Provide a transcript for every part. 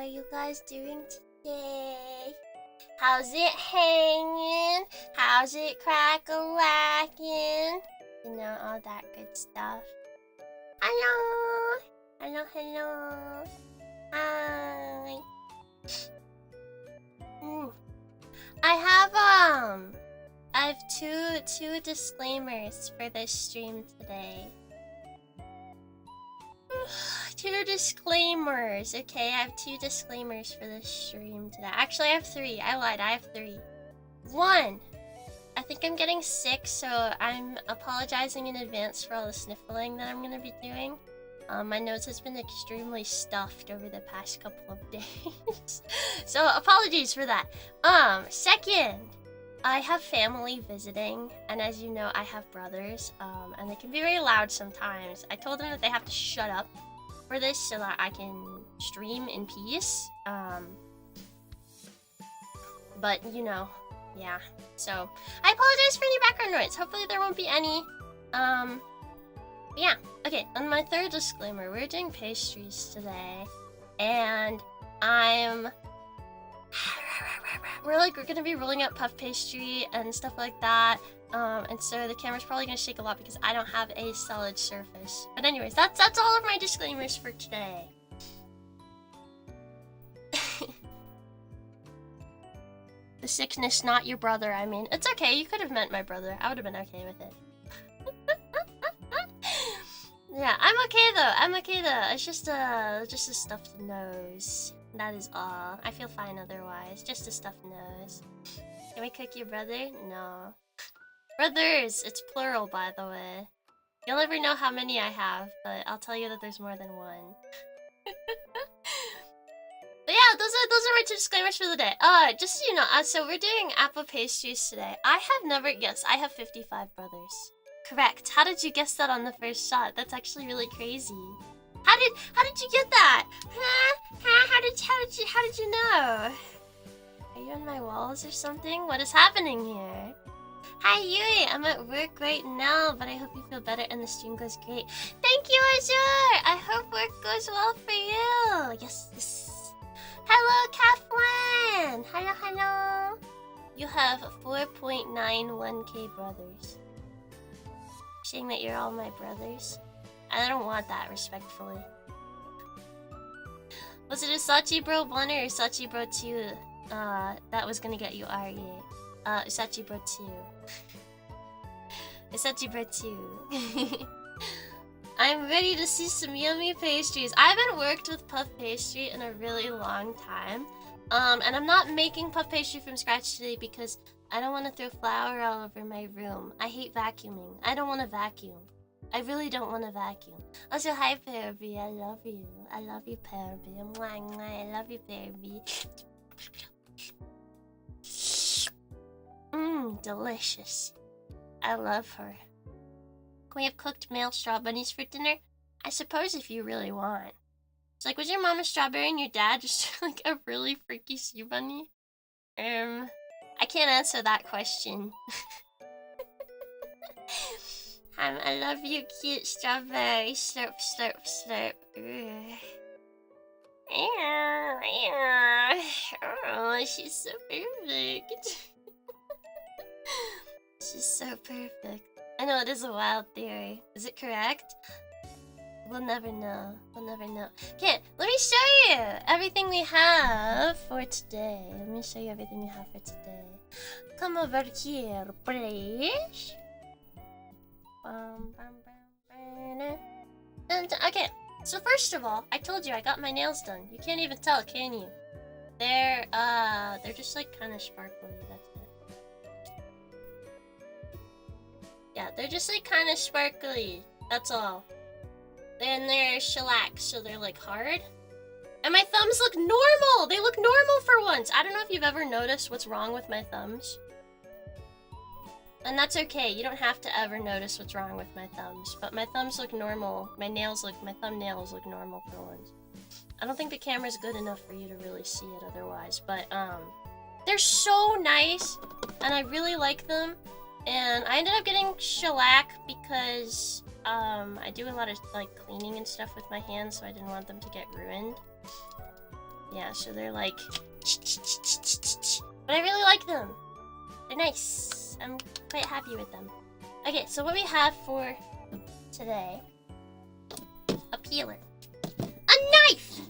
are you guys doing today? How's it hanging? How's it crack-a-lacking? You know, all that good stuff. Hello! Hello, hello. Hi. I have two disclaimers for this stream today. Two disclaimers. Okay, I have two disclaimers for this stream today. Actually, I have three. I lied. I have three. One, I think I'm getting sick, so I'm apologizing in advance for all the sniffling that I'm going to be doing. My nose has been extremely stuffed over the past couple of days. So apologies for that. Second, I have family visiting, and as you know, I have brothers, and they can be very loud sometimes. I told them that they have to shut up for this so that I can stream in peace. But you know, yeah. So I apologize for any background noise. Hopefully there won't be any. Yeah. Okay, and my third disclaimer, we're doing pastries today, and we're gonna be rolling out puff pastry and stuff like that, and so the camera's probably gonna shake a lot because I don't have a solid surface. But anyways, that's all of my disclaimers for today. The sickness, not your brother, I mean. It's okay, you could have meant my brother. I would have been okay with it. Yeah, I'm okay though. I'm okay though. It's just a stuffed nose. That is all. I feel fine otherwise. Just a stuffed nose. Can we cook your brother? No. Brothers! It's plural, by the way. You'll never know how many I have, but I'll tell you that there's more than one. But yeah, those are my two disclaimers for the day. Just so you know, so we're doing apple pastries today. I have never guessed. I have 55 brothers. Correct. How did you guess that on the first shot? That's actually really crazy. How did you get that? Huh? How did you know? Are you on my walls or something? What is happening here? Hi Yui, I'm at work right now, but I hope you feel better and the stream goes great. Thank you, Azure! I hope work goes well for you. Yes. Hello, Kathleen! Hello. You have 4.91k brothers. Saying that you're all my brothers? I don't want that, respectfully. Was it Usachi Bro 1 or Usachi Bro 2 that was gonna get you RE? Usachi Bro 2. Usachi Bro 2. I'm ready to see some yummy pastries. I haven't worked with puff pastry in a really long time. And I'm not making puff pastry from scratch today because I don't want to throw flour all over my room. I hate vacuuming. I don't want to vacuum. I really don't want to vacuum. Also, hi, Perby. I love you. I love you, Perby. I love you, Perby. Delicious. I love her. Can we have cooked male straw bunnies for dinner? I suppose if you really want. It's like, was your mom a strawberry and your dad just like a really freaky sea bunny? I can't answer that question. I love you, cute strawberry. Slurp, slurp, slurp. Oh, she's so perfect. She's so perfect. I know it is a wild theory. Is it correct? We'll never know. We'll never know. Okay, let me show you everything we have for today. Let me show you everything we have for today. Come over here, please. Okay, so first of all, I told you I got my nails done. You can't even tell, can you? They're just like kind of sparkly. That's it. Yeah, they're just like kind of sparkly. That's all. And they're shellac, so they're like hard. And my thumbs look normal! They look normal for once! I don't know if you've ever noticed what's wrong with my thumbs. And that's okay, you don't have to ever notice what's wrong with my thumbs. But my thumbs look normal. My thumbnails look normal for once. I don't think the camera's good enough for you to really see it otherwise. But, they're so nice! And I really like them. And I ended up getting shellac because I do a lot of like cleaning and stuff with my hands, so I didn't want them to get ruined. Yeah, so they're like... But I really like them. They're nice. I'm quite happy with them. Okay, so what we have for today... A peeler. A knife!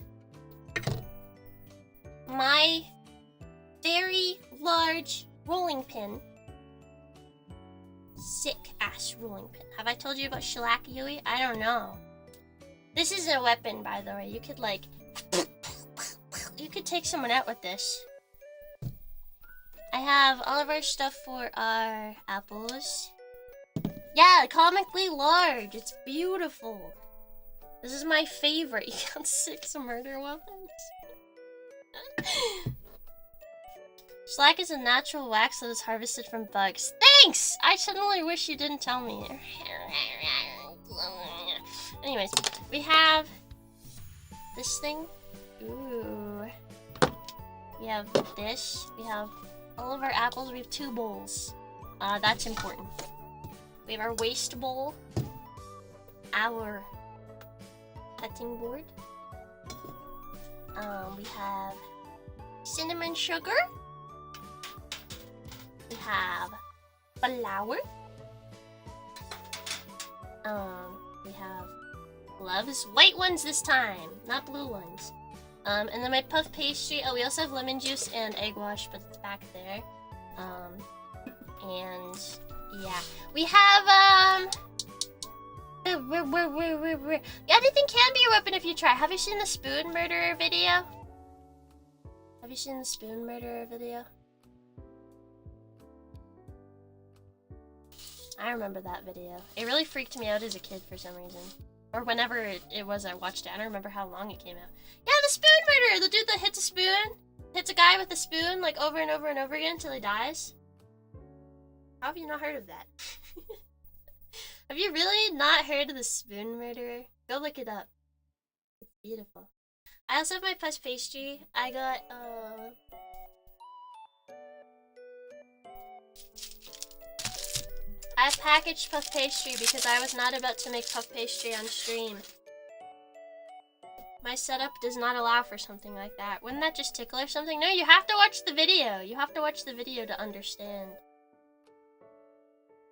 My very large rolling pin. Sick ass rolling pin. Have I told you about HANDCAM? I don't know. This is a weapon, by the way. You could like... You could take someone out with this. I have all of our stuff for our apples. Yeah, comically large. It's beautiful. This is my favorite. You got 6 murder weapons. Slack is a natural wax that is harvested from bugs. Thanks! I suddenly wish you didn't tell me. Anyways, we have this thing. Ooh. We have this. We have all of our apples. We have 2 bowls. That's important. We have our waste bowl. Our cutting board. We have cinnamon sugar. We have flour. We have gloves. White ones this time, not blue ones. And then my puff pastry. Oh, we also have lemon juice and egg wash, but it's back there. And yeah, we have anything can be a weapon if you try. Have you seen the spoon murderer video? Have you seen the spoon murderer video? I remember that video. It really freaked me out as a kid for some reason. Or whenever it was I watched it. I don't remember how long it came out. Yeah, the spoon murderer! The dude that hits a spoon. Hits a guy with a spoon like over and over and over again until he dies. How have you not heard of that? Have you really not heard of the spoon murderer? Go look it up. It's beautiful. I also have my puff pastry. I got, I packaged puff pastry because I was not about to make puff pastry on stream. My setup does not allow for something like that. Wouldn't that just tickle or something? No, you have to watch the video. You have to watch the video to understand.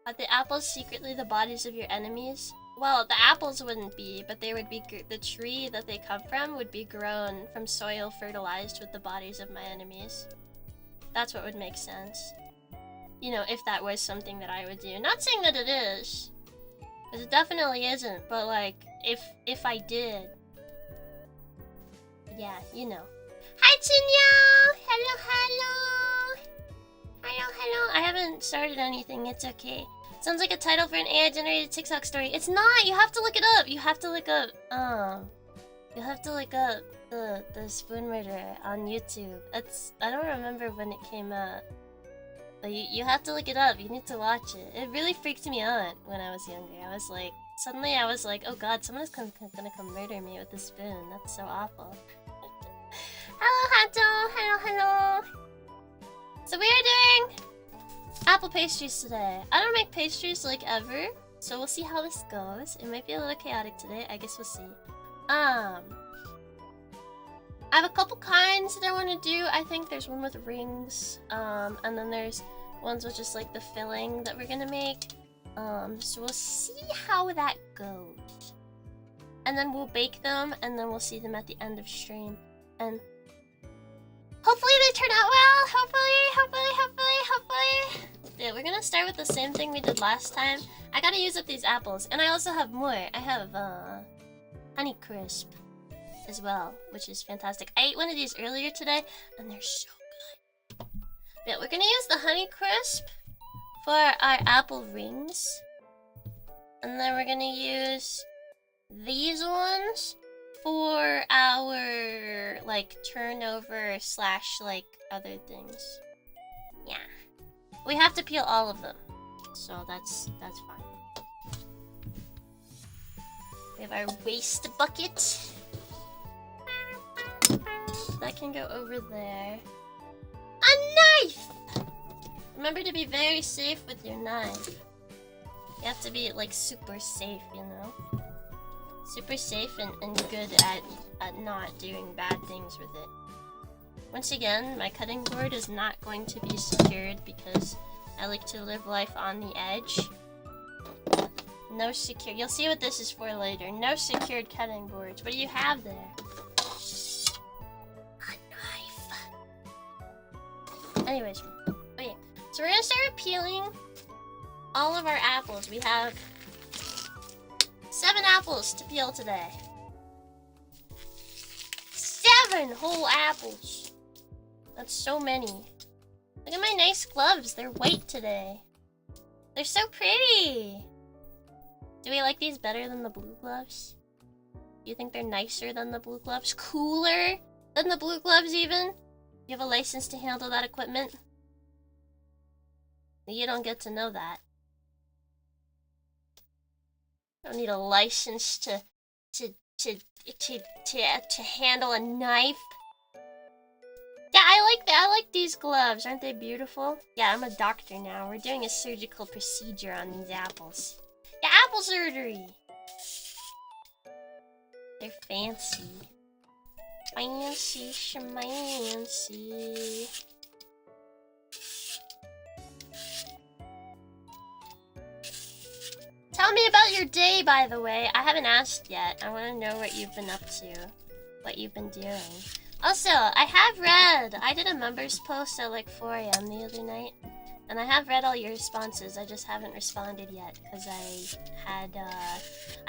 Are the apples secretly the bodies of your enemies? Well, the apples wouldn't be, but they would be. The tree that they come from would be grown from soil fertilized with the bodies of my enemies. That's what would make sense. You know, if that was something that I would do. Not saying that it is, because it definitely isn't. But like, if I did, yeah, you know. Hi, Tsunya! Hello, hello! Hello, hello. I haven't started anything. It's okay. Sounds like a title for an AI-generated TikTok story. It's not! You have to look it up! You have to look up, you have to look up the spoon murderer on YouTube. I don't remember when it came out. But you have to look it up. You need to watch it. It really freaked me out when I was younger. I was like, suddenly I was like, oh god, someone is gonna come murder me with a spoon. That's so awful. Hello, Hato! Hello, hello! So we are doing apple pastries today. I don't make pastries like ever, so we'll see how this goes. It might be a little chaotic today. I guess we'll see. I have a couple kinds that I want to do. I think there's one with rings, and then there's ones with just like the filling that we're gonna make. So we'll see how that goes. And then we'll bake them, and then we'll see them at the end of stream. And hopefully they turn out well. Hopefully. Yeah, we're gonna start with the same thing we did last time. I gotta use up these apples, and I also have more. I have Honey Crisp as well, which is fantastic. I ate one of these earlier today, and they're so good. Yeah, we're gonna use the Honey Crisp for our apple rings, and then we're gonna use these ones for our like turnover / like other things. Yeah, we have to peel all of them, so that's fine. We have our waste bucket. That can go over there. A knife! Remember to be very safe with your knife. You have to be like super safe, you know? Super safe and good at not doing bad things with it. Once again, my cutting board is not going to be secured because I like to live life on the edge. No secure. You'll see what this is for later. No secured cutting boards. What do you have there? A knife. Anyways, okay. So we're gonna start peeling all of our apples. We have 7 apples to peel today. 7 whole apples. That's so many. Look at my nice gloves. They're white today. They're so pretty. Do we like these better than the blue gloves? Do you think they're nicer than the blue gloves? Cooler than the blue gloves even? You have a license to handle that equipment? You don't get to know that. You don't need a license to handle a knife. Yeah, I like these gloves. Aren't they beautiful? Yeah, I'm a doctor now. We're doing a surgical procedure on these apples. Yeah, apple surgery. They're fancy. Fancy schmancy. Tell me about your day, by the way. I haven't asked yet. I want to know what you've been up to. What you've been doing. Also, I have read. I did a members post at like 4 AM the other night. And I have read all your responses. I just haven't responded yet. Because I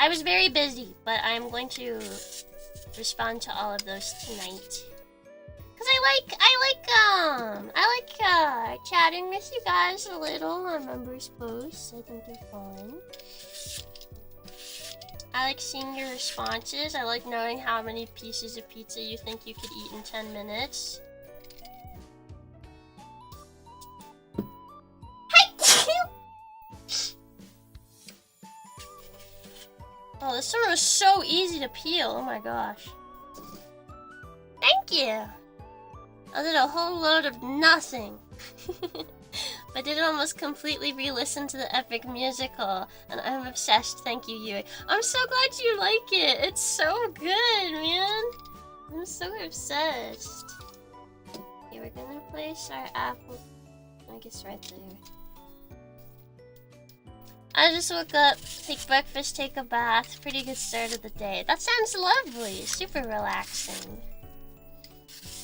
was very busy. But I'm going to respond to all of those tonight. Because I like chatting with you guys a little on members posts. I think they're fun. I like seeing your responses. I like knowing how many pieces of pizza you think you could eat in 10 minutes. Oh, this one was so easy to peel. Oh my gosh. Thank you. I did a whole load of nothing. I did almost completely re-listen to the epic musical, and I'm obsessed. Thank you, Yui. I'm so glad you like it. It's so good, man. I'm so obsessed. Okay, we're gonna place our apple. I guess right there. I just woke up, take breakfast, take a bath. Pretty good start of the day. That sounds lovely. Super relaxing.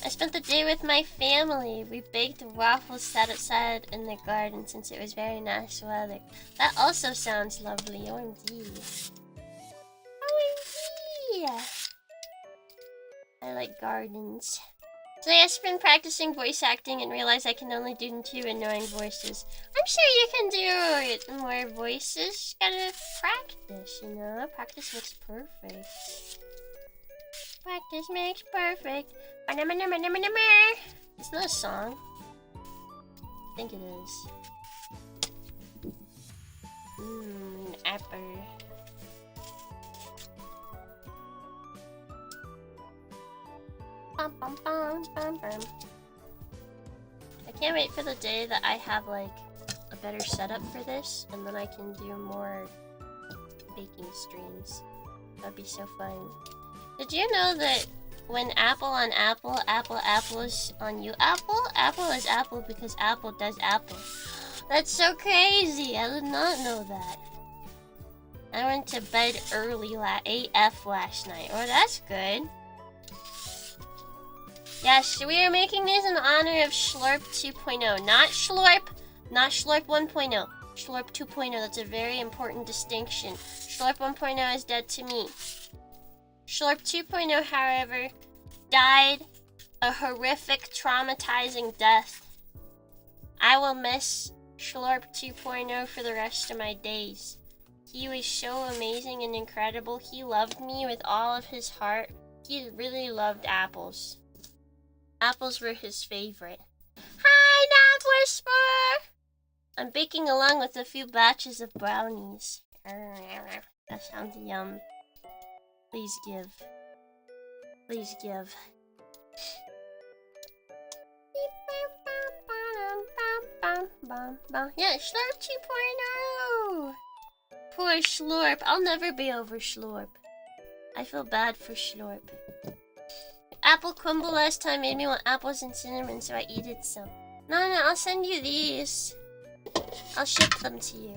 I spent the day with my family. We baked waffles, sat outside in the garden since it was very nice weather. That also sounds lovely. OMG. OMG. I like gardens. Today I've been practicing voice acting and realized I can only do 2 annoying voices. I'm sure you can do more voices. Just gotta practice, you know? Practice makes perfect. Practice makes perfect. It's not a song. I think it is. Apple. Bum, bum, bum, bum, bum. I can't wait for the day that I have like a better setup for this, and then I can do more baking streams. That'd be so fun. Did you know that when apple on apple, apple is on you? Apple is apple because apple does apple. That's so crazy. I did not know that. I went to bed early AF last night. Oh, that's good. Yes, we are making these in honor of Schlorp 2.0. Not Schlorp 1.0. Schlorp 2.0, that's a very important distinction. Schlorp 1.0 is dead to me. Schlorp 2.0, however, died a horrific, traumatizing death. I will miss Schlorp 2.0 for the rest of my days. He was so amazing and incredible. He loved me with all of his heart. He really loved apples. Apples were his favorite. Hi, Nap Whisperer! I'm baking along with a few batches of brownies. That sounds yum. Please give. Please give. Yeah, Schlorp 2.0! Poor Schlorp. I'll never be over Schlorp. I feel bad for Schlorp. apple crumble last time made me want apples and cinnamon, so I eated some. No, I'll send you these. I'll ship them to you.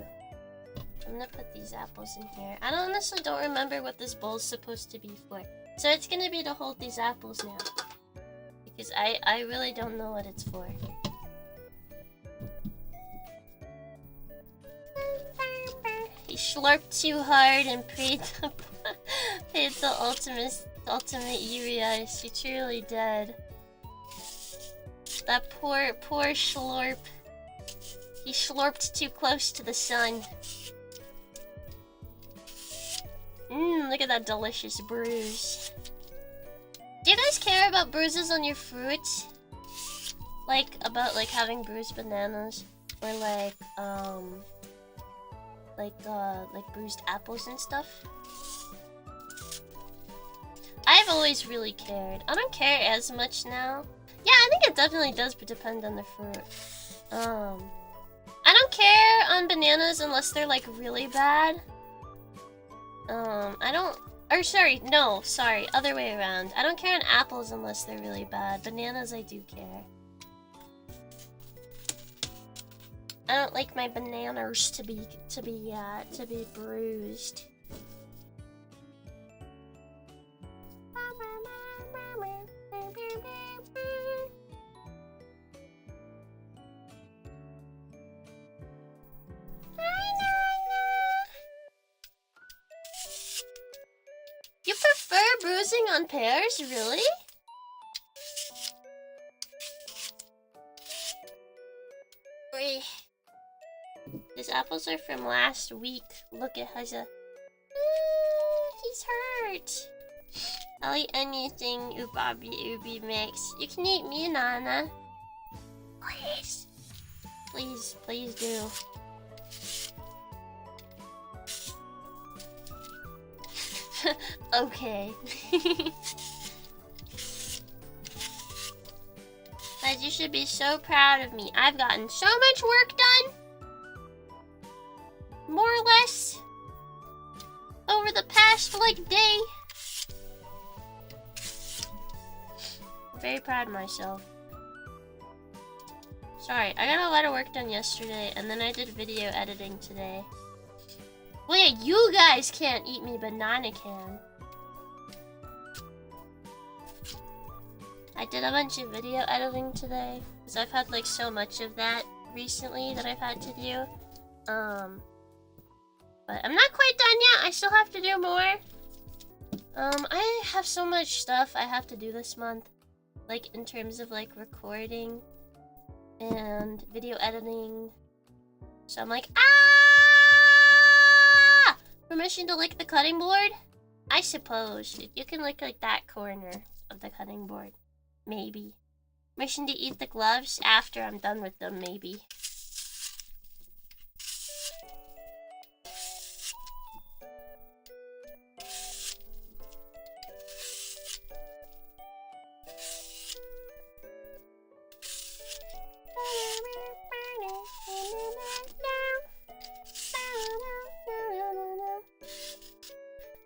I'm gonna put these apples in here. I honestly don't remember what this bowl's supposed to be for. So it's gonna be to hold these apples now. Because I really don't know what it's for. He slurped too hard and paid the ultimate Yuri ice. He truly did. That poor slurp. He slurped too close to the sun. Look at that delicious bruise. Do you guys care about bruises on your fruit? Like, about like having bruised bananas? Or like bruised apples and stuff? I've always really cared. I don't care as much now. Yeah, I think it definitely does depend on the fruit. I don't care on bananas unless they're like really bad. I don't... Or sorry, no, sorry, other way around. I don't care on apples unless they're really bad. Bananas, I do care. I don't like my bananas to be bruised. You prefer bruising on pears, really? Wait. These apples are from last week. Look at Haza. He's hurt. I'll eat anything ubi mix. You can eat me, Nana. Please. Please do. Okay. But you should be so proud of me. I've gotten so much work done. More or less. Over the past, like, day. I'm very proud of myself. Sorry, I got a lot of work done yesterday, and then I did video editing today. Well, yeah, you guys can't eat me, but Nana can. I did a bunch of video editing today, because I've had, like, so much of that recently that I've had to do. But I'm not quite done yet. I still have to do more. I have so much stuff I have to do this month. Like, in terms of, like, recording and video editing. So I'm like, ah! Permission to lick the cutting board? I suppose. You can lick, like, that corner of the cutting board. Maybe. Permission to eat the gloves after I'm done with them, maybe.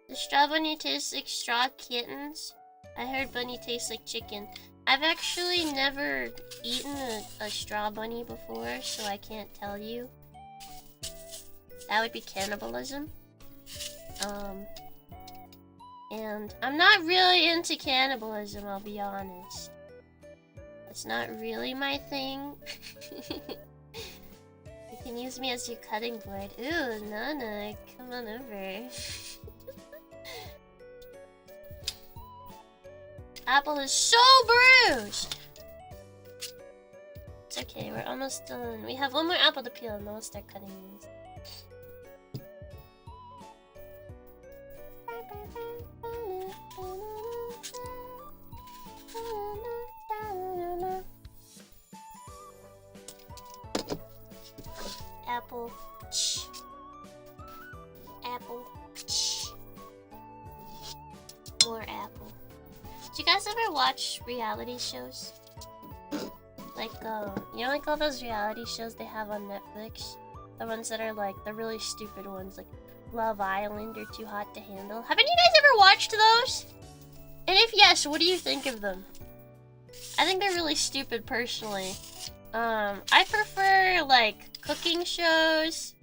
The straw bunny tastes like straw kittens. I heard bunny tastes like chicken. I've actually never eaten a straw bunny before, so I can't tell you. That would be cannibalism. And I'm not really into cannibalism, I'll be honest. It's not really my thing. You can use me as your cutting board. Ooh, Nana, come on over. Apple is so bruised! It's okay, we're almost done. We have one more apple to peel and then we'll start cutting these. Apple. Apple. More apple. Do you guys ever watch reality shows? Like, you know, like all those reality shows they have on Netflix? The ones that are like, the really stupid ones, like Love Island or Too Hot to Handle. Haven't you guys ever watched those? And if yes, what do you think of them? I think they're really stupid personally. I prefer like cooking shows.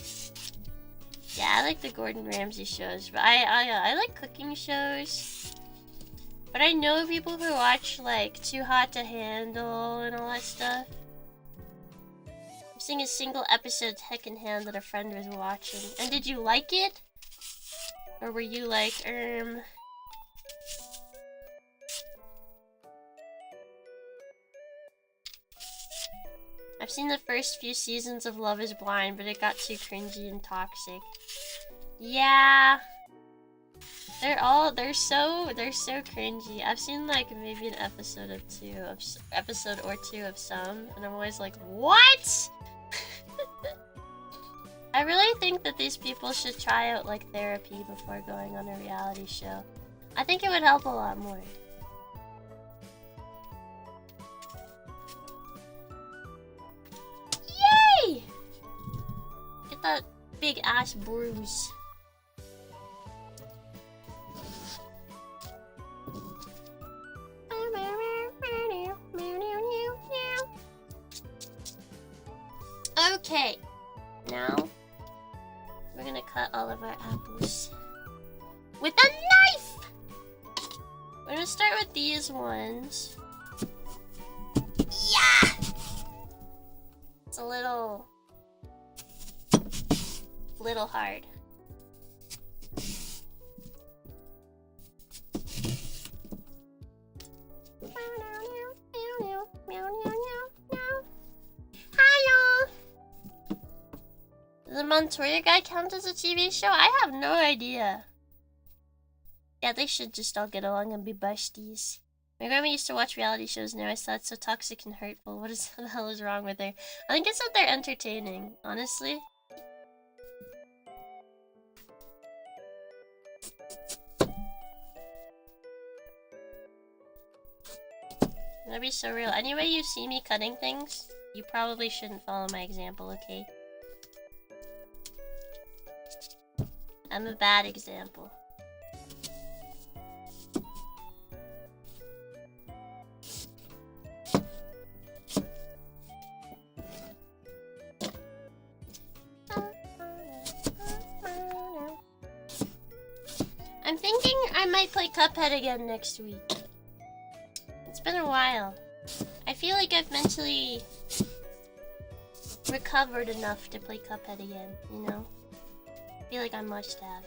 Yeah, I like the Gordon Ramsay shows, but I like cooking shows. But I know people who watch like Too Hot to Handle and all that stuff. I'm seeing a single episode Tekken Hand that a friend was watching. And did you like it? Or were you like, I've seen the first few seasons of Love is Blind, but it got too cringy and toxic. Yeah. They're so cringy. I've seen like maybe an episode or two of some, and I'm always like, what? I really think that these people should try out like therapy before going on a reality show. I think it would help a lot more. Yay! Get that big ass bruise. Okay, now we're gonna cut all of our apples with a knife! We're gonna start with these ones. Yeah! It's a little hard. Hello! Does the Montoya guy count as a TV show? I have no idea. Yeah, they should just all get along and be besties. My grandma used to watch reality shows and now I thought it's so toxic and hurtful. What the hell is wrong with her? I think it's that they're entertaining, honestly. That'd be so real. Anyway, you see me cutting things, you probably shouldn't follow my example, okay? I'm a bad example. I'm thinking I might play Cuphead again next week. It's been a while. I feel like I've mentally recovered enough to play Cuphead again, you know? I feel like I must have.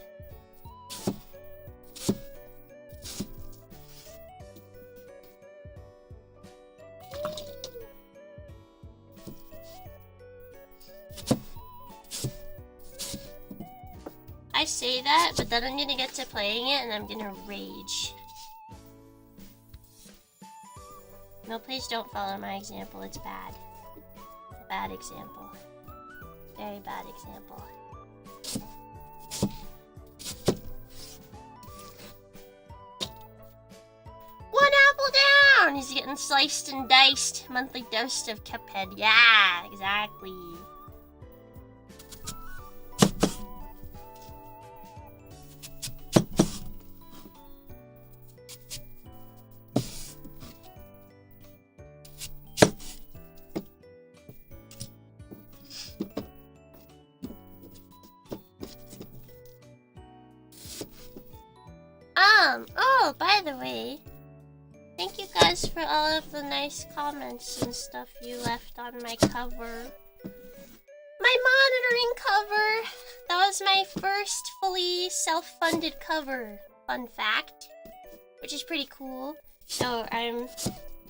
I say that, but then I'm gonna get to playing it and I'm gonna rage. No, please don't follow my example, it's bad. Bad example. Very bad example. One apple down! He's getting sliced and diced. Monthly dose of Cuphead. Yeah, exactly. Oh, by the way, thank you guys for all of the nice comments and stuff you left on my cover. My monitoring cover! That was my first fully self-funded cover. Fun fact. Which is pretty cool. So I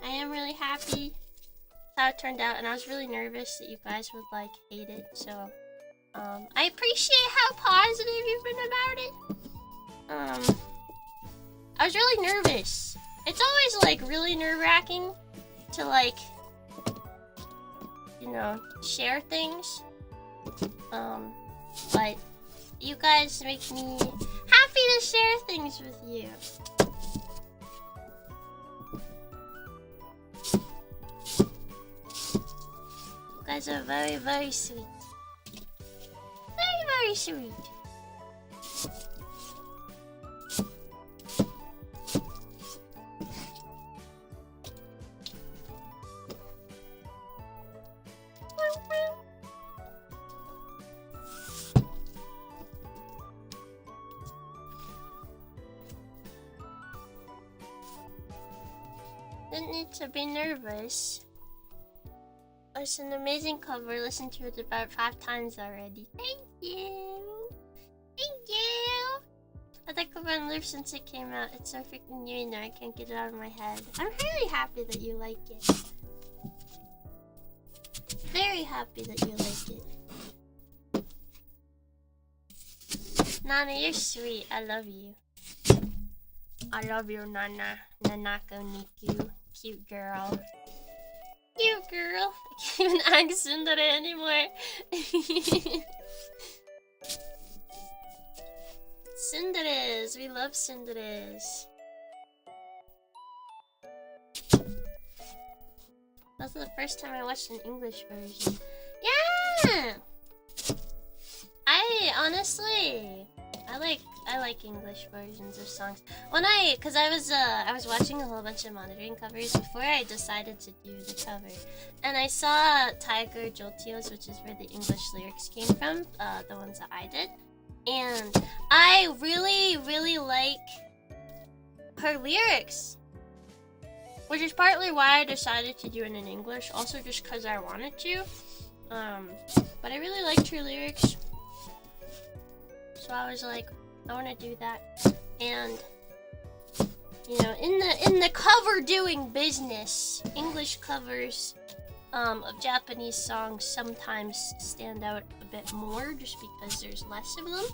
am really happy how it turned out, and I was really nervous that you guys would like hate it, so I appreciate how positive you've been about it. I was really nervous. It's always like really nerve-wracking to like, you know, share things. But you guys make me happy to share things with you. You guys are very, very sweet. Very, very sweet. didn't need to be nervous. It's an amazing cover. Listened to it about 5 times already. Thank you. Thank you. I like it when live since it came out. It's so freaking new now. I can't get it out of my head. I'm really happy that you like it. Very happy that you like it. Nana, you're sweet. I love you. I love you, Nana. Nanako Niku. Cute girl. Cute girl. I can't even act tsundere anymore. Tsunderes. We love tsunderes. That's the first time I watched an English version. Yeah! I honestly... I like English versions of songs. Cause I was watching a whole bunch of monitoring covers before I decided to do the cover, and I saw Tiger Jolteos, which is where the English lyrics came from, the ones that I did, and I really like her lyrics, which is partly why I decided to do it in English, also just cause I wanted to, but I really liked her lyrics. So I was like, I want to do that, and you know, in the cover doing business, English covers of Japanese songs sometimes stand out a bit more, just because there's less of them.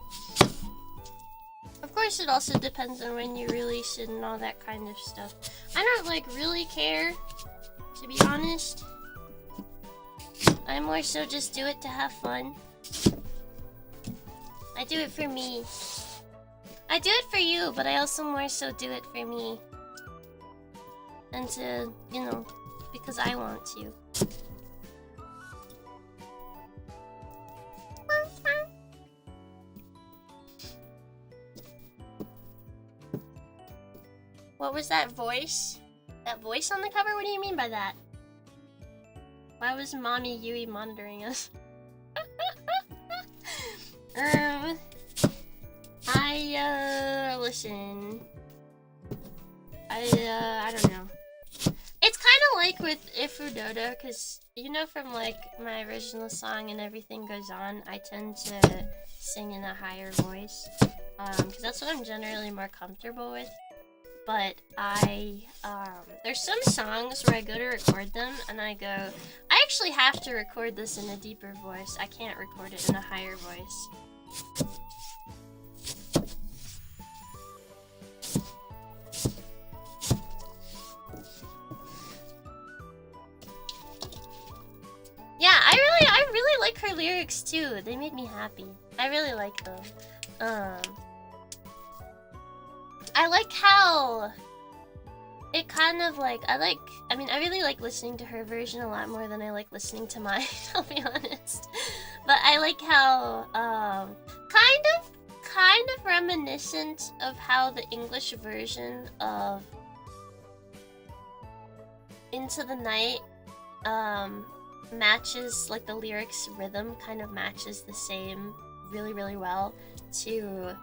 Of course, it also depends on when you release it and all that kind of stuff. I don't like really care, to be honest. I more so just do it to have fun. I do it for me. I do it for you, but I also more so do it for me. And to, you know, because I want to. What was that voice? That voice on the cover? What do you mean by that? Why was Mommy Yui monitoring us? Listen. I don't know. It's kind of like with Ifudodo, because, you know, from, like, my original song and Everything Goes On, I tend to sing in a higher voice, because that's what I'm generally more comfortable with. But there's some songs where I go to record them, and I go, I actually have to record this in a deeper voice. I can't record it in a higher voice. Yeah, I really like her lyrics too. They made me happy. I really like them. I like how it kind of like, I really like listening to her version a lot more than I like listening to mine, I'll be honest. But I like how, kind of reminiscent of how the English version of Into the Night, matches, like the lyrics rhythm kind of matches the same really well to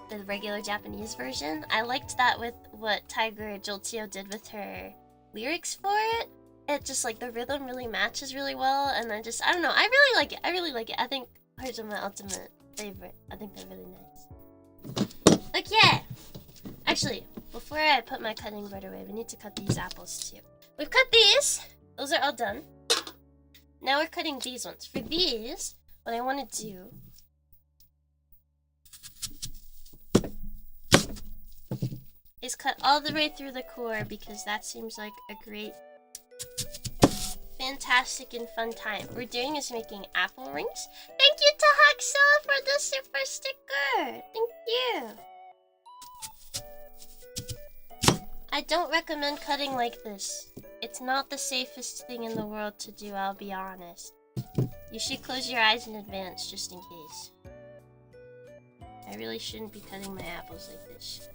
the regular Japanese version. I liked that with what Tiger Jolteo did with her lyrics for it. It just, like, the rhythm really matches really well, and I don't know, I really like it. I really like it. I think hers are my ultimate favorite. I think they're really nice. Okay! Actually, before I put my cutting board away, we need to cut these apples too. We've cut these! Those are all done. Now we're cutting these ones. For these, what I want to do is cut all the way through the core, because that seems like a great, fantastic, and fun time. What we're doing is making apple rings. Thank you to Haxel for the super sticker! Thank you! I don't recommend cutting like this. It's not the safest thing in the world to do, I'll be honest. You should close your eyes in advance, just in case. I really shouldn't be cutting my apples like this.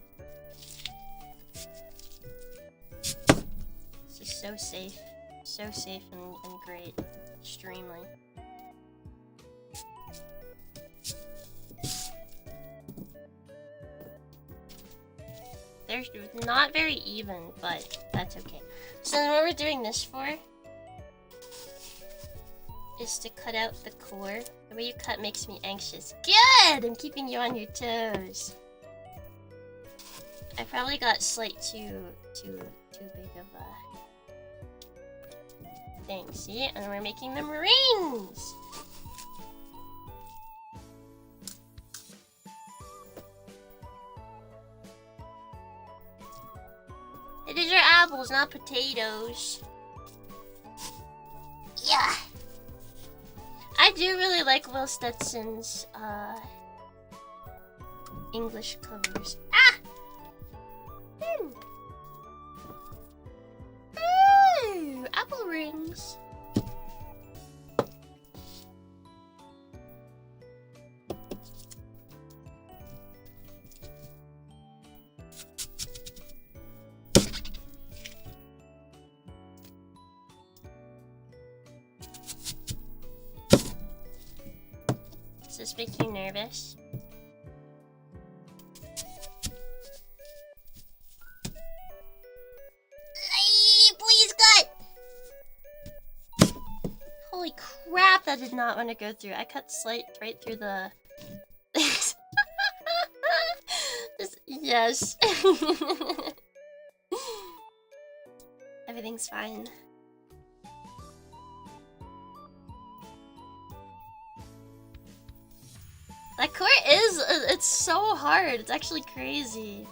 This is so safe. So safe and great. Extremely. They're not very even, but that's okay. So then what we're doing this for is to cut out the core. The way you cut makes me anxious. Good! I'm keeping you on your toes. I probably got slight too big of a thing. See? And we're making them rings! These are apples, not potatoes. Yeah. I do really like Will Stetson's English covers. Ah! Ooh, apple rings. Does this make you nervous? Please, cut! Holy crap, that did not want to go through. I cut slight right through the... Yes. Everything's fine. That core is, it's so hard. It's actually crazy.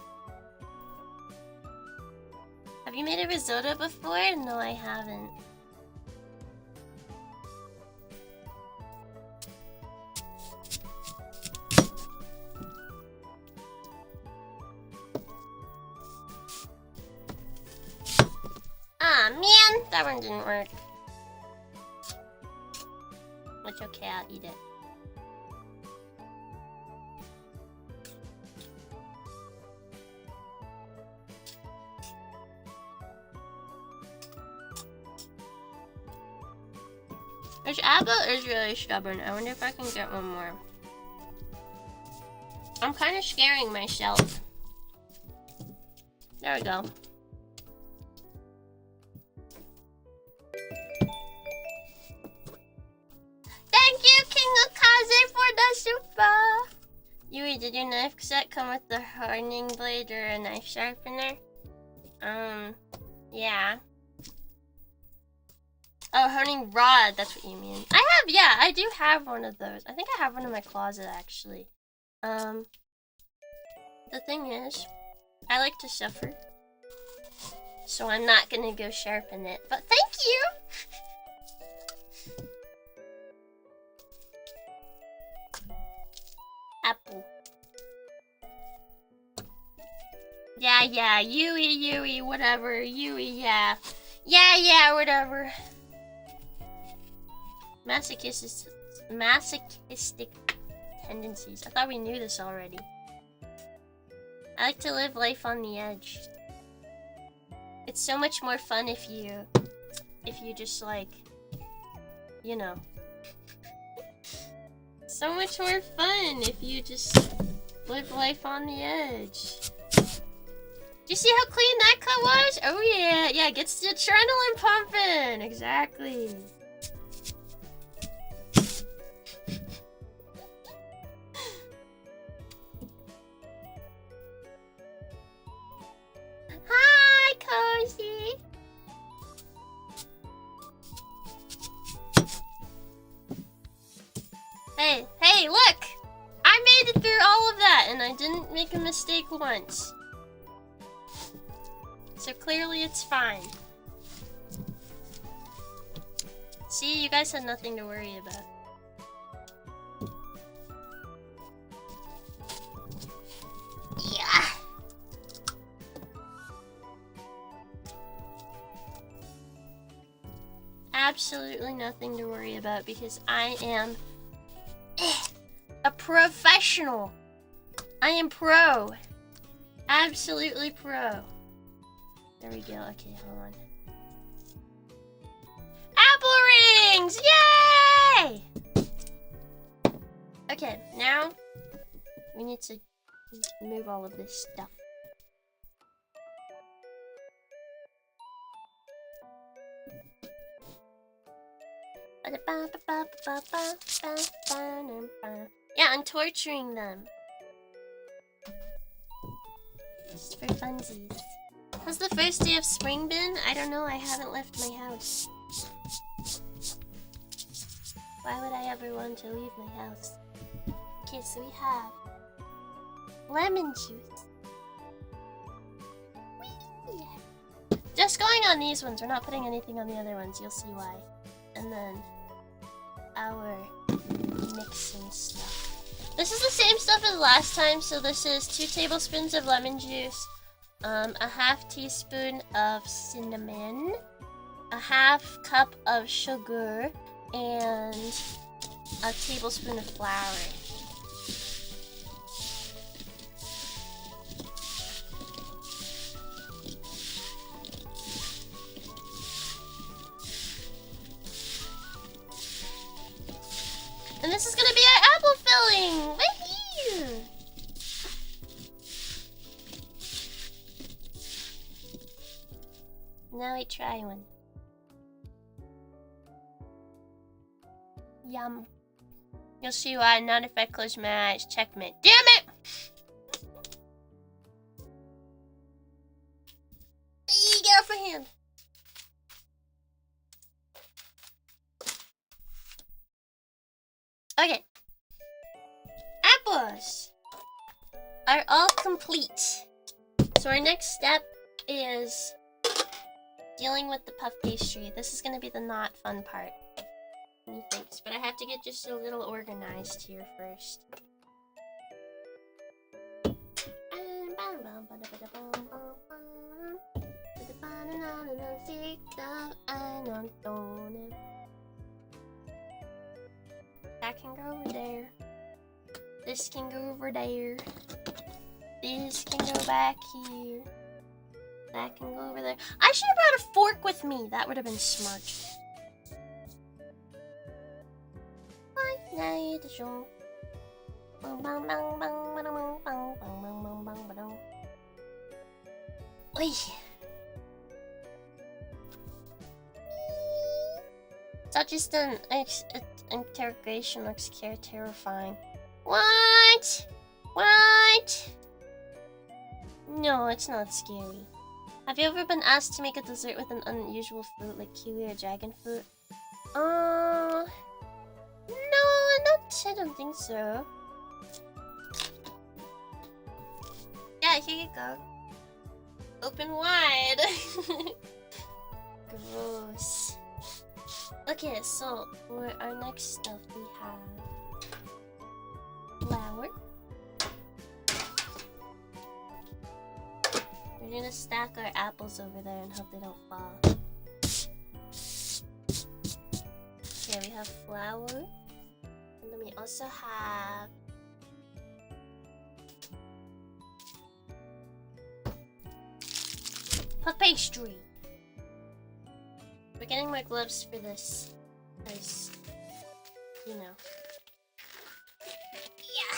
Have you made a risotto before? No, I haven't. Ah, man! That one didn't work. It's okay, I'll eat it. This apple is really stubborn. I wonder if I can get one more. I'm kind of scaring myself. There we go. Thank you, King Okaze, for the super! Yui, did your knife set come with the hardening blade or a knife sharpener? Yeah. Oh, honing rod, that's what you mean. I do have one of those. I think I have one in my closet, actually. The thing is, I like to suffer. So I'm not gonna go sharpen it, but thank you! Apple. Yeah, Yui, whatever, Yui, yeah. Yeah, whatever. Masochistic tendencies. I thought we knew this already. I like to live life on the edge. It's so much more fun if you just like, you know. So much more fun if you just live life on the edge. Do you see how clean that cut was? Oh yeah, gets the adrenaline pumping. Exactly. Hi, Cozy. Hey, look! I made it through all of that, and I didn't make a mistake once. So clearly it's fine. See, you guys had nothing to worry about. Yeah. Absolutely nothing to worry about because I am a professional. I am pro. Absolutely pro. There we go. Okay, hold on. Apple rings! Yay! Okay, now we need to move all of this stuff. Yeah, I'm torturing them. Just for funsies. How's the first day of spring been? I don't know, I haven't left my house. Why would I ever want to leave my house? Okay, so we have lemon juice. Whee! Just going on these ones, we're not putting anything on the other ones, you'll see why. And then our mixing stuff. This is the same stuff as last time, so this is 2 tablespoons of lemon juice, a half teaspoon of cinnamon, a half cup of sugar, and a tablespoon of flour. And this is gonna be our apple filling! Right here! Now we try one. Yum. You'll see why, not if I close my eyes. Checkmate. Damn it! Get off my hand. Okay. Apples are all complete. So our next step is dealing with the puff pastry. This is going to be the not fun part. Methinks, but I have to get just a little organized here first. That can go over there. This can go over there. This can go back here. That can go over there. I should have brought a fork with me. That would have been smart. Oi. That's just an interrogation looks terrifying. What? What? No, it's not scary. Have you ever been asked to make a dessert with an unusual fruit like kiwi or dragon fruit? No, I don't think so. Yeah, here you go. Open wide. Gross. Okay, so for our next stuff we have flour. We're gonna stack our apples over there and hope they don't fall. Okay, we have flour. And then we also have puff pastry. We're getting more gloves for this, because, you know. Yeah.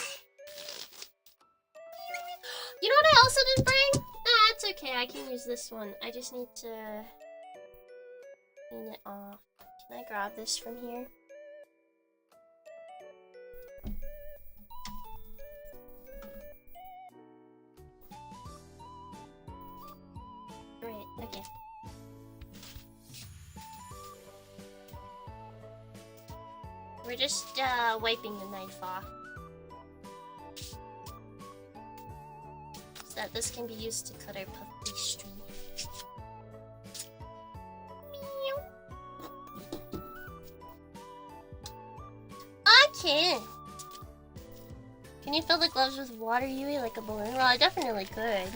You know what I also didn't bring? Nah, it's okay. I can use this one. I just need to clean it off. Can I grab this from here? Great. Okay. We're just wiping the knife off so that this can be used to cut our puff pastry. Okay. Can you fill the gloves with water, Yui, like a balloon? Well, I definitely could.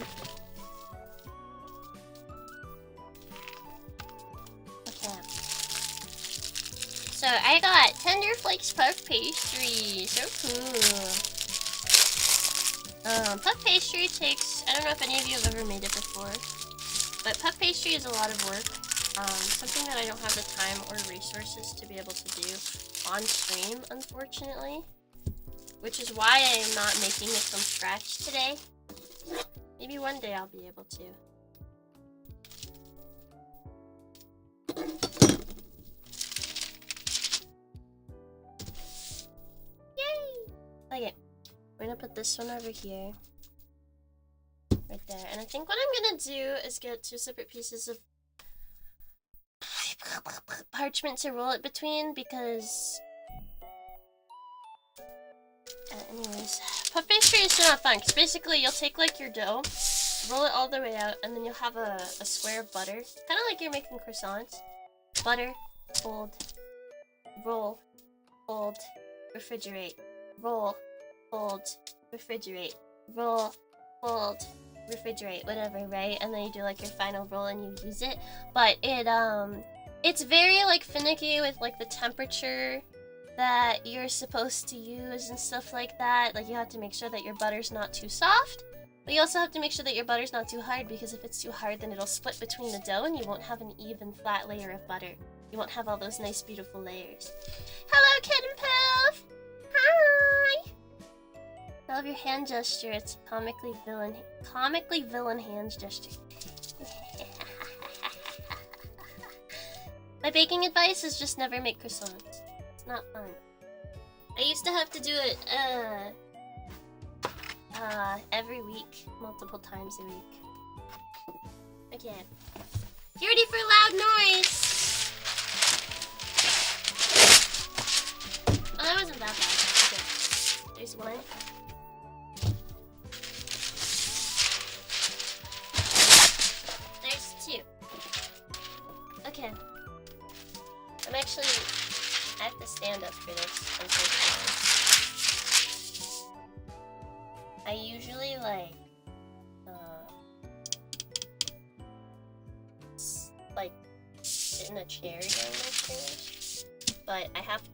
So I got Tender Flakes puff pastry. So cool. Puff pastry takes, I don't know if any of you have ever made it before, but puff pastry is a lot of work. Something that I don't have the time or resources to be able to do on stream, unfortunately. Which is why I am not making it from scratch today. Maybe one day I'll be able to. Okay, we're gonna put this one over here. Right there. And I think what I'm gonna do is get 2 separate pieces of parchment to roll it between because... anyways. Puff pastry is not fun because basically you'll take like your dough, roll it all the way out, and then you'll have a square of butter. Kind of like you're making croissants. Butter, fold, roll, fold, refrigerate, roll, fold, refrigerate, roll, fold, refrigerate, whatever, right? And then you do like your final roll and you use it. But it's very like finicky with like the temperature that you're supposed to use and stuff like that. Like you have to make sure that your butter's not too soft, but you also have to make sure that your butter's not too hard, because if it's too hard then it'll split between the dough and you won't have an even flat layer of butter. You won't have all those nice beautiful layers. Hello, Kitten Poof! Hi! I love your hand gesture. It's comically villain hand gesture. My baking advice is just never make croissants. It's not fun. I used to have to do it every week, multiple times a week. Okay. You ready for loud noise? Oh, that wasn't that bad. Okay. There's one. There's 2. Okay. I have to stand up for this, unfortunately. I usually sit in a chair during my streams, but I have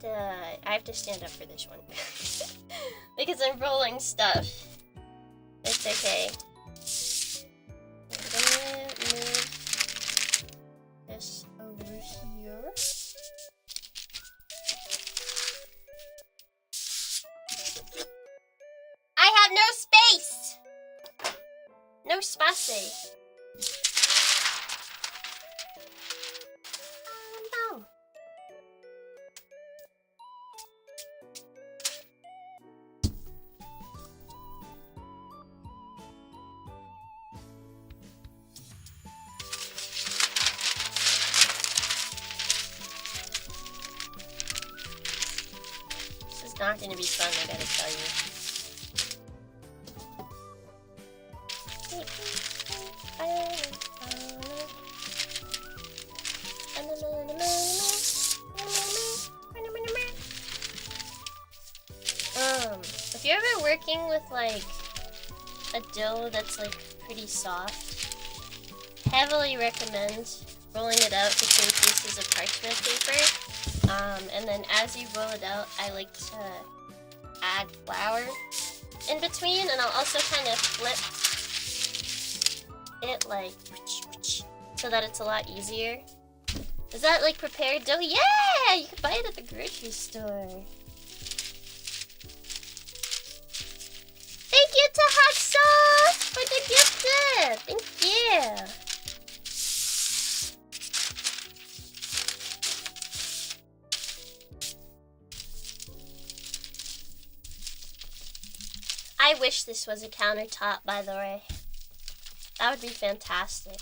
to stand up for this one because I'm rolling stuff. It's okay. I'm gonna move this over here. I have no space! No space. No. This is not going to be fun, I gotta tell you. If you're ever working with like a dough that's like pretty soft, heavily recommend rolling it out between pieces of parchment paper. And then as you roll it out, I like to add flour in between, and I'll also kind of flip it like so that it's a lot easier. Is that like prepared dough? Yeah! You can buy it at the grocery store. Thank you to Hot Sauce for the gifted! Thank you! I wish this was a countertop, by the way. That would be fantastic.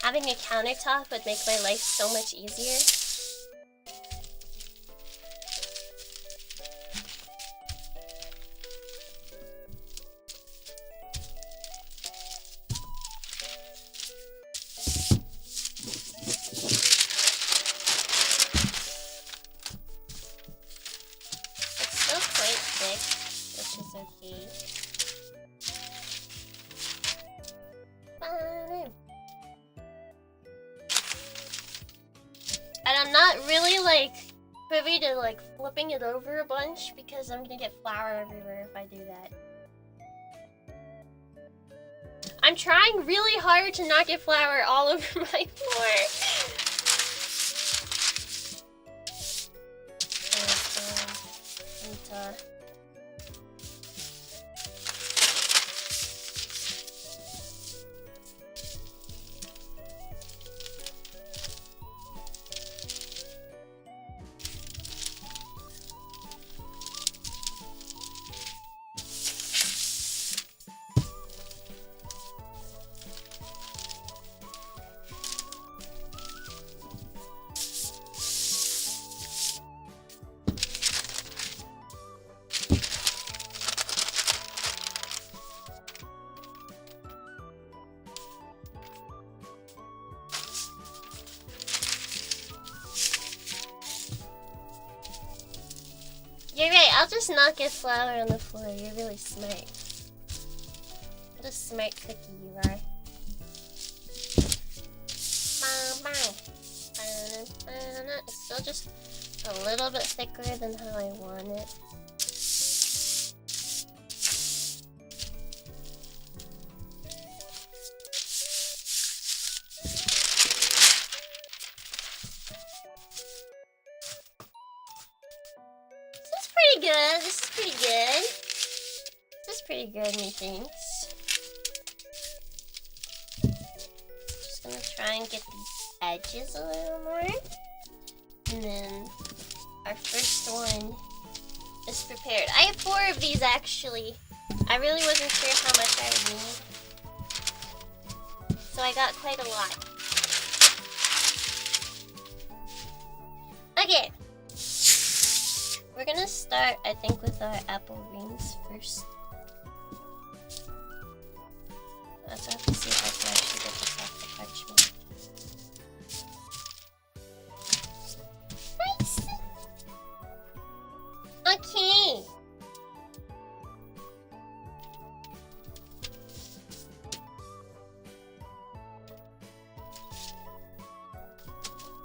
Having a countertop would make my life so much easier. It's still quite thick, which is okay. And I'm not really like privy to like flipping it over a bunch because I'm gonna get flour everywhere if I do that. I'm trying really hard to not get flour all over my floor. I'll just not get flour on the floor. You're really smart. What a smart cookie you are. It's still just a little bit thicker than how I want it. This is pretty good. This is pretty good, methinks. Just gonna try and get these edges a little more. And then our first one is prepared. I have 4 of these actually. I really wasn't sure how much I would need. So I got quite a lot. Okay. We're gonna start, I think, with our apple rings first. I also have to see if I can actually get this off the parchment. Nice! Okay!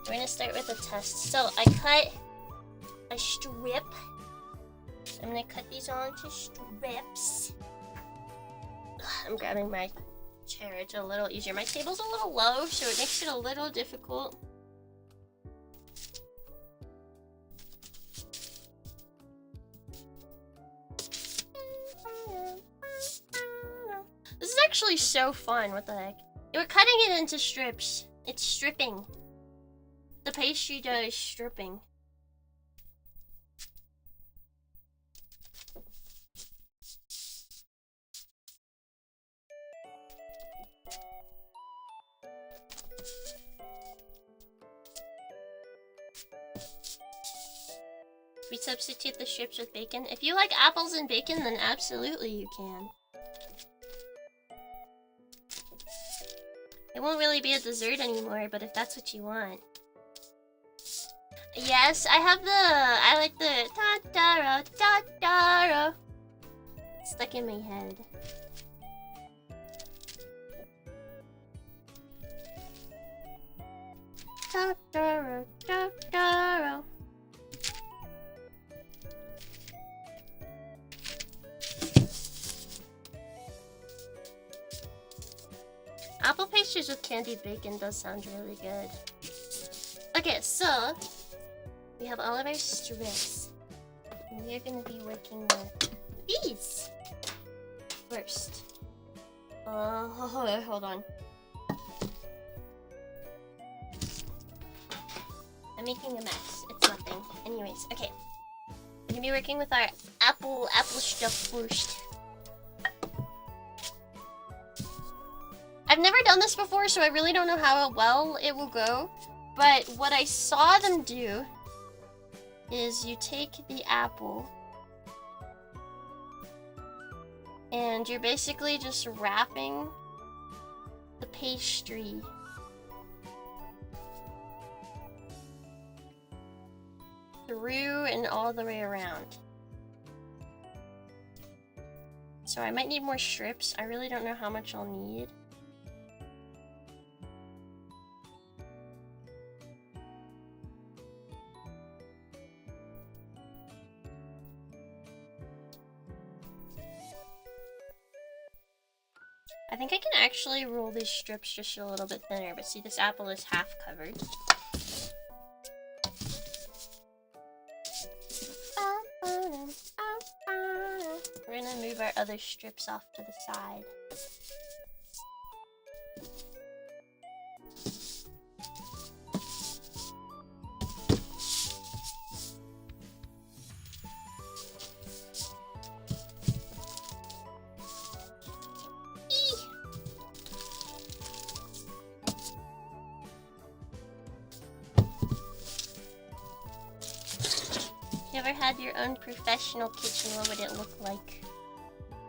We're gonna start with a test. So, I cut a strip. I'm gonna cut these all into strips. I'm grabbing my chair, it's a little easier. My table's a little low, so it makes it a little difficult. This is actually so fun, what the heck. We're cutting it into strips. It's stripping. The pastry dough is stripping. We substitute the strips with bacon. If you like apples and bacon, then absolutely you can. It won't really be a dessert anymore, but if that's what you want. Yes, I like the ta-da-ra, ta-da-ra. It's stuck in my head. Ta-da-ra, ta-da-ra. Apple pastries with candied bacon does sound really good. Okay, so we have all of our strips. And we are going to be working with these first. Hold on. I'm making a mess. It's nothing. Anyways, okay. We're going to be working with our apple stuff first. I've never done this before, so I really don't know how well it will go. But what I saw them do is you take the apple and you're basically just wrapping the pastry through and all the way around. So I might need more strips. I really don't know how much I'll need. I think I can actually roll these strips just a little bit thinner, but see, this apple is half covered. We're gonna move our other strips off to the side. Had your own professional kitchen, what would it look like?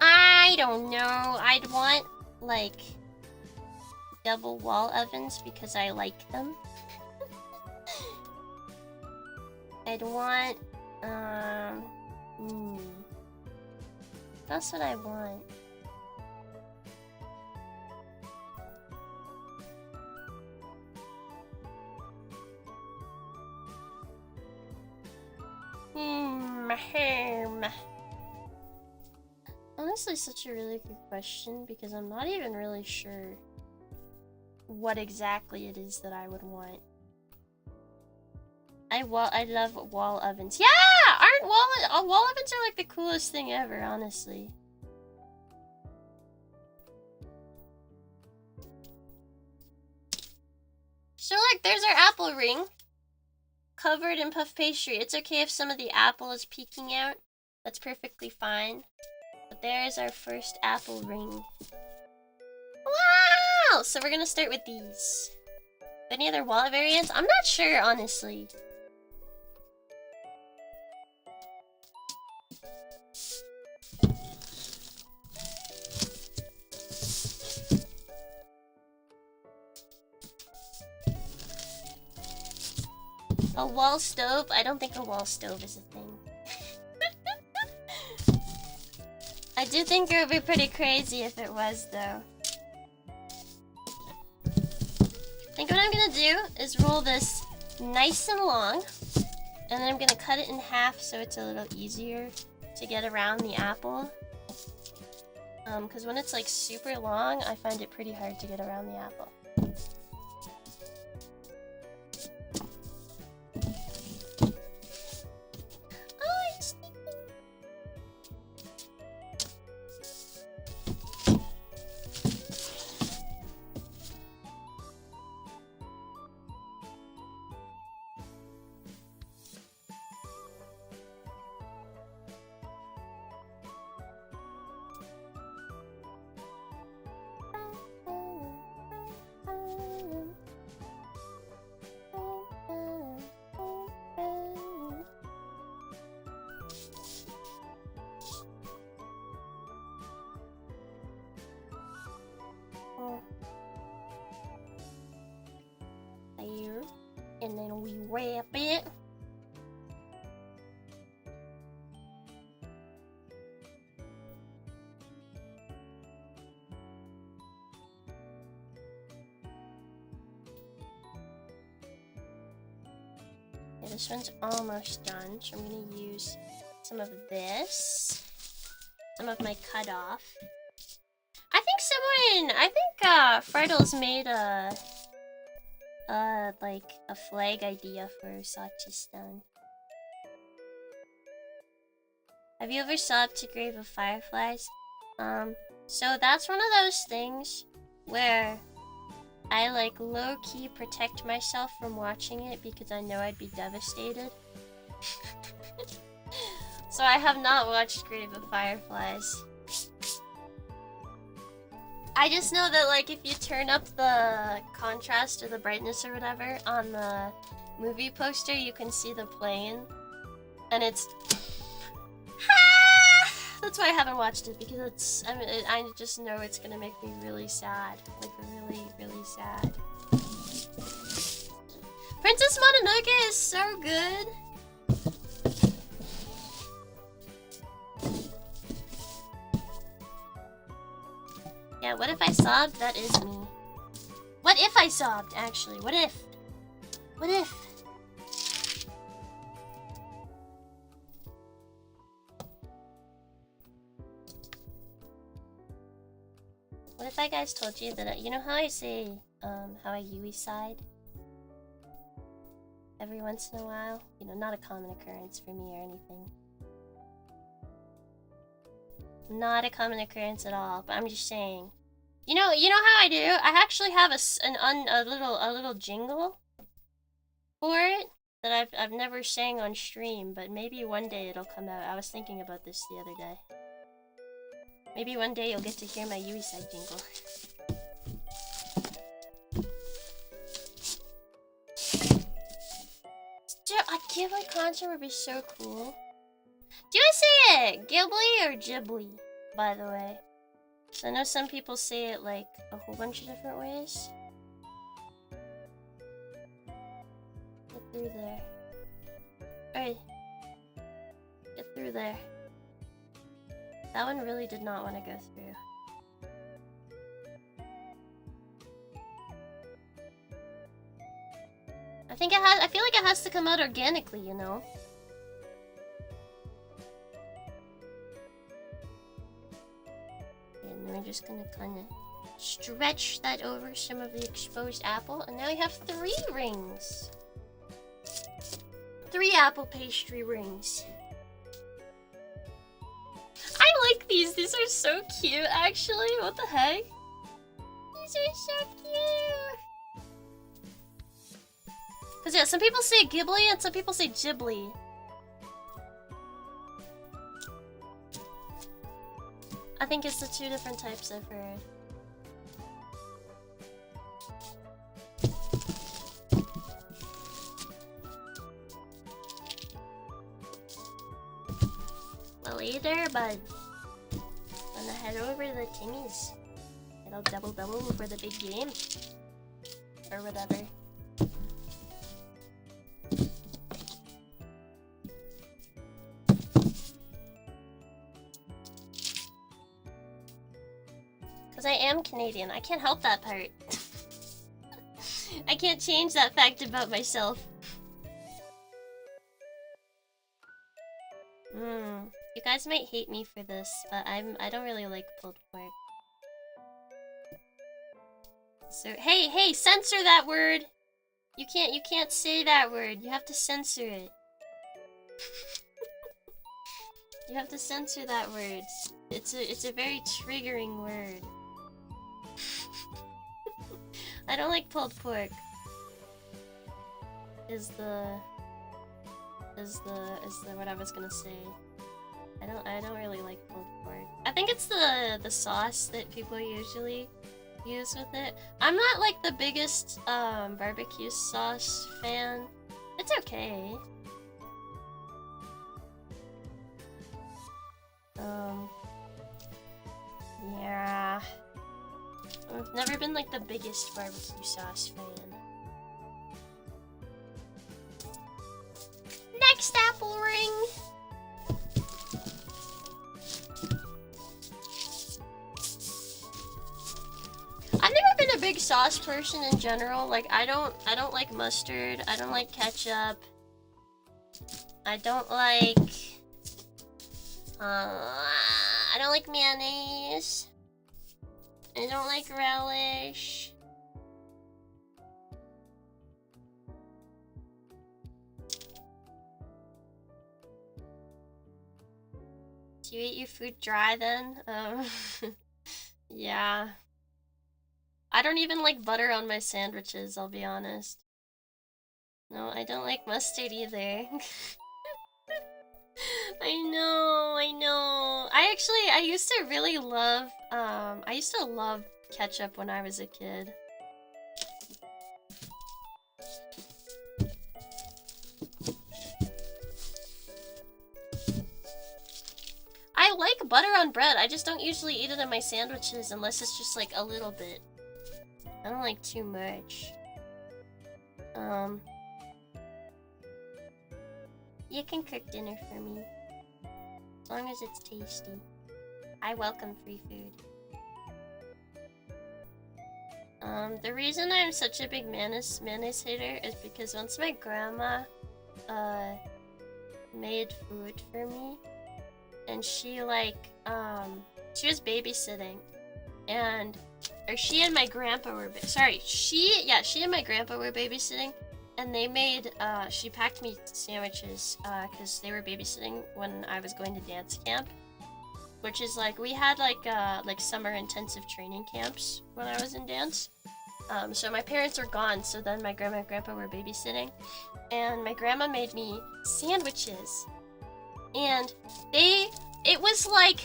I don't know. I'd want like double wall ovens because I like them. I'd want That's what I want. Honestly, such a really good question because I'm not even really sure what exactly it is that I would want. I love wall ovens. Yeah! Aren't wall ovens are like the coolest thing ever, honestly. So like, there's our apple ring. Covered in puff pastry. It's okay if some of the apple is peeking out. That's perfectly fine. But there's our first apple ring. Wow! So we're gonna start with these. Any other wallet variants? I'm not sure, honestly. A wall stove? I don't think a wall stove is a thing. I do think it would be pretty crazy if it was, though. I think what I'm gonna do is roll this nice and long, and then I'm gonna cut it in half so it's a little easier to get around the apple. Because when it's like super long, I find it pretty hard to get around the apple. There, and then we wrap it. Okay, this one's almost done, so I'm gonna use some of this, some of my cut off. I think Freddles made like a flag idea for Usachi stone. Have you ever subbed to Grave of Fireflies? So that's one of those things where I like low-key protect myself from watching it because I know I'd be devastated. So I have not watched Grave of Fireflies. I just know that like if you turn up the contrast or the brightness or whatever on the movie poster, you can see the plane, and it's that's why I haven't watched it, because it's I just know it's gonna make me really sad, like really sad. Princess Mononoke is so good. Yeah, what if I sobbed? That is me. What if I sobbed, actually? What if? What if? What if I guys told you that, you know how I say, how I Yui side? Every once in a while? You know, not a common occurrence for me or anything. Not a common occurrence at all, but I'm just saying. You know how I do? I actually have a little jingle for it that I've never sang on stream, but maybe one day it'll come out. I was thinking about this the other day. Maybe one day you'll get to hear my Yui side jingle. A Ghibli concert would be so cool. Do I say it Ghibli or Ghibli, by the way? So I know some people say it like a whole bunch of different ways. Get through there. Alright. Get through through there. That one really did not want to go through. I feel like it has to come out organically, you know? And then we're just gonna kind of stretch that over some of the exposed apple, and now we have 3 rings. 3 apple pastry rings. I like these. These are so cute, actually. What the heck? These are so cute. Because, yeah, some people say Ghibli and some people say Ghibli. I think it's the 2 different types I've heard. Well, hey there, bud. Gonna head over to the Timmy's. It'll double for the big game. Or whatever. Because I am Canadian. I can't help that part. I can't change that fact about myself. You guys might hate me for this, but I don't really like pulled pork. So hey, censor that word! You can't say that word. You have to censor it. You have to censor that word. It's a very triggering word. I don't like pulled pork. Is the what I was gonna say. I don't really like pulled pork. I think it's the sauce that people usually use with it. I'm not like the biggest barbecue sauce fan. It's okay. Yeah. I've never been like the biggest barbecue sauce fan. Next apple ring! I've never been a big sauce person in general. Like I don't like mustard. I don't like ketchup. I don't like mayonnaise. I don't like relish. Do you eat your food dry then? Yeah. I don't even like butter on my sandwiches, I'll be honest. No, I don't like mustard either. I know. I used to really love, I used to love ketchup when I was a kid. I like butter on bread, I just don't usually eat it in my sandwiches unless it's just like a little bit. I don't like too much. You can cook dinner for me. As long as it's tasty. I welcome free food. The reason I'm such a big mayonnaise hater is because once my grandma made food for me, and she like she was babysitting, and she and my grandpa were she and my grandpa were babysitting, and they made she packed me sandwiches because they were babysitting when I was going to dance camp, which is like we had like summer intensive training camps when I was in dance. So my parents were gone, so then my grandma and grandpa were babysitting, and my grandma made me sandwiches, and it was like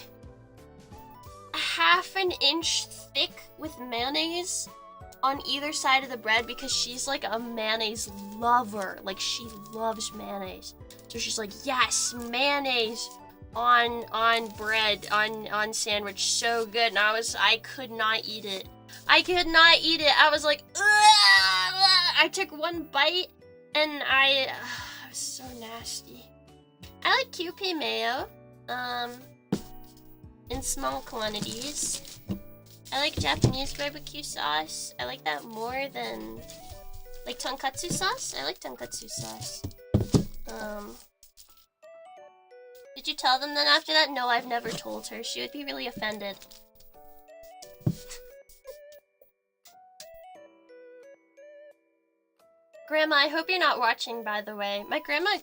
a half an inch thick with mayonnaise on either side of the bread because she's like a mayonnaise lover. Like she loves mayonnaise. So she's like, yes, mayonnaise on bread, on sandwich, so good. And I could not eat it. I could not eat it. I was like, ugh! I took one bite and it was so nasty. I I like QP mayo. In small quantities. I like Japanese barbecue sauce. I like that more than like tonkatsu sauce. I like tonkatsu sauce. Did you tell them then after that? No, I've never told her. She would be really offended. Grandma, I hope you're not watching, by the way. My grandma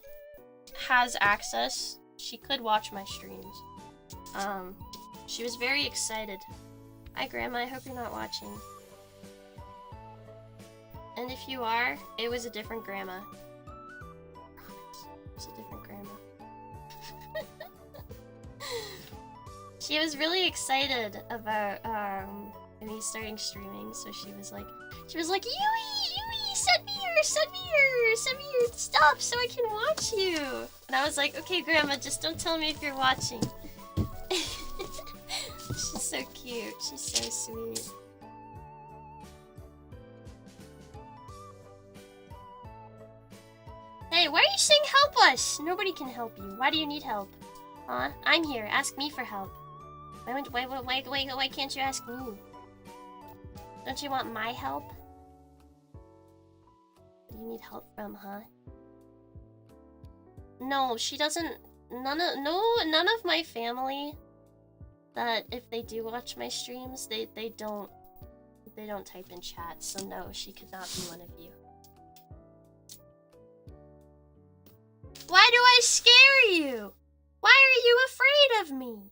has access. She could watch my streams. She was very excited. Hi, Grandma, I hope you're not watching. And if you are, it was a different grandma. Promise. It was a different grandma. She was really excited about me starting streaming, so she was like, Yui, send me your stuff so I can watch you. And I was like, okay, Grandma, just don't tell me if you're watching. She's so cute. She's so sweet. Hey, why are you saying help us? Nobody can help you. Why do you need help? Huh? I'm here. Ask me for help. Why can't you ask me? Don't you want my help? What do you need help from, huh? No, she doesn't. None of my family that if they do watch my streams, they don't type in chat. So no, she could not be one of you. Why do I scare you? Why are you afraid of me?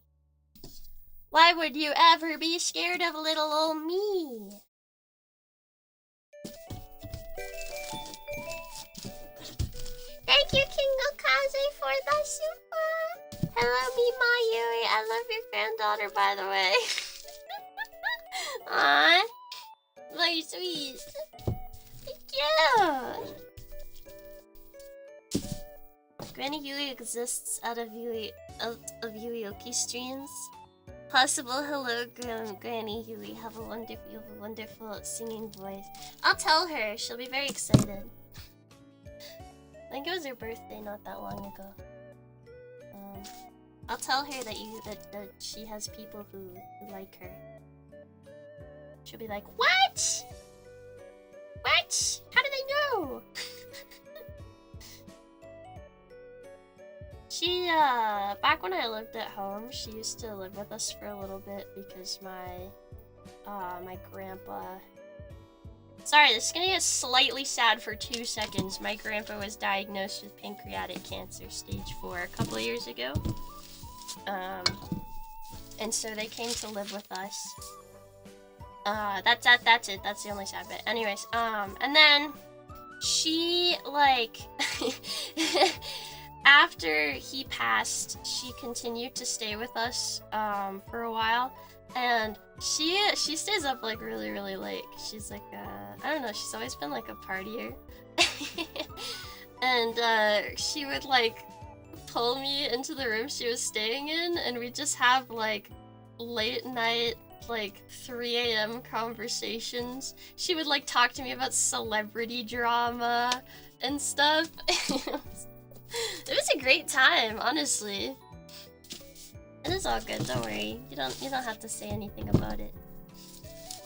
Why would you ever be scared of little old me? Thank you, King Okaze, for the super. Hello, Mima Yui. I love your granddaughter, by the way. Aww. Very sweet. Thank you. Granny Yui exists out of Yuioki streams. Possible hello, Granny Yui. You have a wonderful singing voice. I'll tell her. She'll be very excited. I think it was her birthday not that long ago. I'll tell her that she has people who like her. She'll be like, what? What? How do they know? She, back when I lived at home, she used to live with us for a little bit because my grandpa... Sorry, this is gonna get slightly sad for 2 seconds. My grandpa was diagnosed with pancreatic cancer, stage 4, a couple of years ago. And so they came to live with us. That's it. That's the only sad bit. Anyways, and then she, like... After he passed, she continued to stay with us for a while, and she stays up like really late. She's like I don't know, she's always been like a partier. And she would like pull me into the room she was staying in, and we'd just have like late night, like 3 a.m. conversations. She would like talk to me about celebrity drama and stuff. It was a great time, honestly. It is all good, don't worry. You don't have to say anything about it.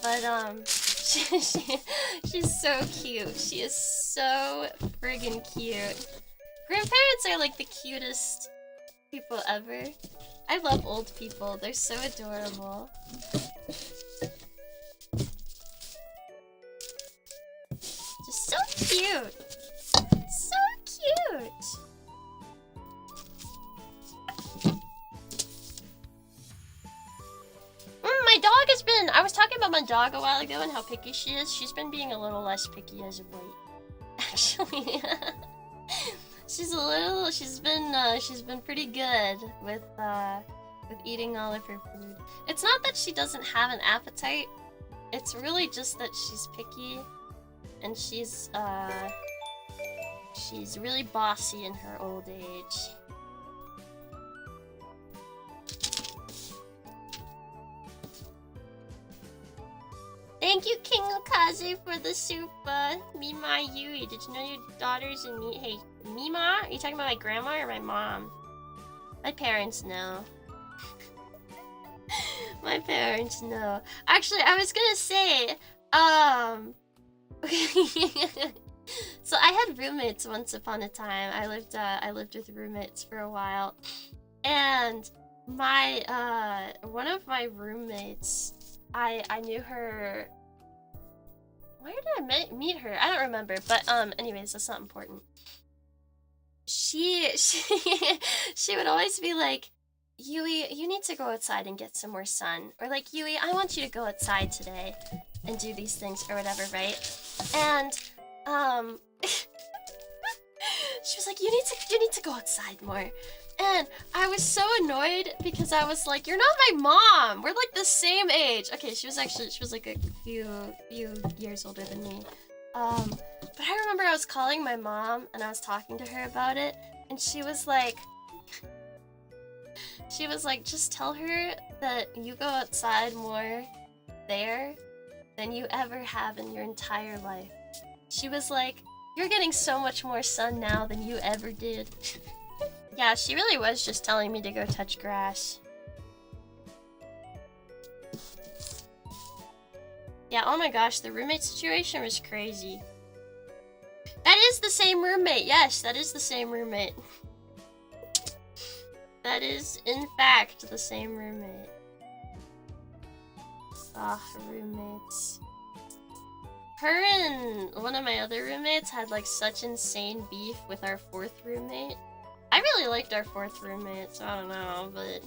But she's so cute. She is so friggin' cute. Grandparents are like the cutest people ever. I love old people. They're so adorable. Just so cute. So cute. My dog has been... I was talking about my dog a while ago and how picky she is. She's been being a little less picky as of late. Actually. She's been pretty good with eating all of her food. It's not that she doesn't have an appetite. It's really just that she's picky. And she's really bossy in her old age. Thank you, King Okaze, for the super. Mima Yui. Did you know your daughter's in me? Hey, Mima? Are you talking about my grandma or my mom? My parents know. My parents know. Actually, I was gonna say, so I had roommates once upon a time. I lived with roommates for a while, and my one of my roommates, I knew her. Where did I meet her? I don't remember, but anyways, that's not important. She would always be like, Yui, you need to go outside and get some more sun. Or like, Yui, I want you to go outside today and do these things or whatever, right? And she was like, you need to go outside more. And I was so annoyed because I was like, you're not my mom. We're like the same age. Okay, she was like a few years older than me. But I remember I was calling my mom and I was talking to her about it, and she was like, just tell her that you go outside more there than you ever have in your entire life. She was like, you're getting so much more sun now than you ever did. Yeah, she really was just telling me to go touch grass. Yeah, oh my gosh, the roommate situation was crazy. That is the same roommate. Yes, that is the same roommate. That is, in fact, the same roommate. Ah, roommates. Her and one of my other roommates had like such insane beef with our fourth roommate. I really liked our fourth roommate, so I don't know, but...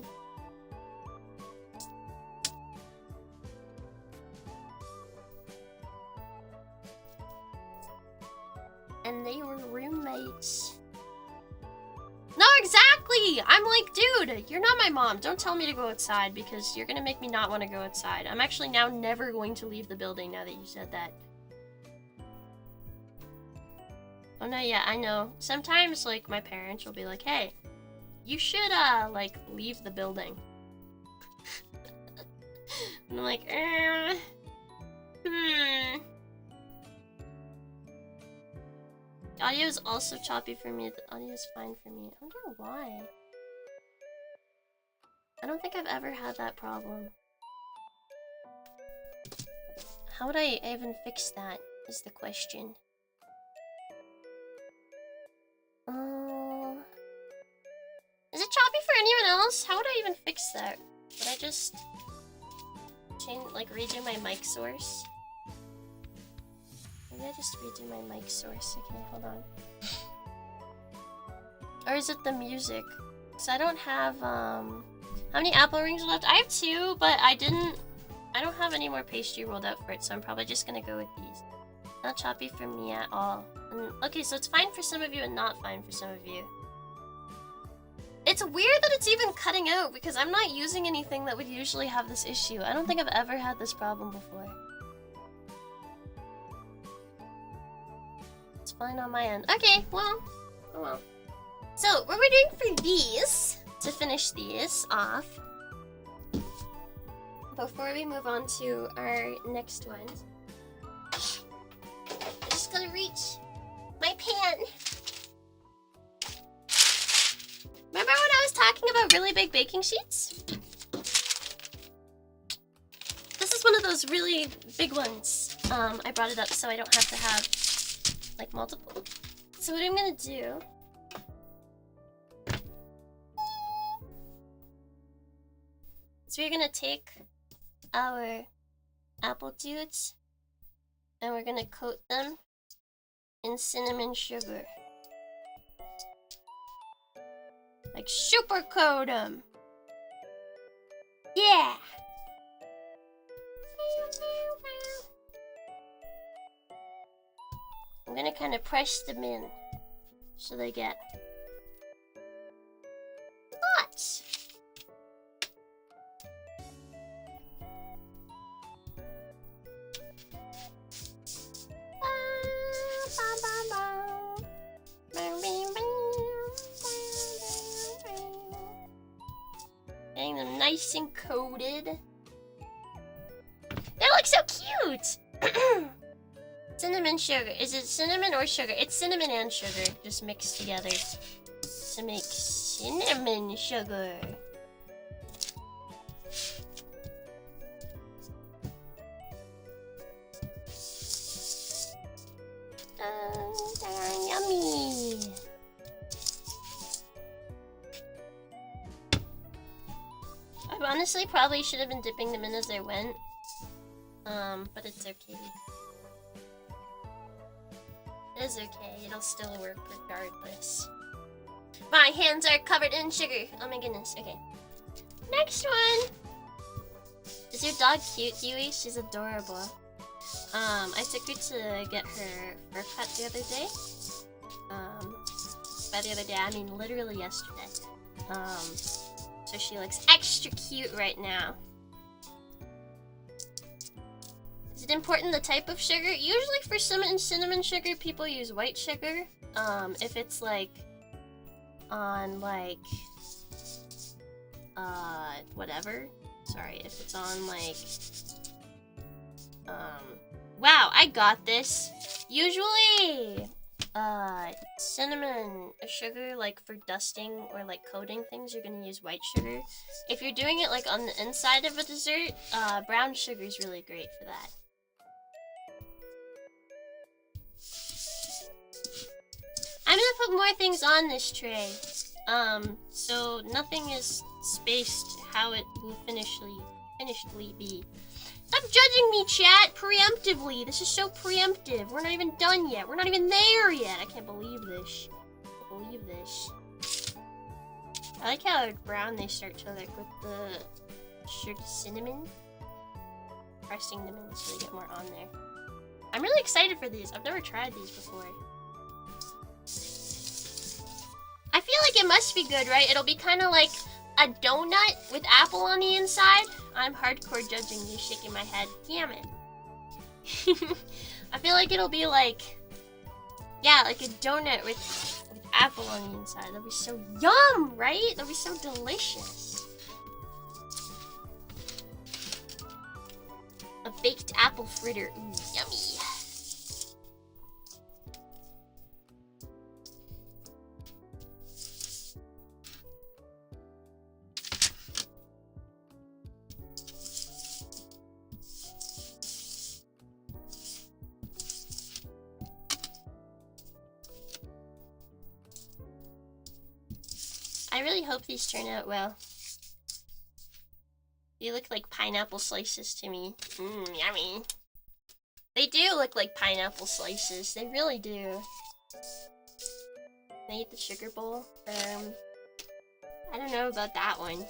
And they were roommates. No, exactly! I'm like, dude, you're not my mom. Don't tell me to go outside because you're gonna make me not want to go outside. I'm actually now never going to leave the building now that you said that. Oh no, yeah, I know. Sometimes, like, my parents will be like, hey, you should, like, leave the building. And I'm like, The audio is also choppy for me. The audio is fine for me. I wonder why. I don't think I've ever had that problem. How would I even fix that, is the question. Is it choppy for anyone else? How would I even fix that? Would I just change, like, redo my mic source? Maybe I just redo my mic source. Okay, hold on. Or is it the music? So I don't have, how many apple rings left? I have 2, but I don't have any more pastry rolled out for it, so I'm probably just gonna go with these. Not choppy for me at all. And, okay, so it's fine for some of you and not fine for some of you. It's weird that it's even cutting out because I'm not using anything that would usually have this issue. I don't think I've ever had this problem before. It's fine on my end. Okay, well, oh well. So, what we're doing for these, to finish these off, before we move on to our next ones, I just gotta reach my pan. Remember when I was talking about really big baking sheets? This is one of those really big ones. I brought it up so I don't have to have, like, multiple. So what I'm gonna do... is we're gonna take our apple dudes and we're gonna coat them in cinnamon sugar. Like, super coat them. Yeah. I'm gonna kind of press them in so they get hot. Getting them nice and coated. They look so cute! Cinnamon sugar. Is it cinnamon or sugar? It's cinnamon and sugar just mixed together to make cinnamon sugar. Yummy. I honestly probably should have been dipping them in as I went. But it's okay. It is okay, it'll still work regardless. My hands are covered in sugar. Oh my goodness, okay. Next one! Is your dog cute, Yui? She's adorable. I took her to get her fur cut the other day. By the other day, I mean literally yesterday. So she looks extra cute right now. Is it important the type of sugar? Usually for cinnamon sugar, people use white sugar. If it's like on like whatever. Sorry, if it's on like wow, I got this. Usually cinnamon sugar, like for dusting or like coating things, you're gonna use white sugar. If you're doing it like on the inside of a dessert, brown sugar is really great for that. I'm gonna put more things on this tray, so nothing is spaced how it will finishly be. Stop judging me, chat, preemptively. This is so preemptive. We're not even done yet. We're not even there yet. I can't believe this. I can't believe this. I like how brown they start to look with the sugar cinnamon. Pressing them in so they get more on there. I'm really excited for these. I've never tried these before. I feel like it must be good, right? It'll be kind of like a donut with apple on the inside. I'm hardcore judging you, shaking my head. Damn it. I feel like it'll be like, yeah, like a donut with apple on the inside. That'll be so yum, right? That'll be so delicious. A baked apple fritter. Ooh, yummy. I really hope these turn out well. They look like pineapple slices to me. Mmm, yummy. They do look like pineapple slices. They really do. Can I eat the sugar bowl? I don't know about that one.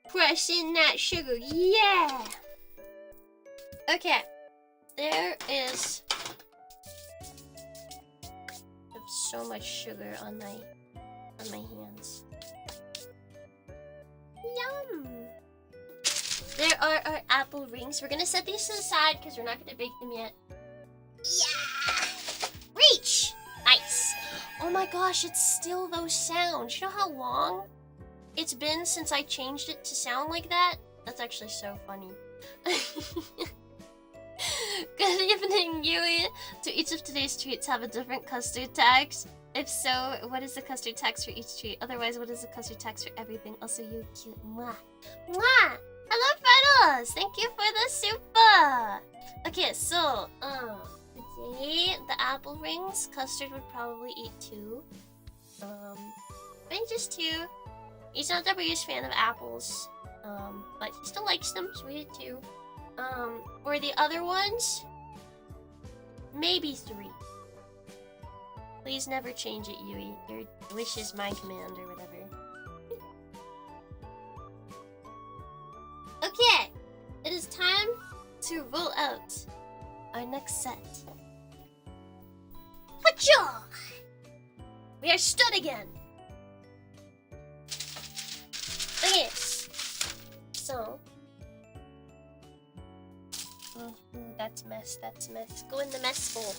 Press in that sugar, yeah! Okay, there is so much sugar on my hands. Yum! There are our apple rings. We're gonna set these to the side because we're not gonna bake them yet. Yeah! Reach! Nice! Oh my gosh, it's still those sounds. You know how long it's been since I changed it to sound like that? That's actually so funny. Good evening, Yui. Do each of today's treats have a different custard tags? If so, what is the custard tax for each treat? Otherwise, what is the custard tax for everything? Also, you cute. Mwah. Mwah! Hello, Fredos! Thank you for the super! Okay, so, today, the apple rings, custard would probably eat 2. Maybe just 2. He's not the biggest fan of apples, but he still likes them, so we eat 2. For the other ones, maybe 3. Please never change it, Yui. Your wish is my command, or whatever. Okay, it is time to roll out our next set. Hacha! We are stood again. Okay, so. Ooh, that's mess, that's mess. Go in the mess bowl.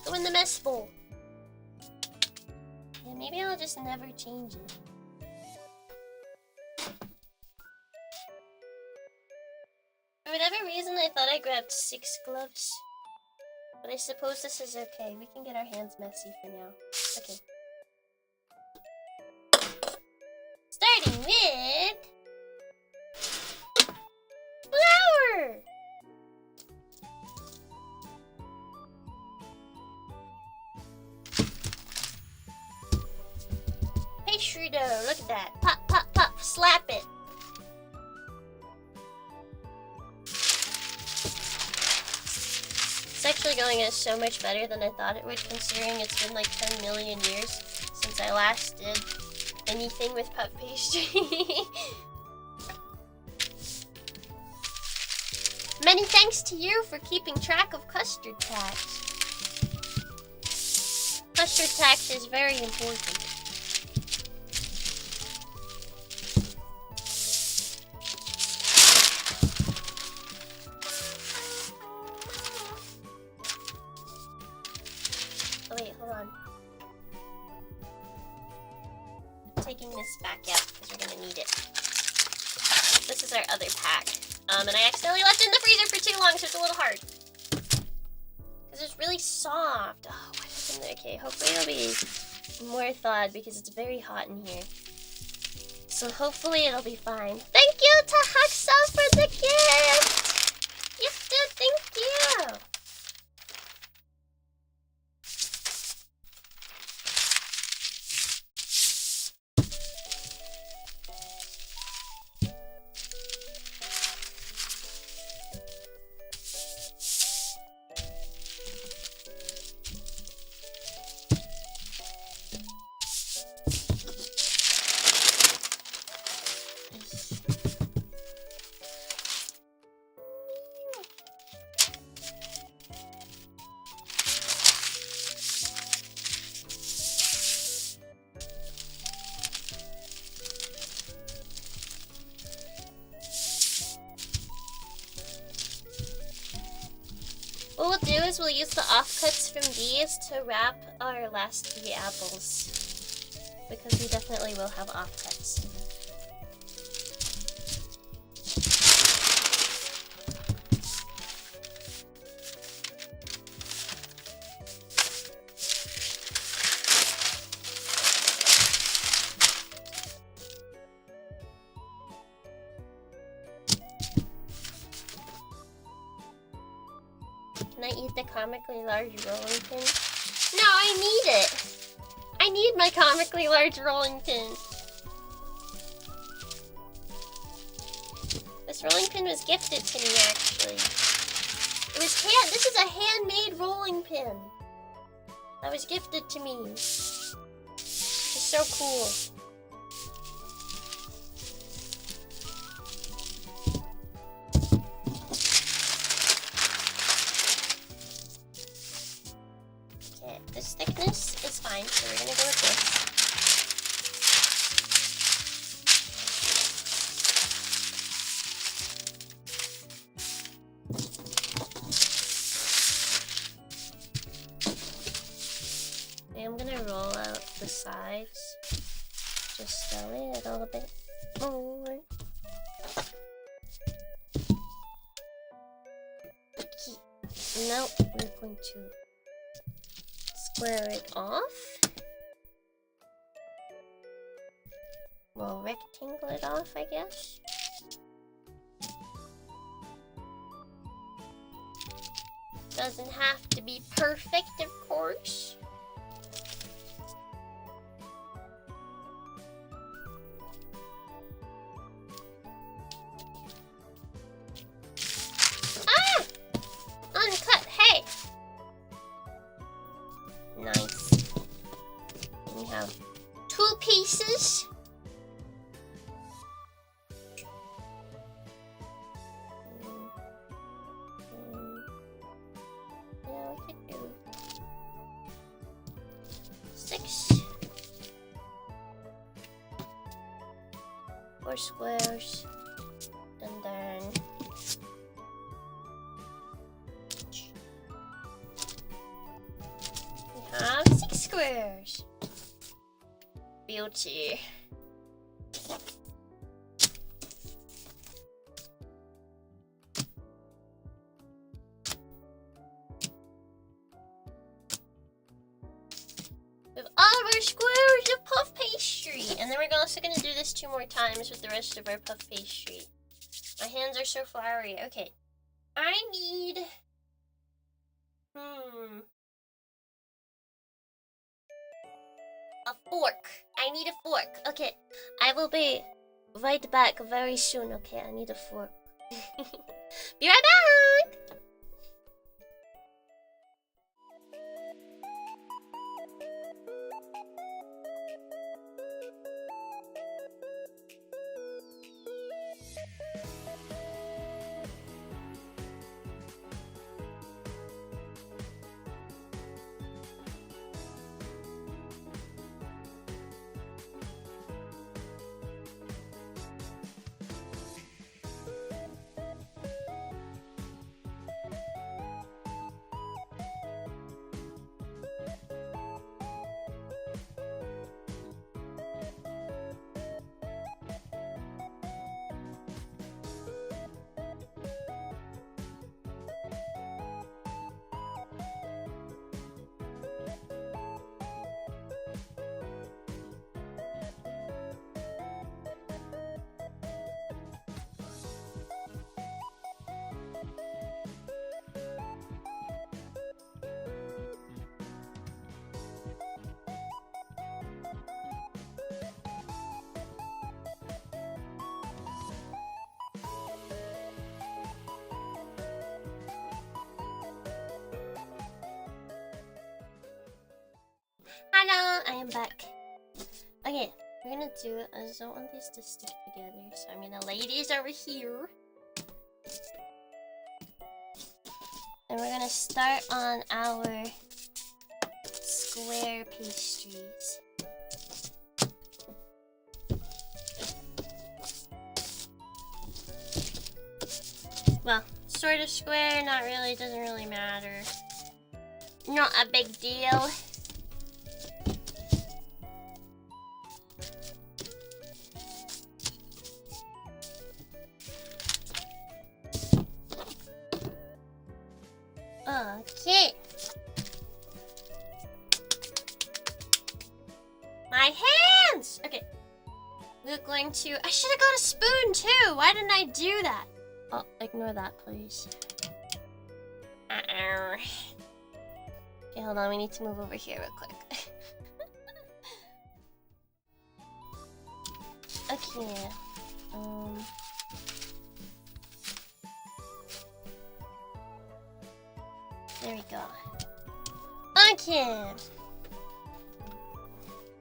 Go in the mess bowl. Yeah, maybe I'll just never change it. For whatever reason, I thought I grabbed 6 gloves. But I suppose this is okay. We can get our hands messy for now. Okay. Starting with... flour! Pastry dough, look at that. Pop, pop, pop, slap it. It's actually going so much better than I thought it would, considering it's been like 10 million years since I last did anything with puff pastry. Many thanks to you for keeping track of custard tax. Custard tax is very important. Oh wait, hold on. I'm taking this back out because we're gonna need it. This is our other pack. And I accidentally left it in the freezer for too long, so it's a little hard. Because it's really soft. Oh, what is in there? Okay, hopefully it'll be more thawed because it's very hot in here. So hopefully it'll be fine. Thank you to Haxa for the gift! Gifted, thank you! What we'll do is we'll use the offcuts from these to wrap our last 3 apples. Because we definitely will have offcuts. Can I eat the comically large rolling pin? No, I need it! I need my comically large rolling pin. This rolling pin was gifted to me, actually. This is a handmade rolling pin. That was gifted to me. It's so cool. This thickness is fine, so we're gonna go with this. Okay, I'm gonna roll out the sides just a little bit more. Okay. Now we're going to square it off. We'll rectangle it off, I guess. Doesn't have to be perfect, of course. Ah! Uncut, hey! Nice. We have 2 pieces. Yeah, we could do 6. 4 squares. And then have 6 squares. Beauty. squares of puff pastry. And then we're also gonna do this 2 more times with the rest of our puff pastry. My hands are so floury. Okay. I need... a fork. I need a fork. Okay. I will be right back very soon. Okay, I need a fork. Be right back! Hello, I am back. Okay, we're gonna do it. I just don't want these to stick together, so I'm gonna lay these over here. And we're gonna start on our square pastries. Well, sort of square, not really, doesn't really matter. Not a big deal. Okay. My hands! Okay. We're going to... I should have got a spoon too! Why didn't I do that? Oh, ignore that, please. Okay, hold on. We need to move over here real quick. Okay. There we go. Okay.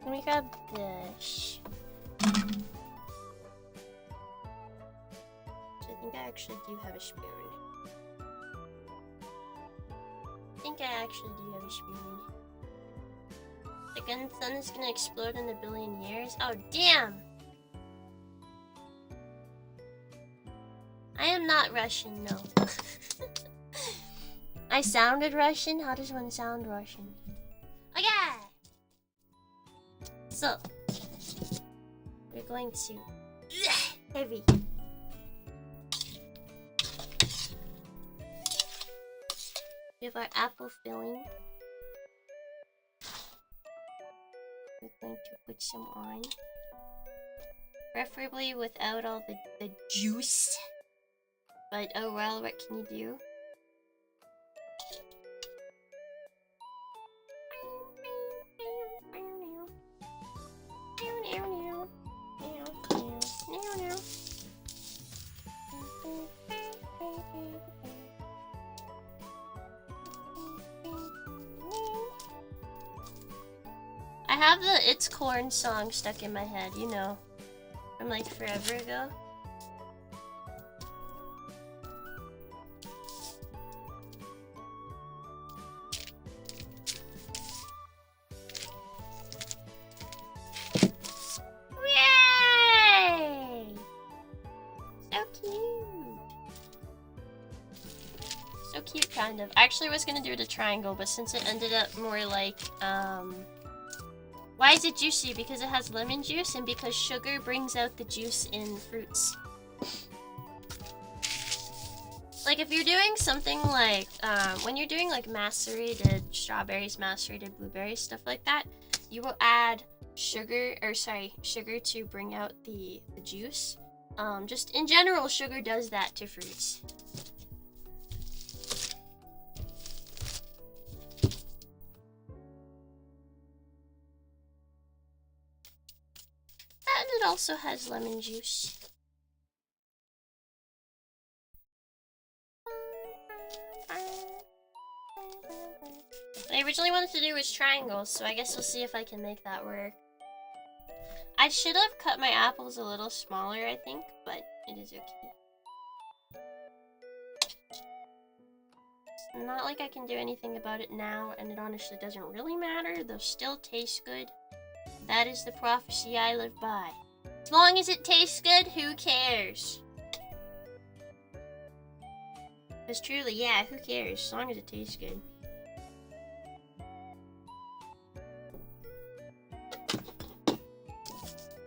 Let me grab this. So I think I actually do have a spoon. The gun sun is gonna explode in a billion years? Oh, damn! I am not Russian, no. I sounded Russian? How does one sound Russian? Okay! So, we're going to... heavy. We have our apple filling. We're going to put some on. Preferably without all the juice. But oh well, what can you do? I have the It's Corn song stuck in my head, you know, from like forever ago. Yay! So cute. So cute, kind of. I actually was gonna do it a triangle, but since it ended up more like, why is it juicy? Because it has lemon juice and because sugar brings out the juice in fruits. Like if you're doing something like, when you're doing like macerated strawberries, macerated blueberries, stuff like that, you will add sugar, or sorry, sugar to bring out the juice. Just in general, sugar does that to fruits. And it also has lemon juice. What I originally wanted to do was triangles, so I guess we'll see if I can make that work. I should have cut my apples a little smaller, I think, but it is okay. It's not like I can do anything about it now, and it honestly doesn't really matter. They'll still taste good. That is the prophecy I live by. As long as it tastes good, who cares? Because truly, yeah, who cares? As long as it tastes good.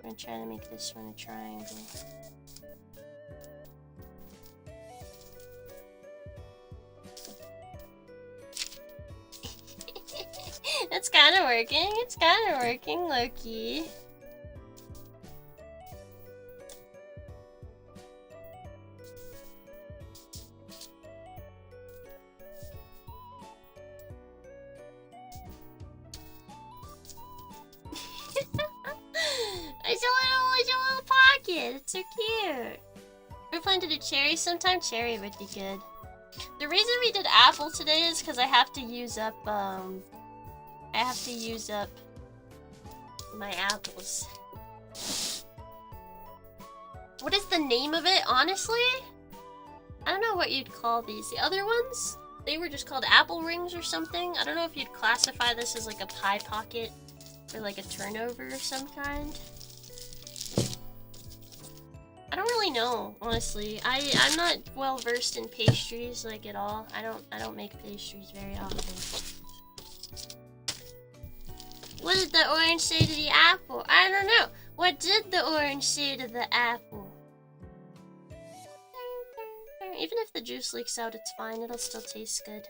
I'm gonna try to make this one a triangle. It's kind of working. It's kind of working, Loki. It's a little pocket. It's so cute. We're planning to do cherry sometime. Cherry would be good. The reason we did apple today is because I have to use up my apples. What is the name of it, honestly? I don't know what you'd call these. The other ones, they were just called apple rings or something. I don't know if you'd classify this as like a pie pocket or like a turnover of some kind. I don't really know, honestly. I'm not well versed in pastries like at all. I don't make pastries very often. What did the orange say to the apple? I don't know. What did the orange say to the apple? Even if the juice leaks out, it's fine. It'll still taste good.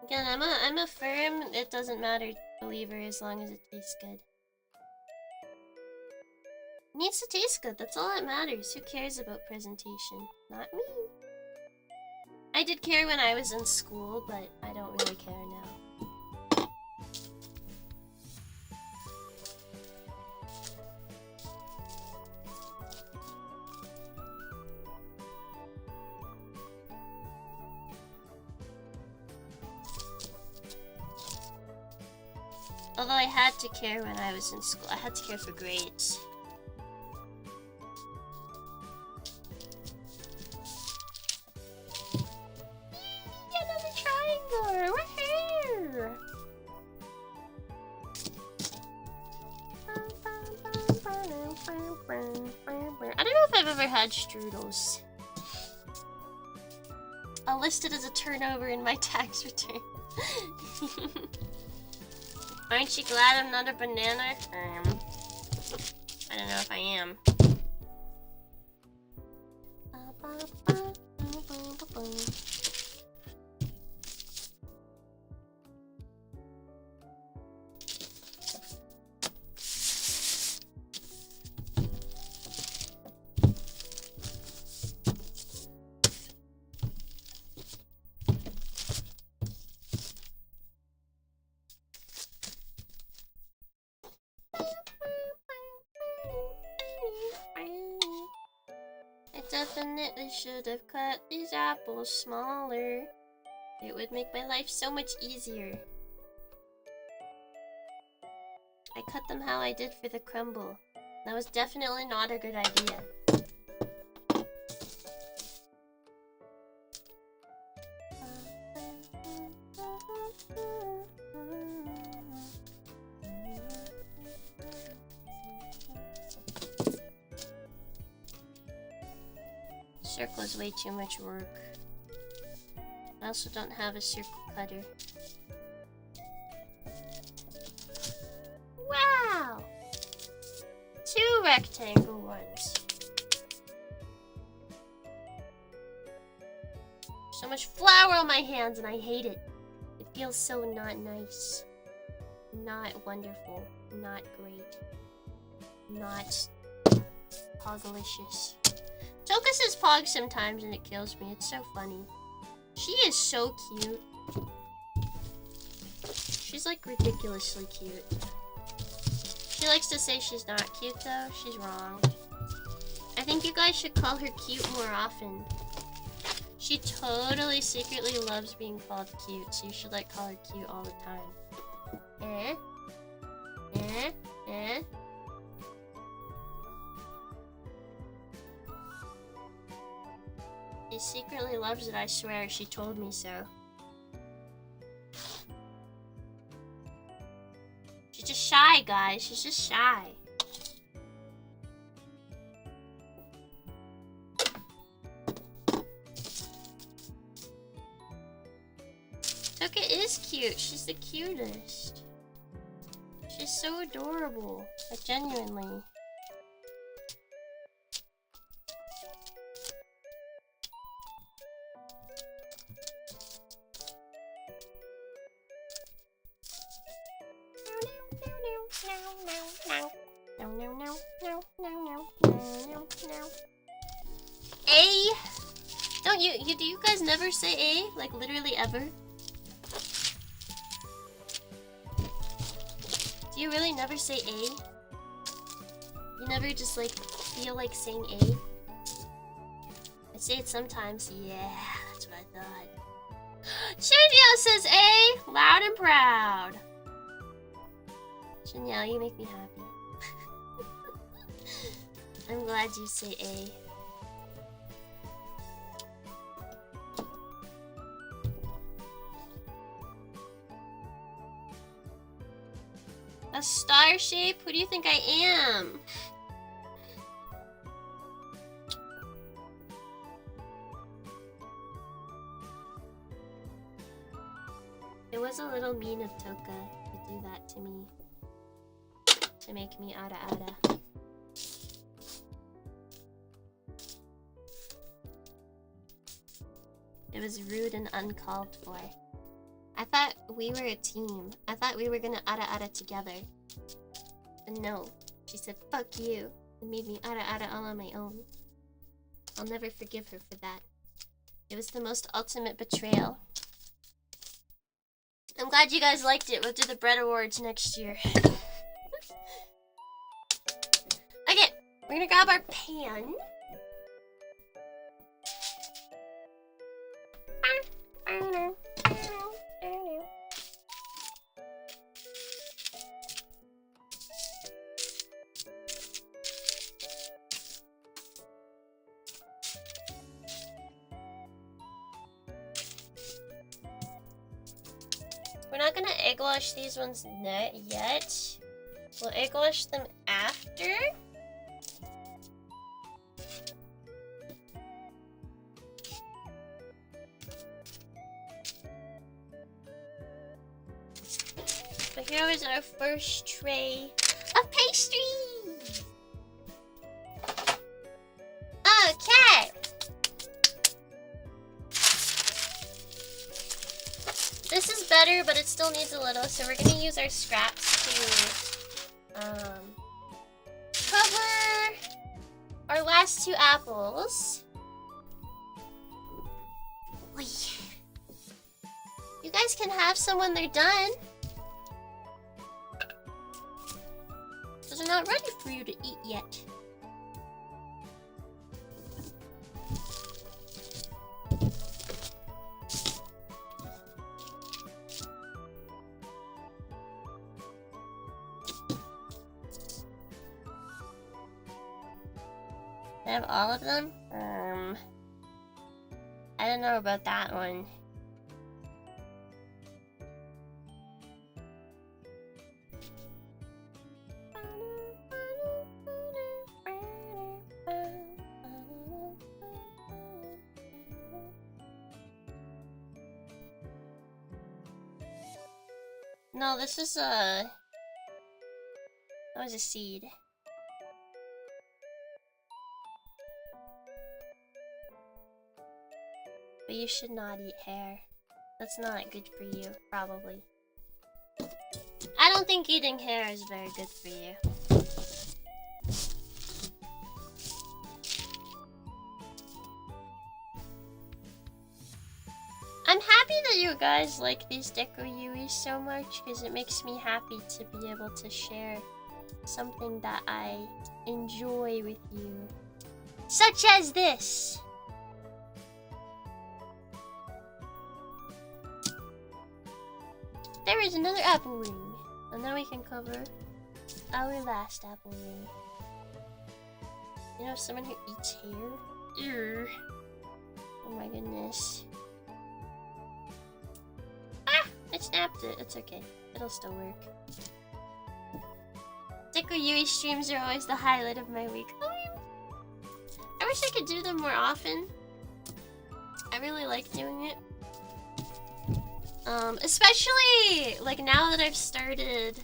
Again, I'm a firm it doesn't matter believer as long as it tastes good. It needs to taste good. That's all that matters. Who cares about presentation? Not me. I did care when I was in school, but I don't really care now. Although I had to care when I was in school. I had to care for grades. I don't know if I've ever had strudels. I'll list it as a turnover in my tax return. Aren't you glad I'm not a banana? I don't know if I am. Definitely should have cut these apples smaller. It would make my life so much easier. I cut them how I did for the crumble. That was definitely not a good idea. Circle is way too much work. I also don't have a circle cutter. Wow! 2 rectangle ones. So much flour on my hands and I hate it. It feels so not nice. Not wonderful. Not great. Not pogalicious. Toka says pog sometimes and it kills me. It's so funny. She is so cute. She's like ridiculously cute. She likes to say she's not cute though. She's wrong. I think you guys should call her cute more often. She totally secretly loves being called cute, so you should like call her cute all the time. She secretly loves it, I swear. She told me so. She's just shy, guys. She's just shy. Toka is cute. She's the cutest. She's so adorable. Like, genuinely. A? Don't do you guys never say A? Like literally ever? Do you really never say A? You never just like feel like saying A? I say it sometimes. Yeah, that's what I thought. Shunyao says A! Loud and proud. Shunyao, you make me happy. I'm glad you say A. A star shape? Who do you think I am? It was a little mean of Toka to do that to me. To make me ara. It was rude and uncalled for. I thought we were a team. I thought we were gonna ara together. But no. She said, fuck you. And made me ara all on my own. I'll never forgive her for that. It was the most ultimate betrayal. I'm glad you guys liked it. We'll do the bread awards next year. Okay, we're gonna grab our pan. We're not gonna egg wash these ones yet. We'll egg wash them after. But here is our first tray of pastry. Okay. This is better, but it still needs a little, so we're gonna use our scraps to cover our last two apples. Oy. You guys can have some when they're done. Those are not ready for you to eat yet. I have all of them? I don't know about that one. No, this is that was a seed. But you should not eat hair. That's not good for you, probably. I don't think eating hair is very good for you. I'm happy that you guys like these DECOYUI so much, because it makes me happy to be able to share something that I enjoy with you. Such as this! There is another apple ring. And then we can cover our last apple ring. You know someone who eats hair? Ugh. Oh my goodness. Ah! I snapped it. It's okay. It'll still work. DECOYUI streams are always the highlight of my week. Oh, I wish I could do them more often. I really like doing it. Especially like now that I've started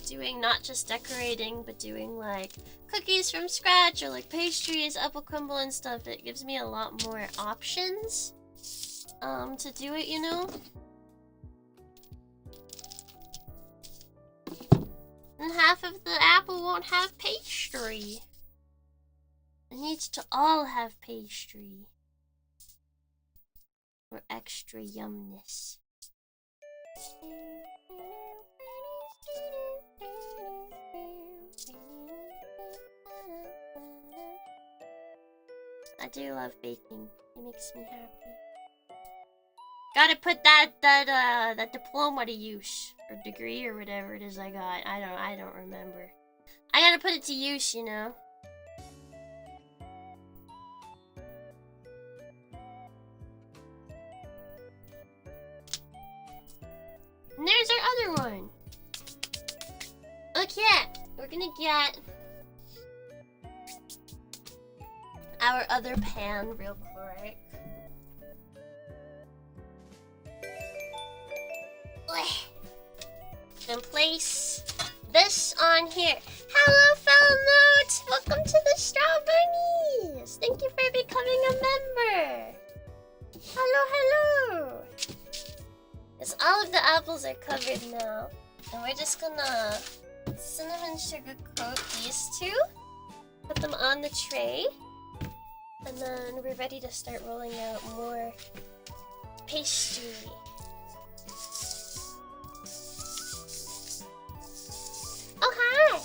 doing not just decorating, but doing like cookies from scratch or like pastries, apple crumble and stuff. It gives me a lot more options to do it, you know? And half of the apple won't have pastry. It needs to all have pastry for extra yumness. I do love baking. It makes me happy. Gotta put that diploma to use, or degree, or whatever it is I got. I don't remember. I gotta put it to use, you know. And there's our other one. Okay, we're gonna get our other pan real quick. And place this on here. Hello, fellow notes! Welcome to the Strawberries! Thank you for becoming a member! Hello, hello! Yes, all of the apples are covered now. And we're just gonna cinnamon sugar coat these two. Put them on the tray. And then we're ready to start rolling out more pastry. Oh, hi!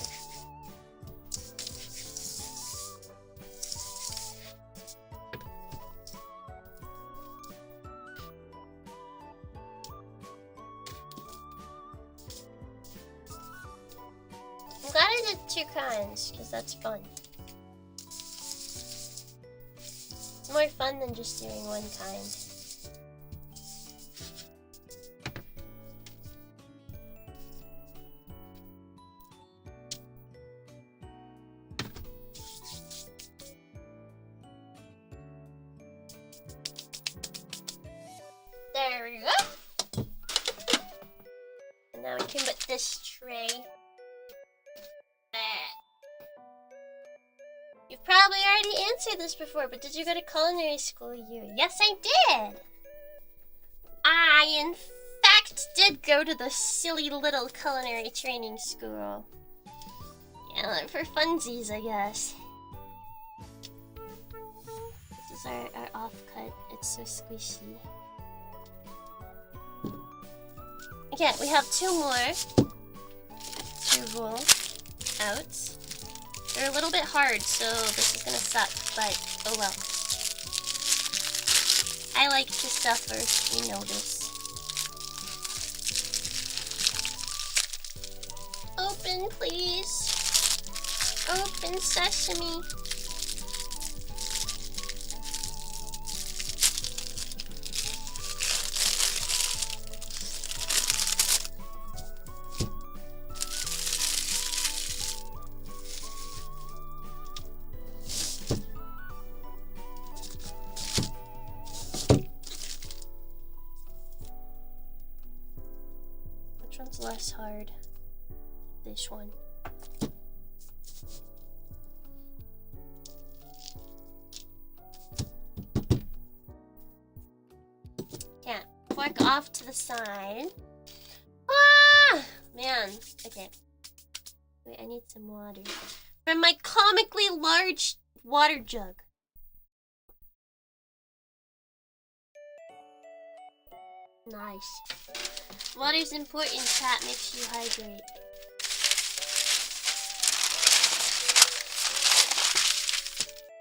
I'm glad I did two kinds, because that's fun. It's more fun than just doing one kind. There we go. And now we can put this tray back. You've probably already answered this before, but did you go to culinary school, you? Yes, I did! I, in fact, did go to the silly little culinary training school. Yeah, like for funsies, I guess. This is our offcut. It's so squishy. Okay, we have two more to roll out. They're a little bit hard, so this is gonna suck, but oh well. I like to suffer, you know this. Open, please. Open sesame. Less hard. This one. Yeah, Fork off to the side. Ah! Man. Okay. Wait, I need some water. From my comically large water jug. Nice. Water's important, chat. Makes you hydrate.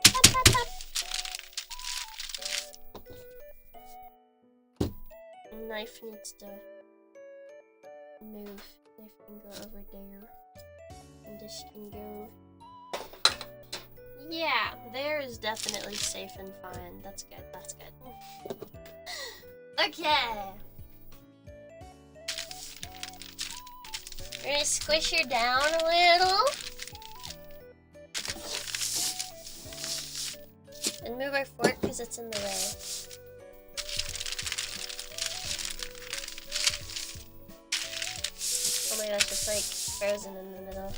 Tap, tap, tap. Knife needs to move. Knife can go over there. And this can go. Yeah, there is definitely safe and fine. That's good, that's good. Okay. We're gonna squish her down a little. And move our fork because it's in the way. Oh my gosh, it's like frozen in the middle.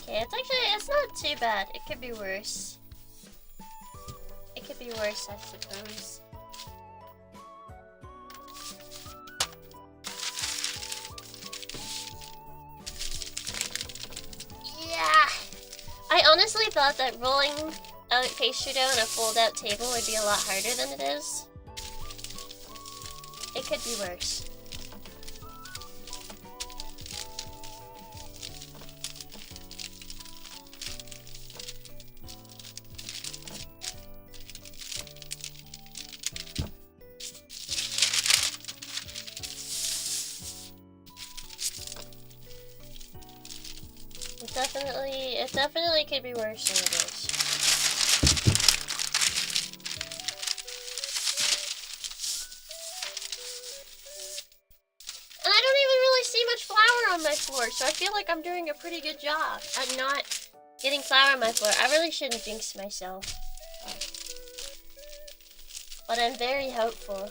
It's okay, it's not too bad. It could be worse. It could be worse, I suppose. Yeah! I honestly thought that rolling out pastry dough on a fold-out table would be a lot harder than it is. It could be worse. It definitely could be worse than it is. And I don't even really see much flour on my floor, so I feel like I'm doing a pretty good job at not getting flour on my floor. I really shouldn't jinx myself. But I'm very hopeful.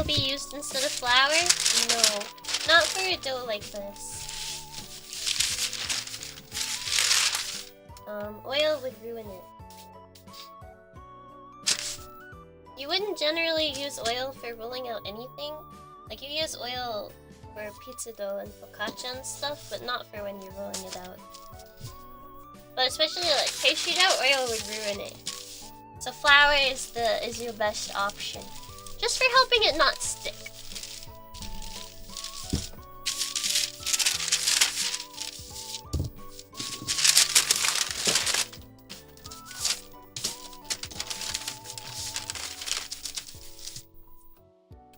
Be used instead of flour? No, not for a dough like this. Oil would ruin it. You wouldn't generally use oil for rolling out anything. Like you use oil for pizza dough and focaccia and stuff, but not for when you're rolling it out. But especially like pastry dough, oil would ruin it. So flour is your best option. Just for helping it not stick.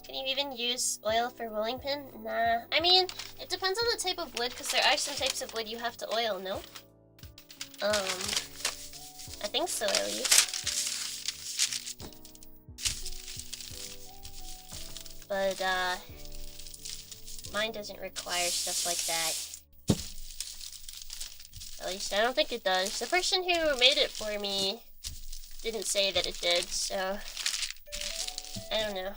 Can you even use oil for rolling pin? Nah. I mean, it depends on the type of wood, because there are some types of wood you have to oil, no? I think so, at least. But, mine doesn't require stuff like that. At least I don't think it does. The person who made it for me didn't say that it did, so I don't know.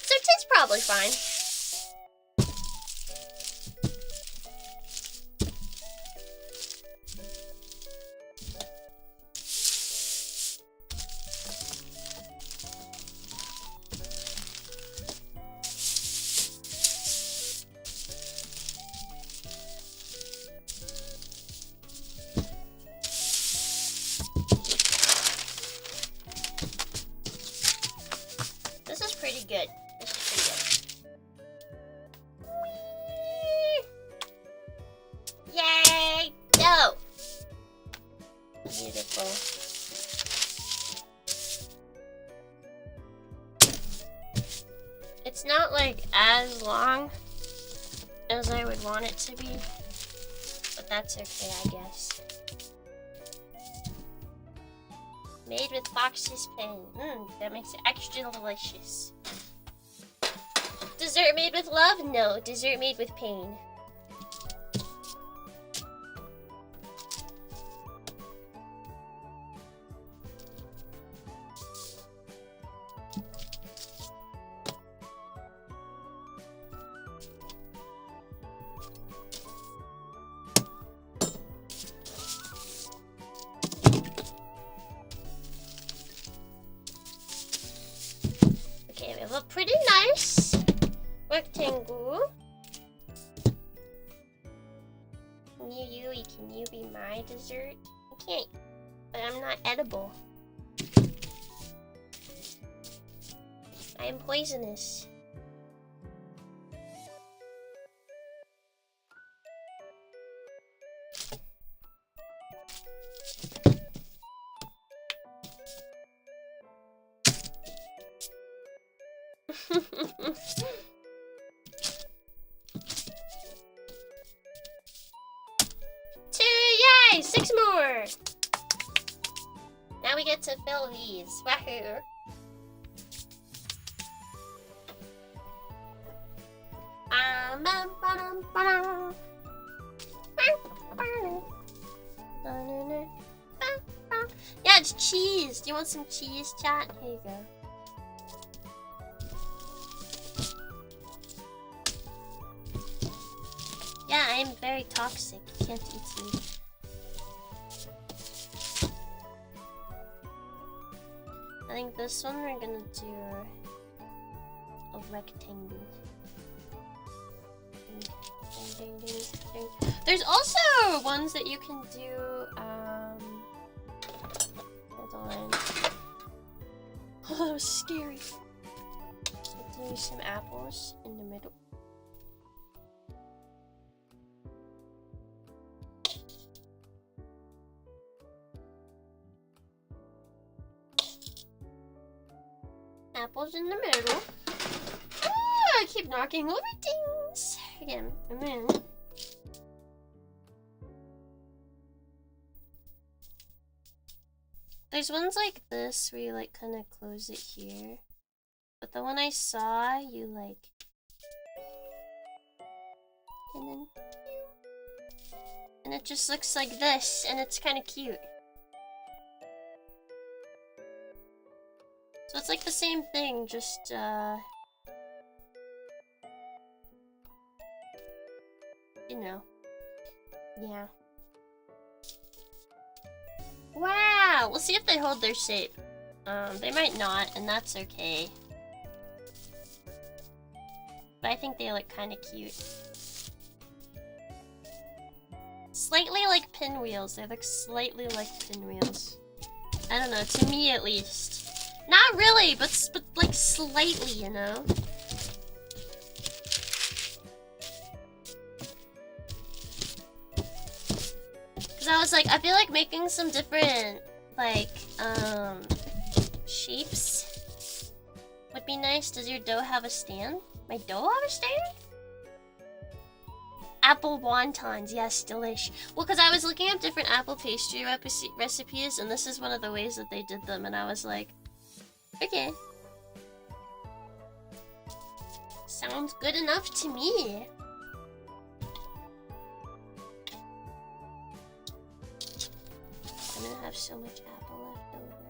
So it tastes probably fine. It's not like as long as I would want it to be, but that's okay, I guess. Made with Fox's pen. That makes it extra delicious. Dessert made with love? No. Dessert made with pain. Okay, we have a pretty nice rectangle. Can you be my dessert? I can't, but I'm not edible. I am poisonous. Yay! 6 more! Now we get to fill these. Wahoo! Yeah, it's cheese. Do you want some cheese, chat? Here you go. Yeah, I am very toxic. You can't eat me. I think this one we're gonna do a rectangle. There's also ones that you can do, hold on. Oh, that was scary. I'll do some apples in the middle. Apples in the middle. Ah, I keep knocking over things. Again, and then there's ones like this where you like kind of close it here, but the one I saw, you like, and it just looks like this, and it's kind of cute. So it's like the same thing, just you know. Yeah. Wow! We'll see if they hold their shape. They might not, and that's okay. But I think they look kind of cute. Slightly like pinwheels. They look slightly like pinwheels. I don't know, to me at least. Not really, but like slightly, you know? Cause I was like, I feel like making some different, like, shapes would be nice. Does your dough have a stand? My dough have a stand? Apple wontons, yes, delish. Well, cause I was looking up different apple pastry recipes, and this is one of the ways that they did them, and I was like, okay. Sounds good enough to me. I'm gonna have so much apple left over.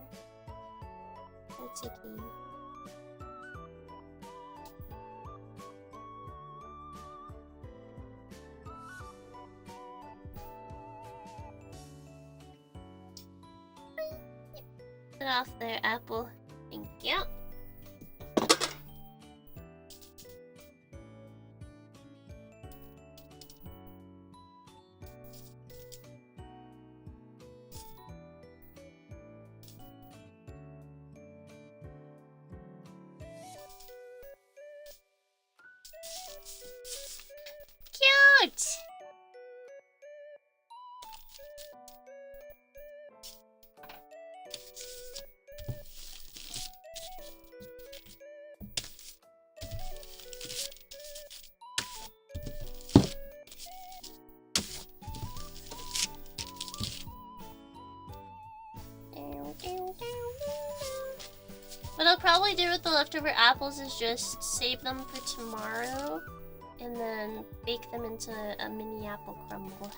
That's okay. Put off their apple. Thank you. Cute! I'll probably do with the leftover apples is just save them for tomorrow and then bake them into a mini apple crumble.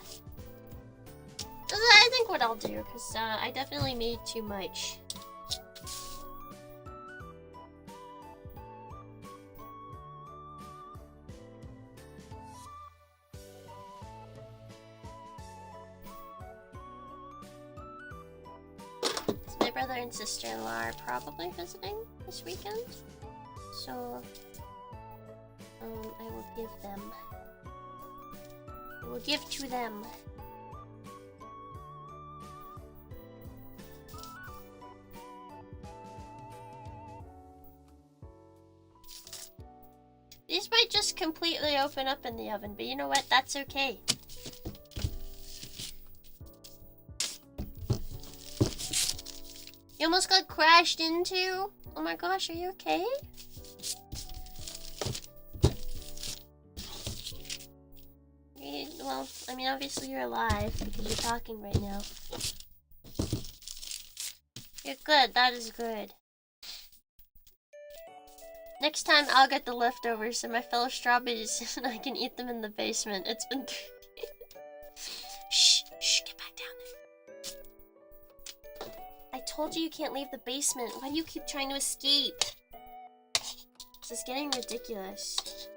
That's I think what I'll do, because I definitely made too much. My brother and sister-in-law are probably visiting this weekend, so I will give them. I will give to them. These might just completely open up in the oven, but you know what? That's okay. You almost got crashed into? Oh my gosh, are you okay? Well, I mean, obviously you're alive because you're talking right now. You're good, that is good. Next time I'll get the leftovers and my fellow strawberries and I can eat them in the basement. It's been Shh, shh, get back down there. I told you you can't leave the basement. Why do you keep trying to escape? This is getting ridiculous.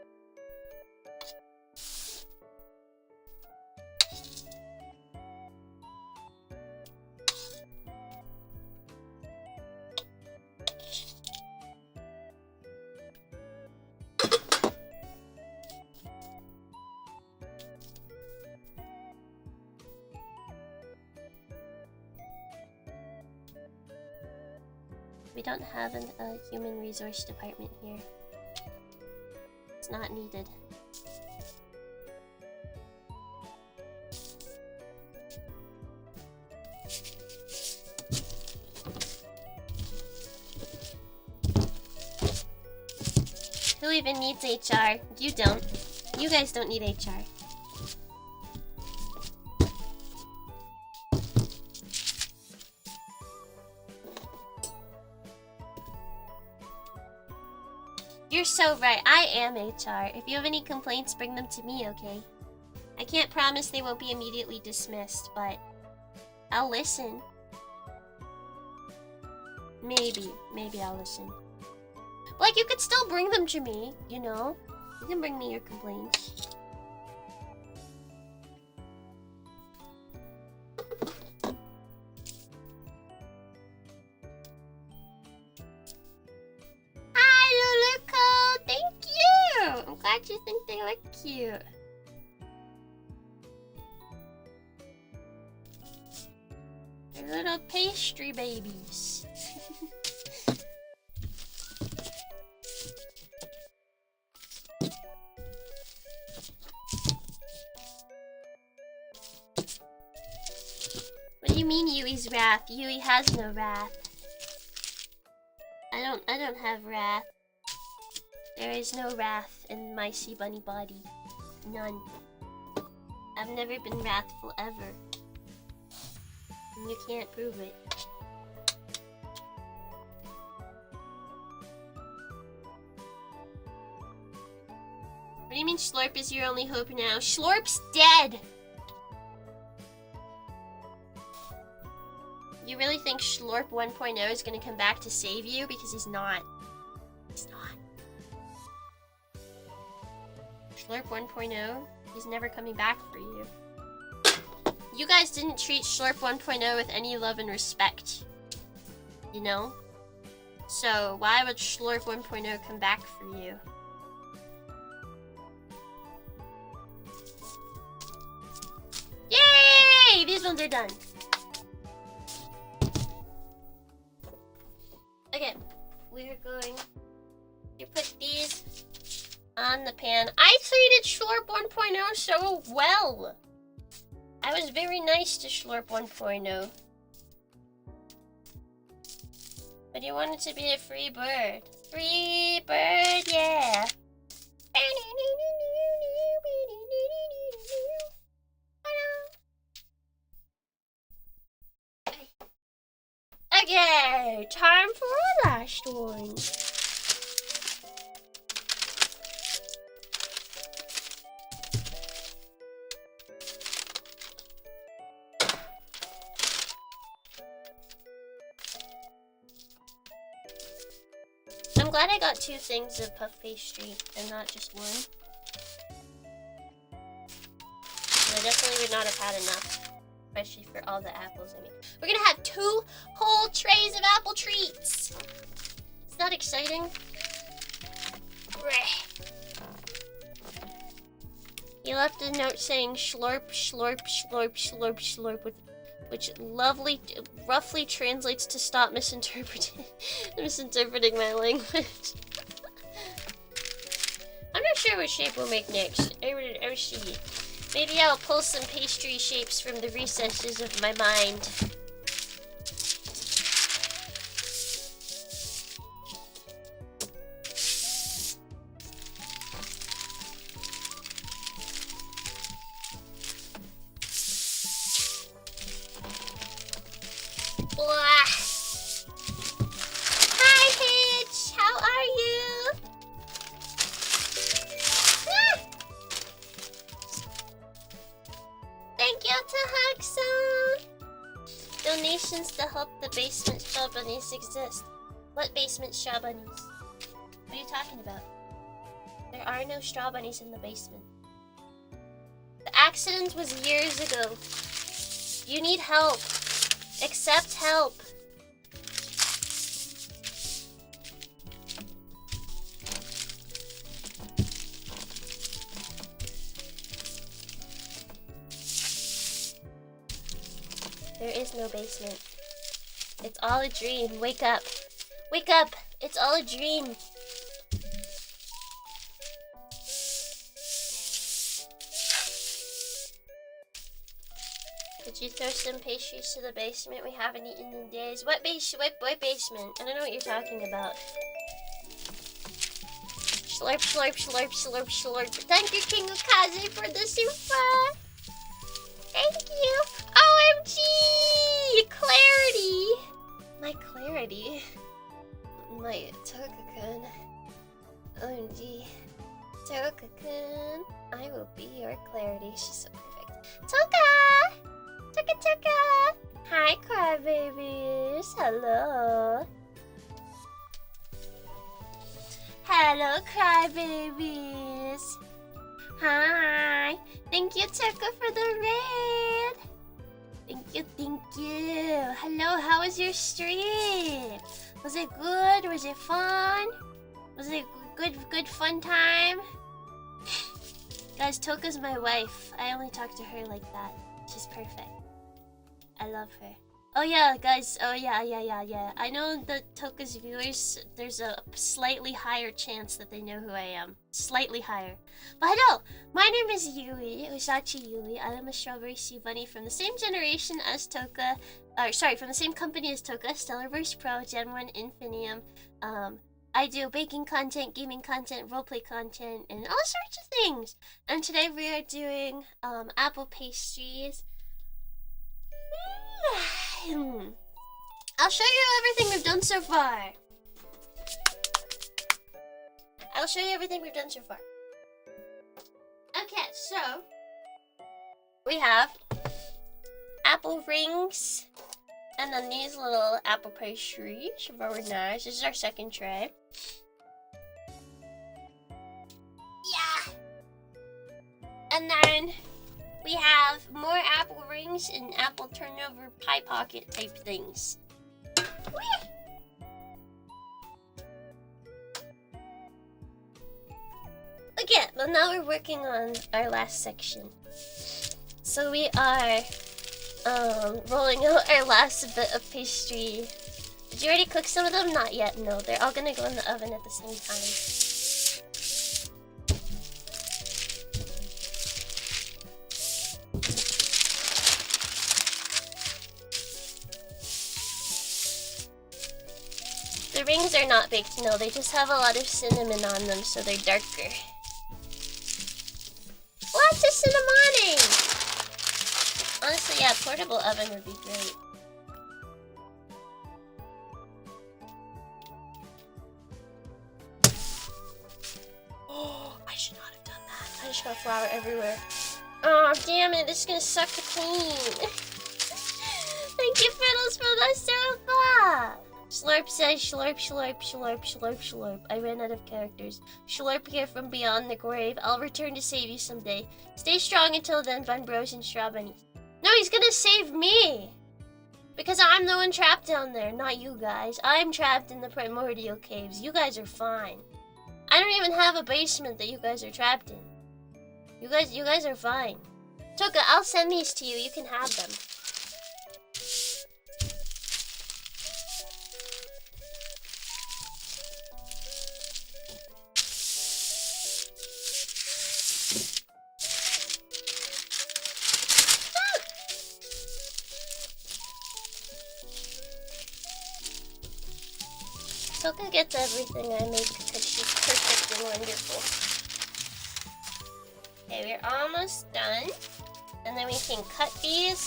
We don't have a human resource department here. It's not needed. Who even needs HR? You don't. You guys don't need HR. You're so right. I am HR. If you have any complaints, bring them to me, okay? I can't promise they won't be immediately dismissed, but I'll listen. Maybe I'll listen. Like, you could still bring them to me, you know? You can bring me your complaints. I'm glad you think they look cute. They're little pastry babies. What do you mean Yui's wrath? Yui has no wrath. I don't have wrath. There is no wrath in my sea bunny body. None. I've never been wrathful ever. And you can't prove it. What do you mean Slurp is your only hope now? Slurp's dead! You really think Slurp 1.0 is gonna come back to save you? Because he's not. He's not. Slurp 1.0, he's never coming back for you. You guys didn't treat Slurp 1.0 with any love and respect. You know? So, why would Slurp 1.0 come back for you? Yay! These ones are done. Okay, we're going to put these on the pan. I treated Slurp 1.0 so well. I was very nice to Slurp 1.0. But he wanted to be a free bird. Free bird, yeah. Okay. Okay, time for our last one. I'm glad I got 2 things of puff pastry and not just one. I definitely would not have had enough, especially for all the apples I made. We're gonna have 2 whole trays of apple treats. Is that exciting? He left a note saying slurp, slurp, slurp, slurp, slurp, which roughly translates to stop misinterpreting my language. I'm not sure what shape we'll make next. Oh, see. Maybe I'll pull some pastry shapes from the recesses of my mind. Hi, Hitch! How are you? Thank you to Haxon! Donations to help the basement straw bunnies exist. What basement straw bunnies? What are you talking about? There are no straw bunnies in the basement. The accident was years ago. You need help. Accept help. There is no basement. It's all a dream. Wake up. Wake up. It's all a dream. Did you throw some pastries to the basement? We haven't eaten in days. What basement? I don't know what you're talking about. Slurp, slurp, slurp, slurp, slurp. Thank you, King Okaze, for the super. Thank you. OMG! Clarity! My clarity. My Toka-kun. OMG. Toka-kun. I will be your clarity. She's so perfect. Toka! Toka Toka! Hi, crybabies. Hello. Hello, crybabies. Hi. Thank you, Toka, for the raid. Thank you, thank you. Hello, how was your stream? Was it good? Was it fun? Was it good fun time? Guys, Toka's my wife. I only talk to her like that. She's perfect. I love her. Oh yeah, guys. Oh yeah. I know that Toka's viewers, there's a slightly higher chance that they know who I am. Slightly higher. But hello, my name is Yui, Usachi Yui. I am a strawberry sea bunny from the same generation as Toka. From the same company as Toka, Stellarverse Pro, Gen 1, Infinium. I do baking content, gaming content, roleplay content, and all sorts of things. And today we are doing apple pastries. I'll show you everything we've done so far. Okay, so we have apple rings and then these little apple pastries. Very nice. This is our second tray. Yeah. And then we have more apple rings and apple turnover pie pocket type things. Whee! Okay, well now we're working on our last section. So we are rolling out our last bit of pastry. Did you already cook some of them? Not yet, no. They're all gonna go in the oven at the same time. The rings are not baked, no, they just have a lot of cinnamon on them, so they're darker. Lots of cinnamoning! Honestly, yeah, portable oven would be great. just got flour everywhere. Oh, damn it. This is gonna suck to clean. Thank you, Fiddles, for the sofa. Slurp says slurp, slurp, slurp, slurp, slurp. I ran out of characters. Slurp here from beyond the grave. I'll return to save you someday. Stay strong until then, Bun Bros and Straw Bunnies. No, he's gonna save me! Because I'm the one trapped down there, not you guys. I'm trapped in the primordial caves. You guys are fine. I don't even have a basement that you guys are trapped in. You guys are fine. Toka, I'll send these to you. You can have them. Toka gets everything I make because she's perfect and wonderful. Okay, we're almost done. And then we can cut these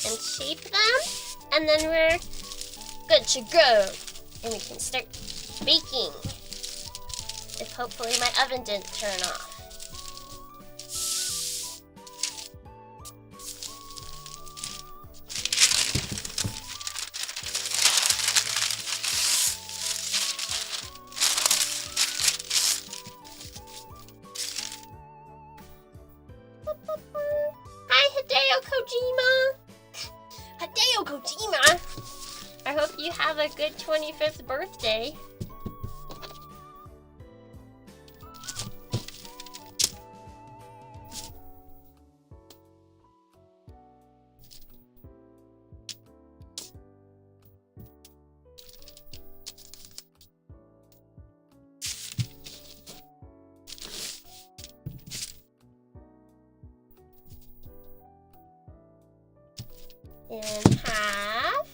and shape them. And then we're good to go. And we can start baking. If hopefully my oven didn't turn off. I hope you have a good 25th birthday. In half.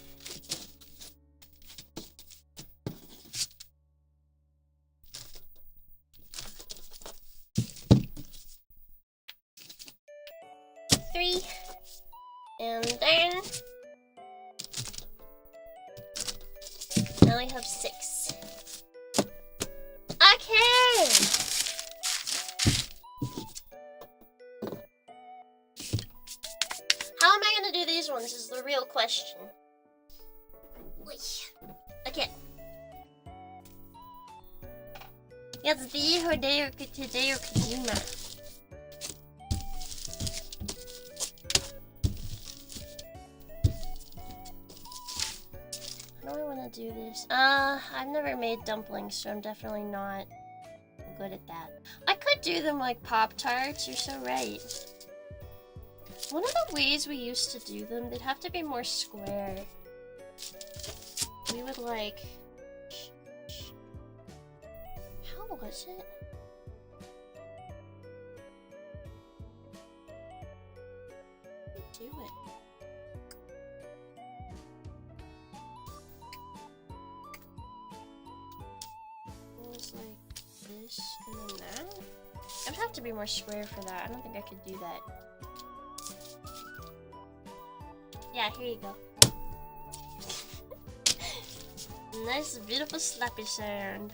Three. And then now we have 6. Okay. How am I gonna do these ones is the real question. Okay. Jetzt die Hideo Kojima. How do I want to do this? I've never made dumplings, so I'm definitely not good at that. I could do them like Pop-Tarts, you're so right. One of the ways we used to do them, they'd have to be more square. We would like... How was it? Do it. It was like this and then that. I would have to be more square for that. I don't think I could do that. Yeah, here you go. Nice, beautiful slappy sound.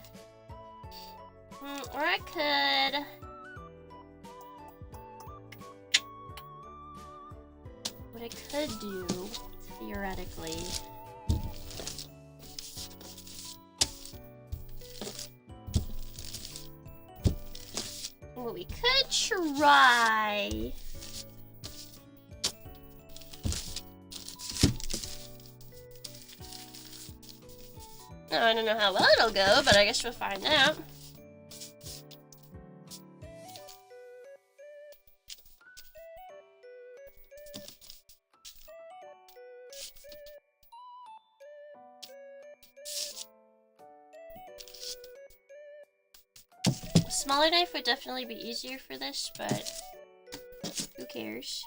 Or I could... What I could do, theoretically... What we could try... Oh, I don't know how well it'll go, but I guess we'll find out. A smaller knife would definitely be easier for this, but who cares?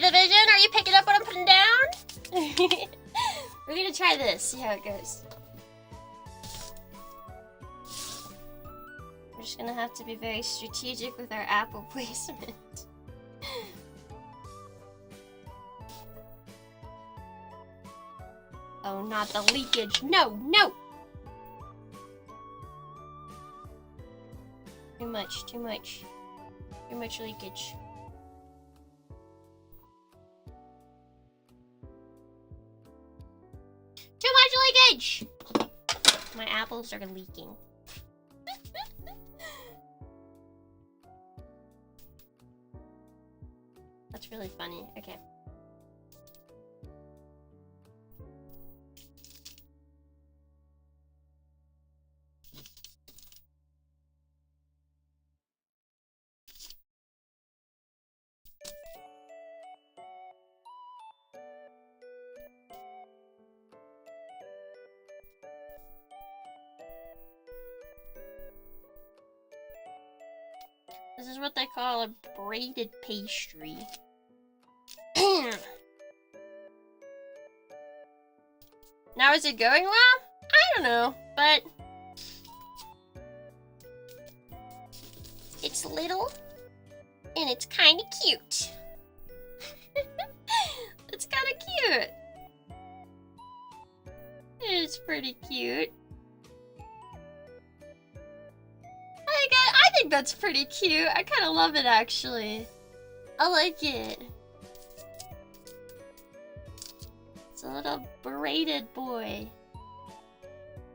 the vision? Are you picking up what I'm putting down? We're gonna try this, see how it goes. We're just gonna have to be very strategic with our apple placement. Oh, not the leakage. No, no! Too much, too much. Too much leakage. Too much leakage! My apples are leaking. That's really funny. Okay. This is what they call a braided pastry. Now, is it going well? I don't know, but it's little and it's kind of cute. It's kind of cute. It's pretty cute. I think that's pretty cute. I kind of love it, actually. I like it. It's a little braided boy.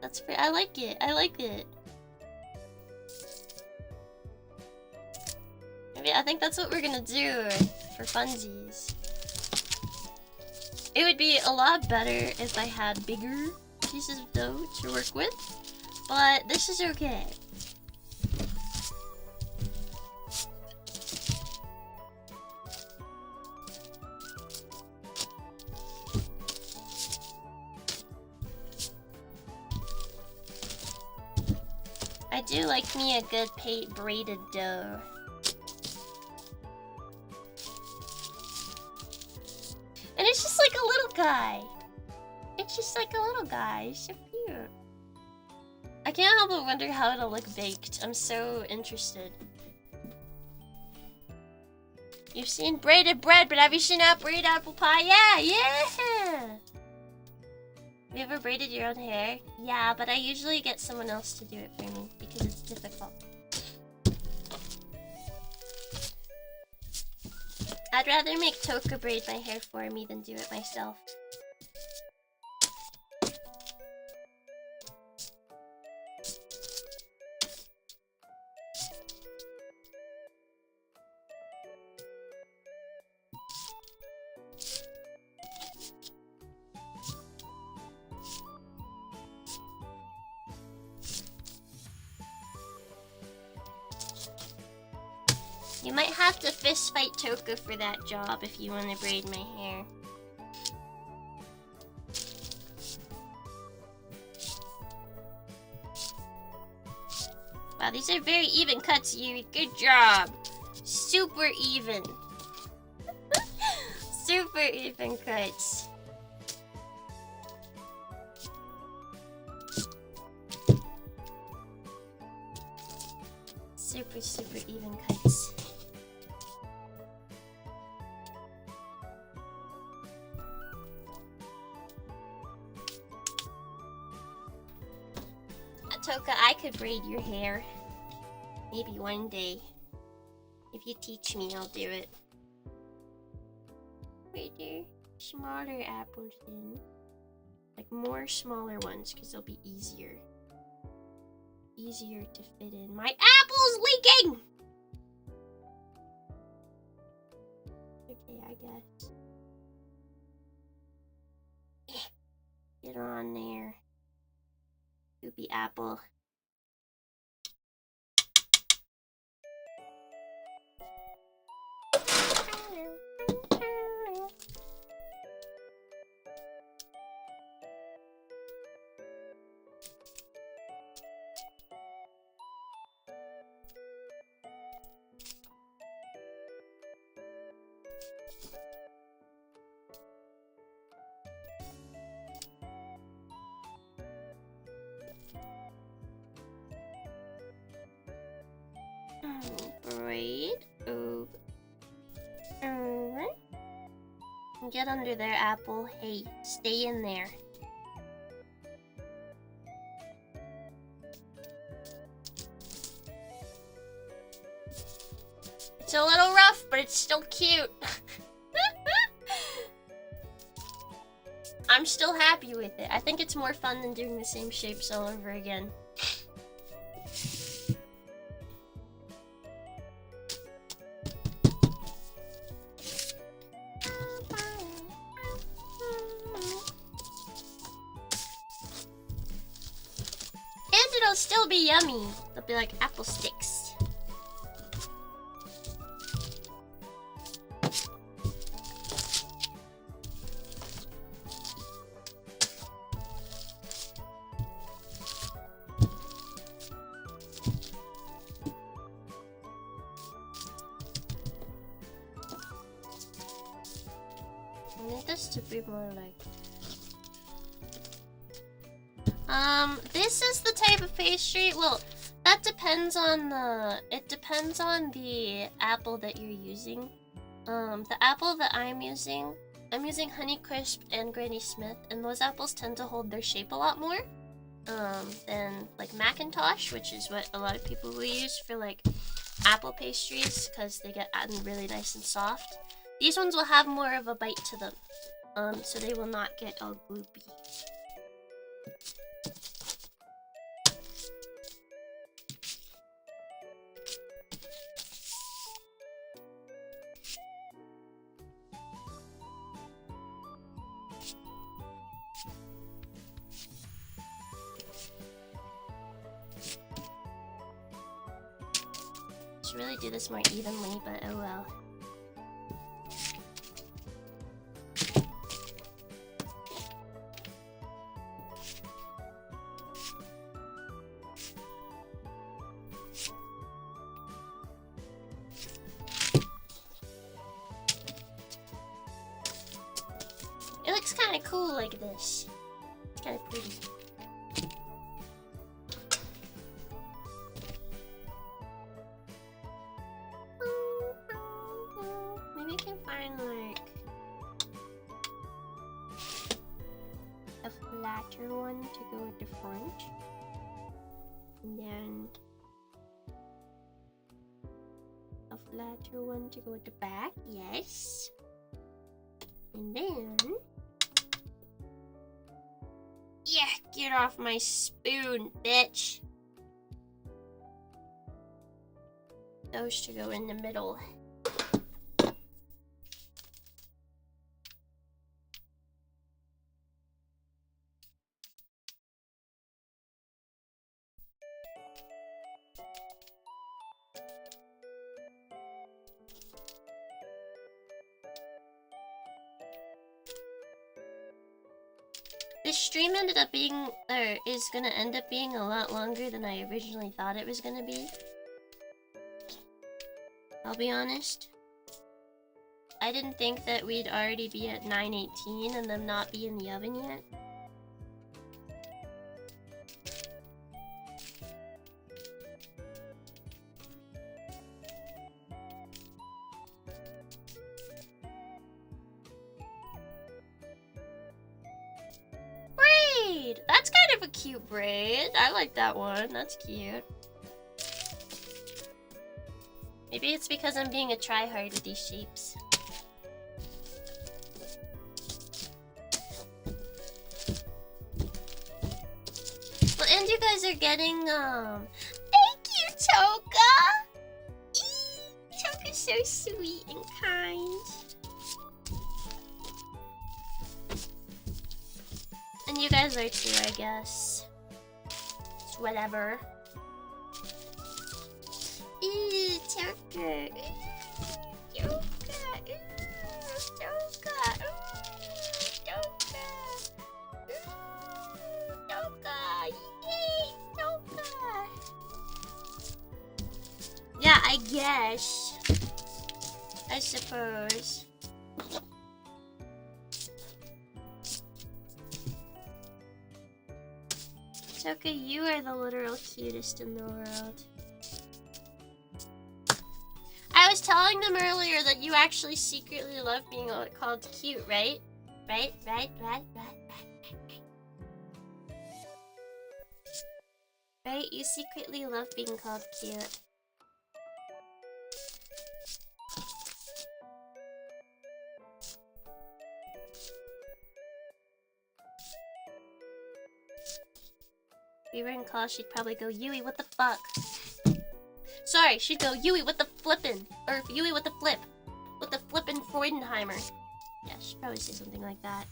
That's pretty. I like it. I like it. Maybe I think that's what we're gonna do for funsies. It would be a lot better if I had bigger pieces of dough to work with, but this is okay. I do like me a good braided dough. And it's just like a little guy. It's just like a little guy. It's so cute. I can't help but wonder how it'll look baked. I'm so interested. You've seen braided bread, but have you seen that braided apple pie? Yeah, yeah! Have you ever braided your own hair? Yeah, but I usually get someone else to do it for me because it's difficult. I'd rather make Toka braid my hair for me than do it myself. You might have to fist fight Toka for that job if you want to braid my hair. Wow, these are very even cuts, Yuri. Good job. Super even. Super even cuts. Super, super even cuts. Toka, I could braid your hair. Maybe one day. If you teach me, I'll do it. Right there. Smaller apples in. Like more smaller ones, because they'll be easier. Easier to fit in. My apple's leaking! Okay, I guess. Get on there. Goopy apple. Braid over. Get under there, Apple. Hey, stay in there. It's a little rough, but it's still cute. I'm still happy with it. I think it's more fun than doing the same shapes all over again. And it'll still be yummy. They'll be like apple sticks. To be more like this is the type of pastry. Well, that depends on the apple that you're using. The apple that I'm using Honeycrisp and Granny Smith, and those apples tend to hold their shape a lot more than like Macintosh, which is what a lot of people will use for like apple pastries because they get really nice and soft. These ones will have more of a bite to them. So they will not get all gloopy. Should really do this more evenly, but oh well. Cool like this. It's kind of pretty. Maybe I can find like a flatter one to go with the front, and then a flatter one to go with the back. Yes, and then. Yeah, get off my spoon, bitch. Those to go in the middle. This stream ended up being, or is gonna end up being a lot longer than I originally thought it was gonna be. I'll be honest. I didn't think that we'd already be at 9:18 and them not be in the oven yet. That's kind of a cute braid. I like that one. That's cute. Maybe it's because I'm being a tryhard with these shapes. Well, and you guys are getting, Thank you, Toka! Toka's so sweet and kind. And you guys are too, I guess. It's whatever. Ew, Toka. Toka. Toka. Toka. Toka. Yay, Toka. Yeah, I guess. I suppose. Toka, you are the literal cutest in the world. I was telling them earlier that you actually secretly love being called cute, right? Right. Right? You secretly love being called cute. If we were in college, she'd probably go, Yui, what the fuck? Sorry, she'd go, Yui, what the flippin'? Or Yui, what the flip? What the flippin' Freudenheimer? Yeah, she'd probably say something like that.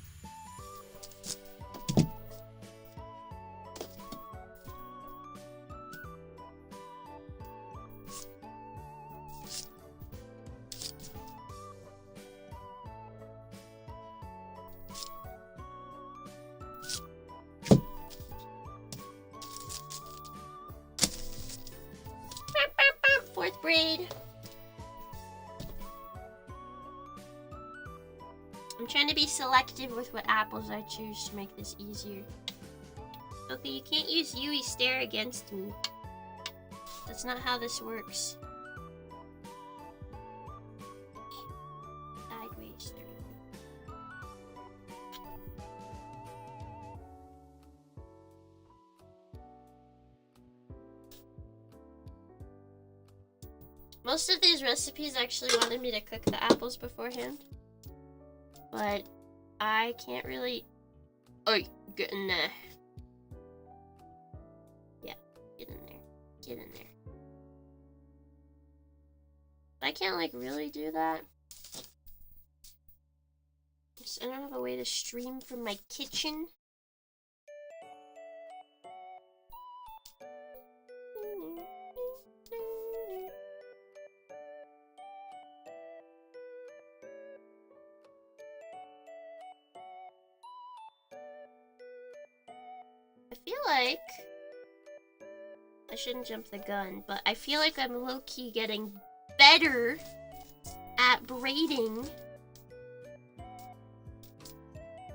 Fourth grade. I'm trying to be selective with what apples I choose to make this easier. Okay, you can't use Yui stare against me. That's not how this works. Sideways. Most of these recipes actually wanted me to cook the apples beforehand. But I can't really... Oh, get in there. Yeah, get in there. Get in there. I can't, like, really do that. I don't have a way to stream from my kitchen. I feel like I shouldn't jump the gun, but I feel like I'm low-key getting better at braiding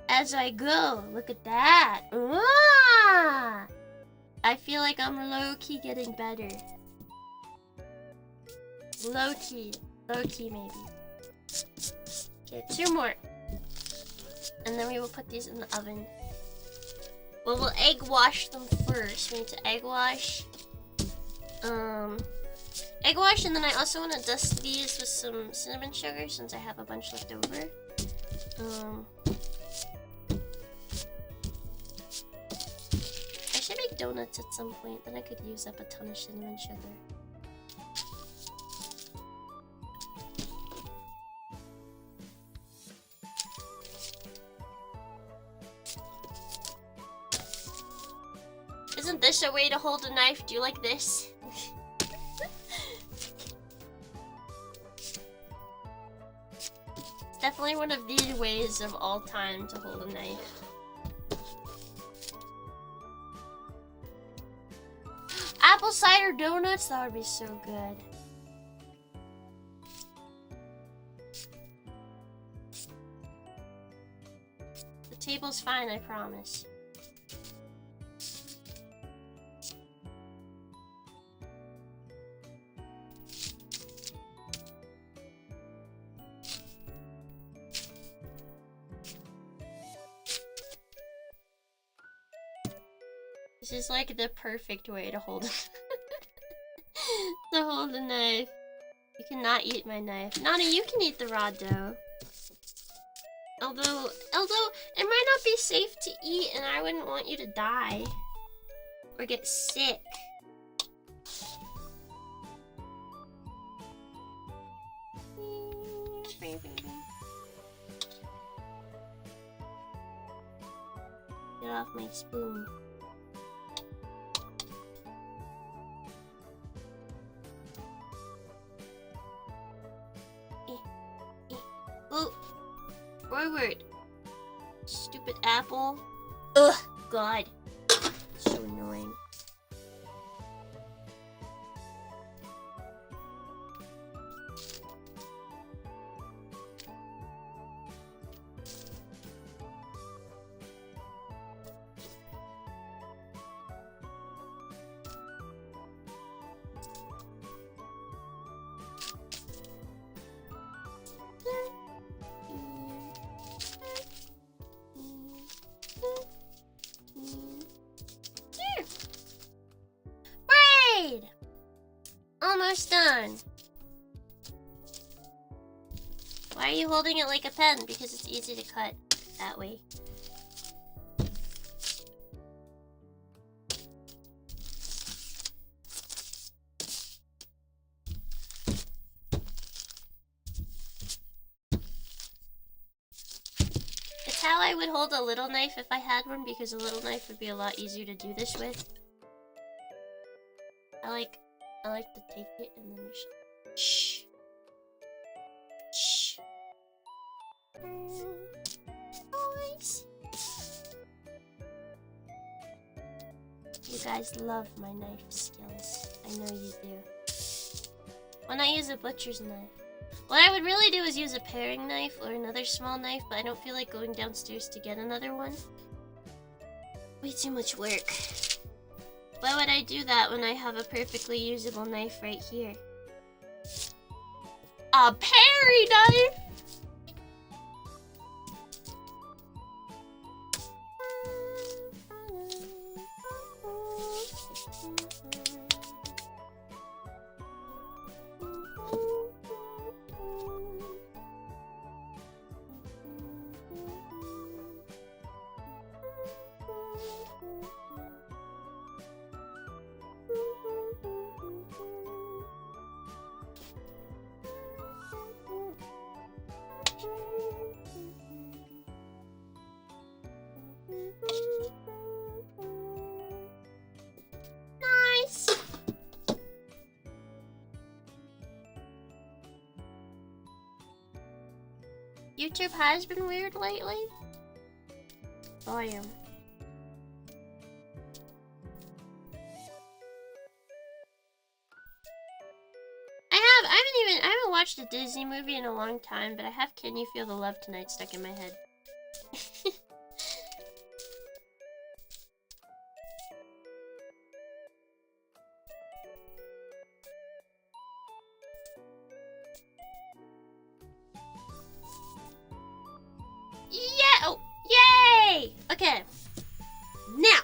as I go. Look at that. Ah! I feel like I'm low-key getting better. Low-key. Low-key, maybe. Okay, 2 more. And then we will put these in the oven. Well, we'll egg wash them first. We need to egg wash. Egg wash, and then I also want to dust these with some cinnamon sugar since I have a bunch left over. I should make donuts at some point, then I could use up a ton of cinnamon sugar. Isn't this a way to hold a knife? Do you like this? It's definitely one of the ways of all time to hold a knife. Apple cider donuts? That would be so good. The table's fine, I promise. This is like the perfect way to hold to hold a knife. You cannot eat my knife. Nana, you can eat the raw dough. Although it might not be safe to eat, and I wouldn't want you to die or get sick. Get off my spoon. Oh, forward. Stupid apple. Ugh, God. So annoying. blade! Almost done. Why are you holding it like a pen? Because it's easy to cut that way. It's how I would hold a little knife if I had one, because a little knife would be a lot easier to do this with. I like to take it and then just shh. Shh. Boys. You guys love my knife skills. I know you do. Why not use a butcher's knife? What I would really do is use a paring knife or another small knife, but I don't feel like going downstairs to get another one. Way too much work. Why would I do that when I have a perfectly usable knife right here? A parry knife! Nice! YouTube has been weird lately. I am. I haven't watched a Disney movie in a long time, but I have Can You Feel the Love Tonight stuck in my head. Yeah! Oh, yay! Okay. Now.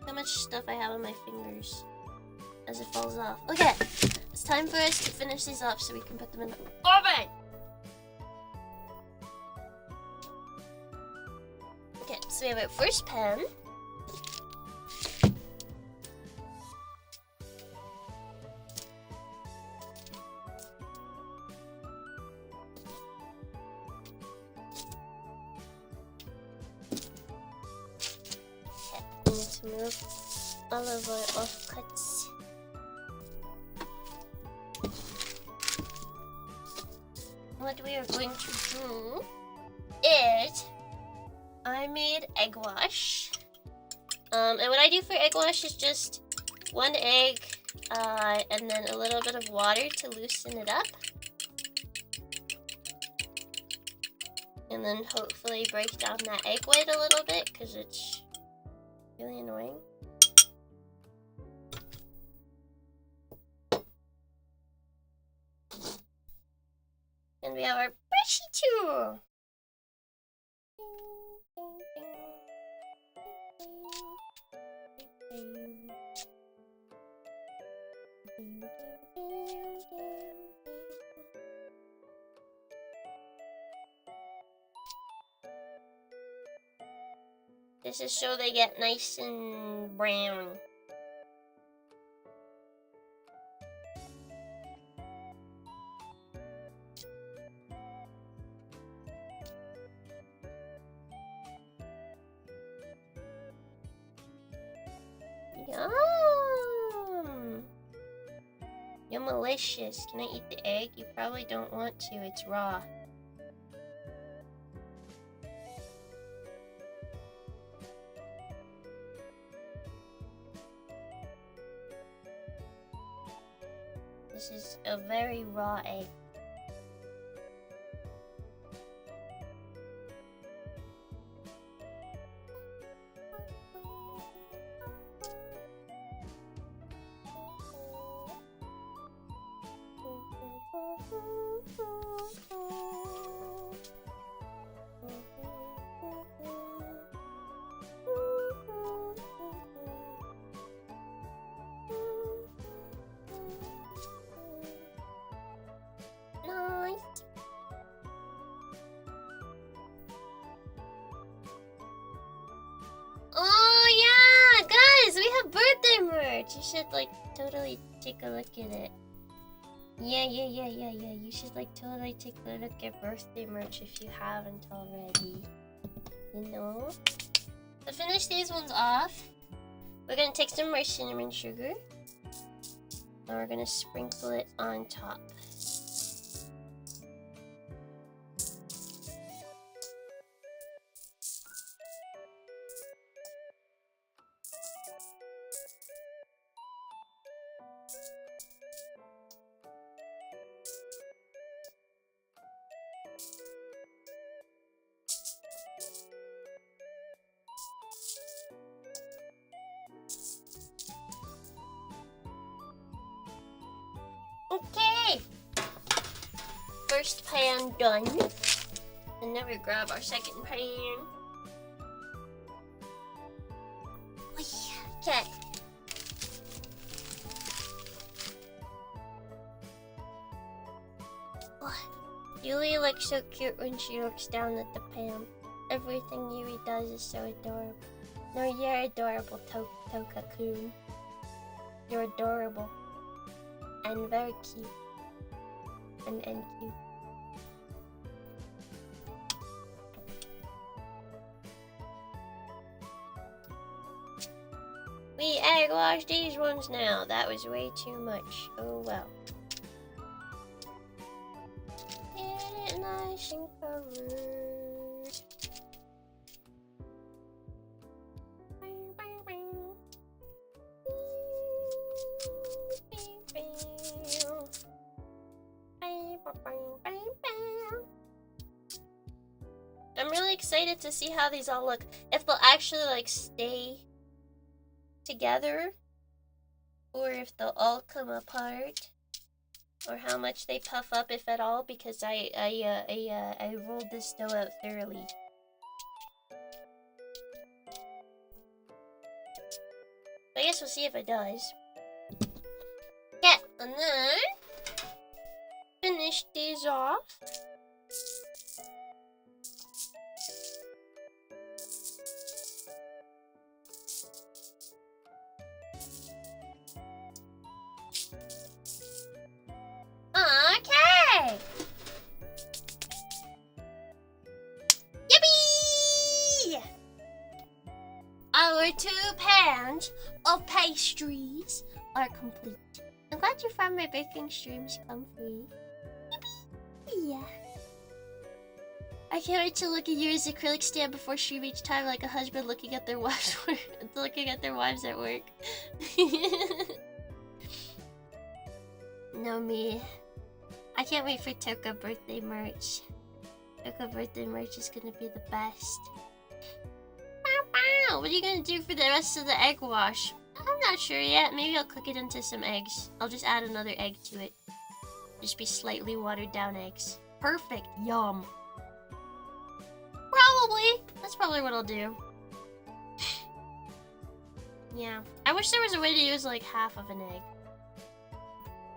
How much stuff I have on my fingers as it falls off. Okay. It's time for us to finish these up so we can put them in the oven. Okay, so we have our first pan. To move all of our offcuts. What we are going to do is I made egg wash. And what I do for egg wash is just 1 egg and then a little bit of water to loosen it up. And then hopefully break down that egg white a little bit because it's really annoying. And we have our brushy tool. This is so they get nice and brown. Yum! Yum-malicious. Can I eat the egg? You probably don't want to, it's raw. This is a very raw egg. merch. You should like totally take a look at it. Yeah. You should like totally take a look at birthday merch if you haven't already. You know? To finish these ones off, we're gonna take some more cinnamon sugar. And we're gonna sprinkle it on top. Okay! First pan done. And now we grab our second pan. Okay. Yui looks so cute when she looks down at the pan. Everything Yui does is so adorable. No, you're adorable, Toka-kun. You're adorable. And very cute. And cute. We egg wash these ones now. That was way too much. Oh well. Get it nice and covered. I'm really excited to see how these all look. If they'll actually like stay together, or if they'll all come apart, or how much they puff up, if at all, because I rolled this dough out thoroughly. I guess we'll see if it does. Yeah, and then finish these off. Okay! Yippee! Our 2 pans of pastries are complete. I'm glad you found my baking streams come free. Yippee! Yeah. I can't wait to look at Yuri's acrylic stand before stream each time, like a husband looking at their wives at work. No, me. I can't wait for Toka birthday merch. Toka birthday merch is gonna be the best. What are you gonna do for the rest of the egg wash? I'm not sure yet. Maybe I'll cook it into some eggs. I'll just add another egg to it. Just be slightly watered down eggs. Perfect. Yum. Probably. That's probably what I'll do. Yeah. I wish there was a way to use like half of an egg.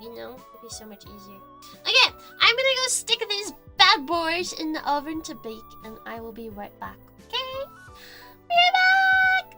You know, it'd be so much easier. Okay, I'm gonna go stick these bad boys in the oven to bake, and I will be right back. Okay? Be right back!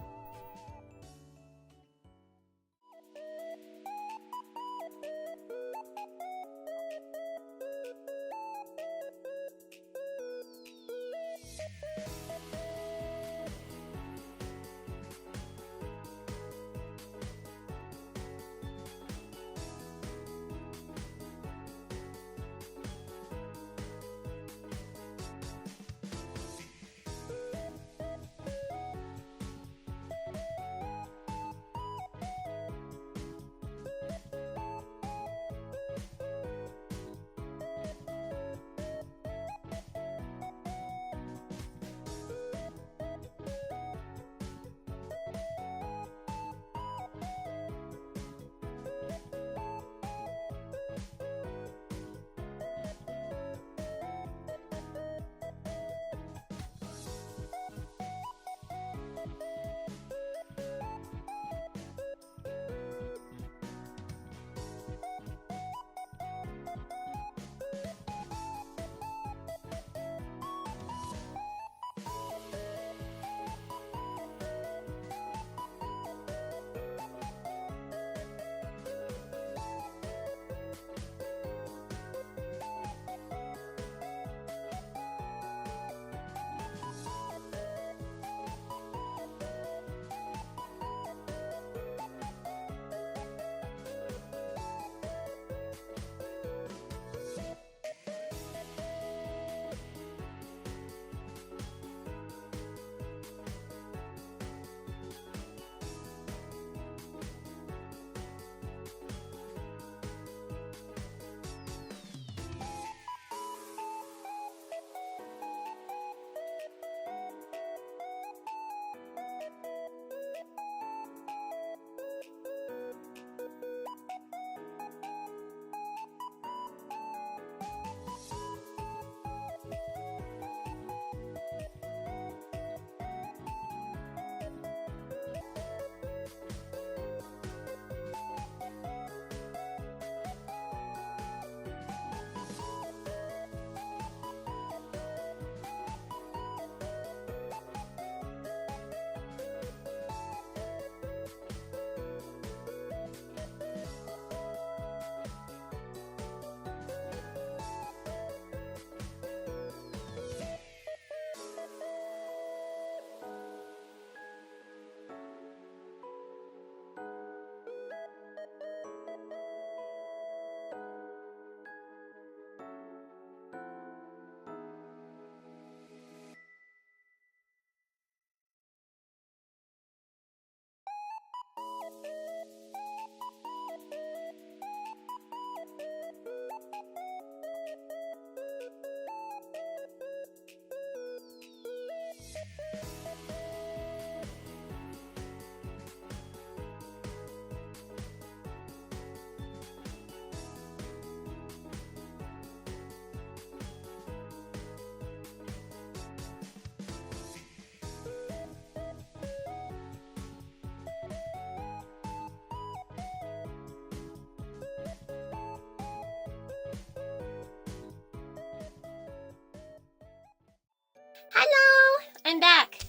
Hello! I'm back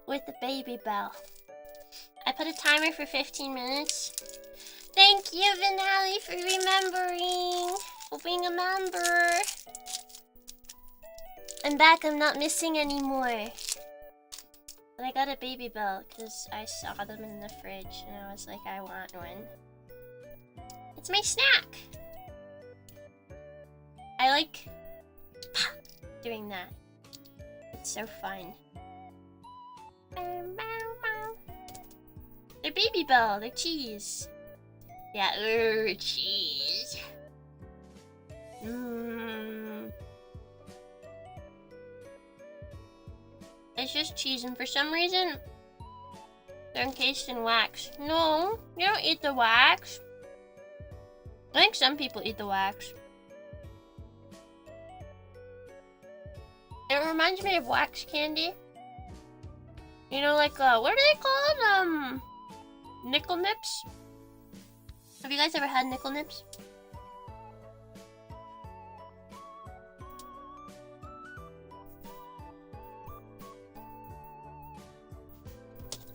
with the baby bell. I put a timer for 15 minutes. Thank you, Vinali, for remembering. For being a member. I'm back, I'm not missing anymore. But I got a baby bell because I saw them in the fridge and I was like, I want one. It's my snack! I like doing that. It's so fun. They're baby bell, they're cheese. Yeah, cheese. It's just cheese, and for some reason, they're encased in wax. No, you don't eat the wax. I think some people eat the wax. It reminds me of wax candy. You know, like, what are they called? Nickel nips? Have you guys ever had nickel nips?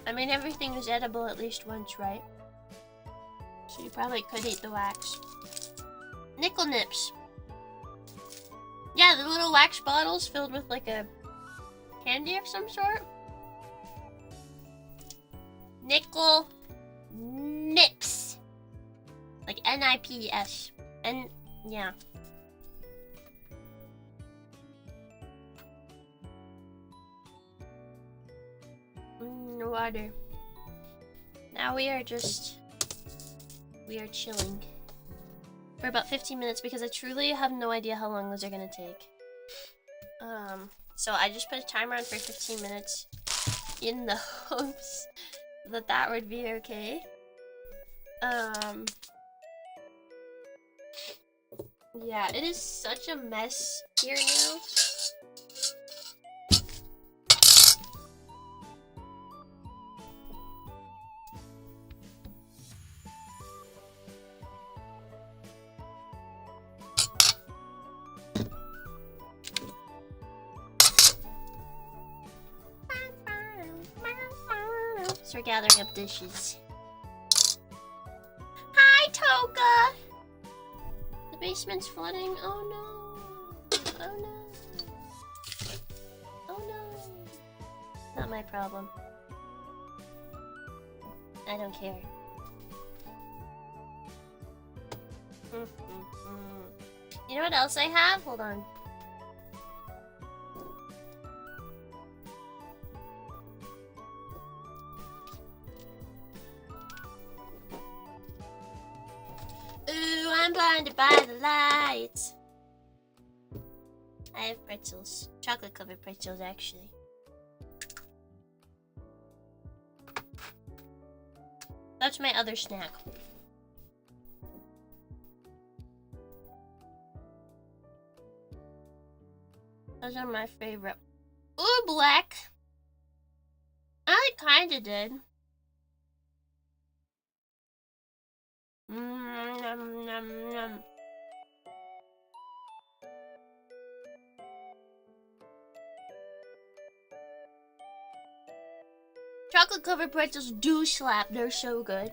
I mean, everything is edible at least once, right? So you probably could eat the wax. Nickel nips. Yeah, the little wax bottles filled with like a candy of some sort. Nickel nips. Like N-I-P-S. And yeah. Water. Now we are chilling for about 15 minutes because I truly have no idea how long those are gonna take. So I just put a timer on for 15 minutes in the hopes that that would be okay. Yeah, it is such a mess here now. So we're gathering up dishes. Hi, Toga! The basement's flooding. Oh no. Oh no. Oh no. Not my problem. I don't care. You know what else I have? Hold on. Ooh, I'm blinded by the lights. I have pretzels. Chocolate covered pretzels, actually. That's my other snack. Those are my favorite. Ooh, black. I kinda did. Nom, nom, nom. Chocolate covered pretzels do slap. They're so good.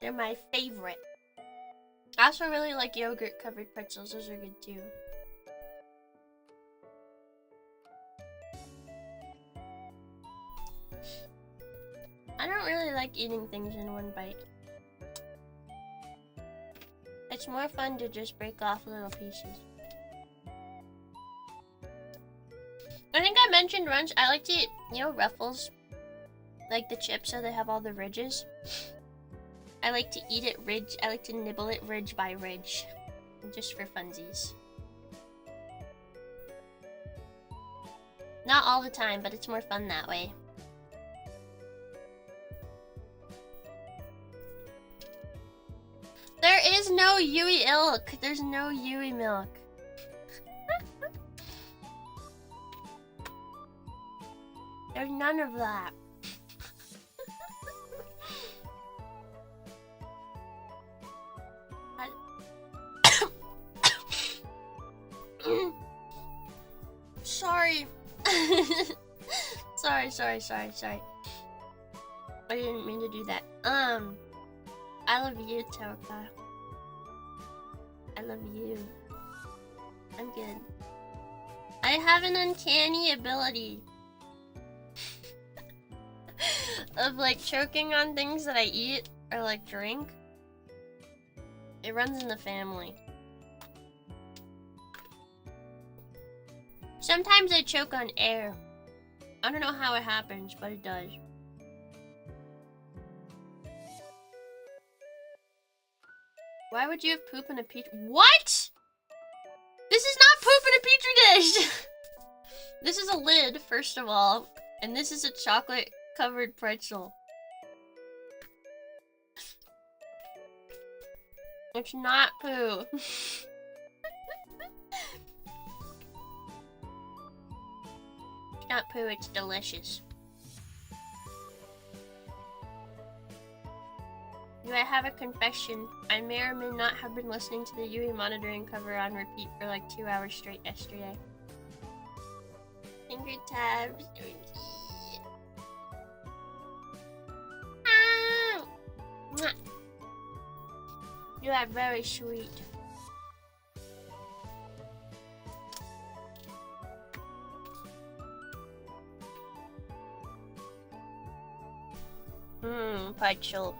They're my favorite. I also really like yogurt covered pretzels. Those are good too. I don't really like eating things in one bite. It's more fun to just break off little pieces. I think I mentioned once, I like to eat, you know, Ruffles? Like the chips, so they have all the ridges. I like to eat it ridge, I like to nibble it ridge by ridge. Just for funsies. Not all the time, but it's more fun that way. There is no Yui ilk. There's no Yui milk. There's none of that. sorry. Sorry. I didn't mean to do that. I love you, Toka. I love you. I'm good. I have an uncanny ability of like choking on things that I eat or like drink. It runs in the family. Sometimes I choke on air. I don't know how it happens, but it does. Why would you have poop in a petri? What? This is not poop in a petri dish! This is a lid, first of all. And this is a chocolate covered pretzel. It's not poo. It's not poo, it's delicious. Do I have a confession? I may or may not have been listening to the Yui monitoring cover on repeat for like 2 hours straight yesterday. Finger tabs. You are very sweet. Pretzel.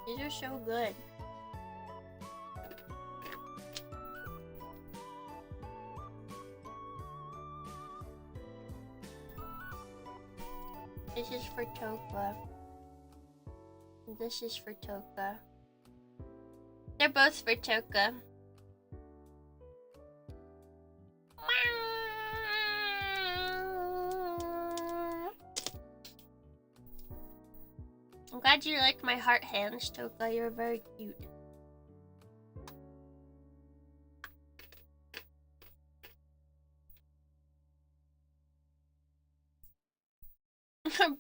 These are so good. This is for Toka. This is for Toka. They're both for Toka. I'm glad you like my heart hands, Toka. You're very cute.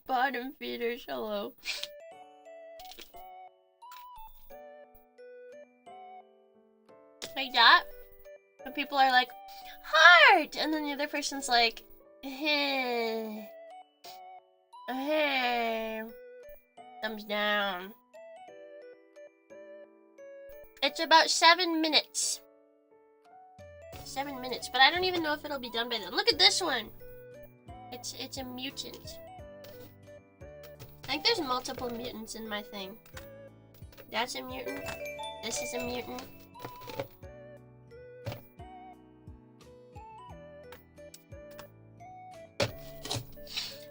Bottom feeders, hello. Like that. But people are like, heart! And then the other person's like, hey. Hey. Thumbs down. It's about 7 minutes. 7 minutes, but I don't even know if it'll be done by then. Look at this one. It's a mutant. I think there's multiple mutants in my thing. That's a mutant. This is a mutant.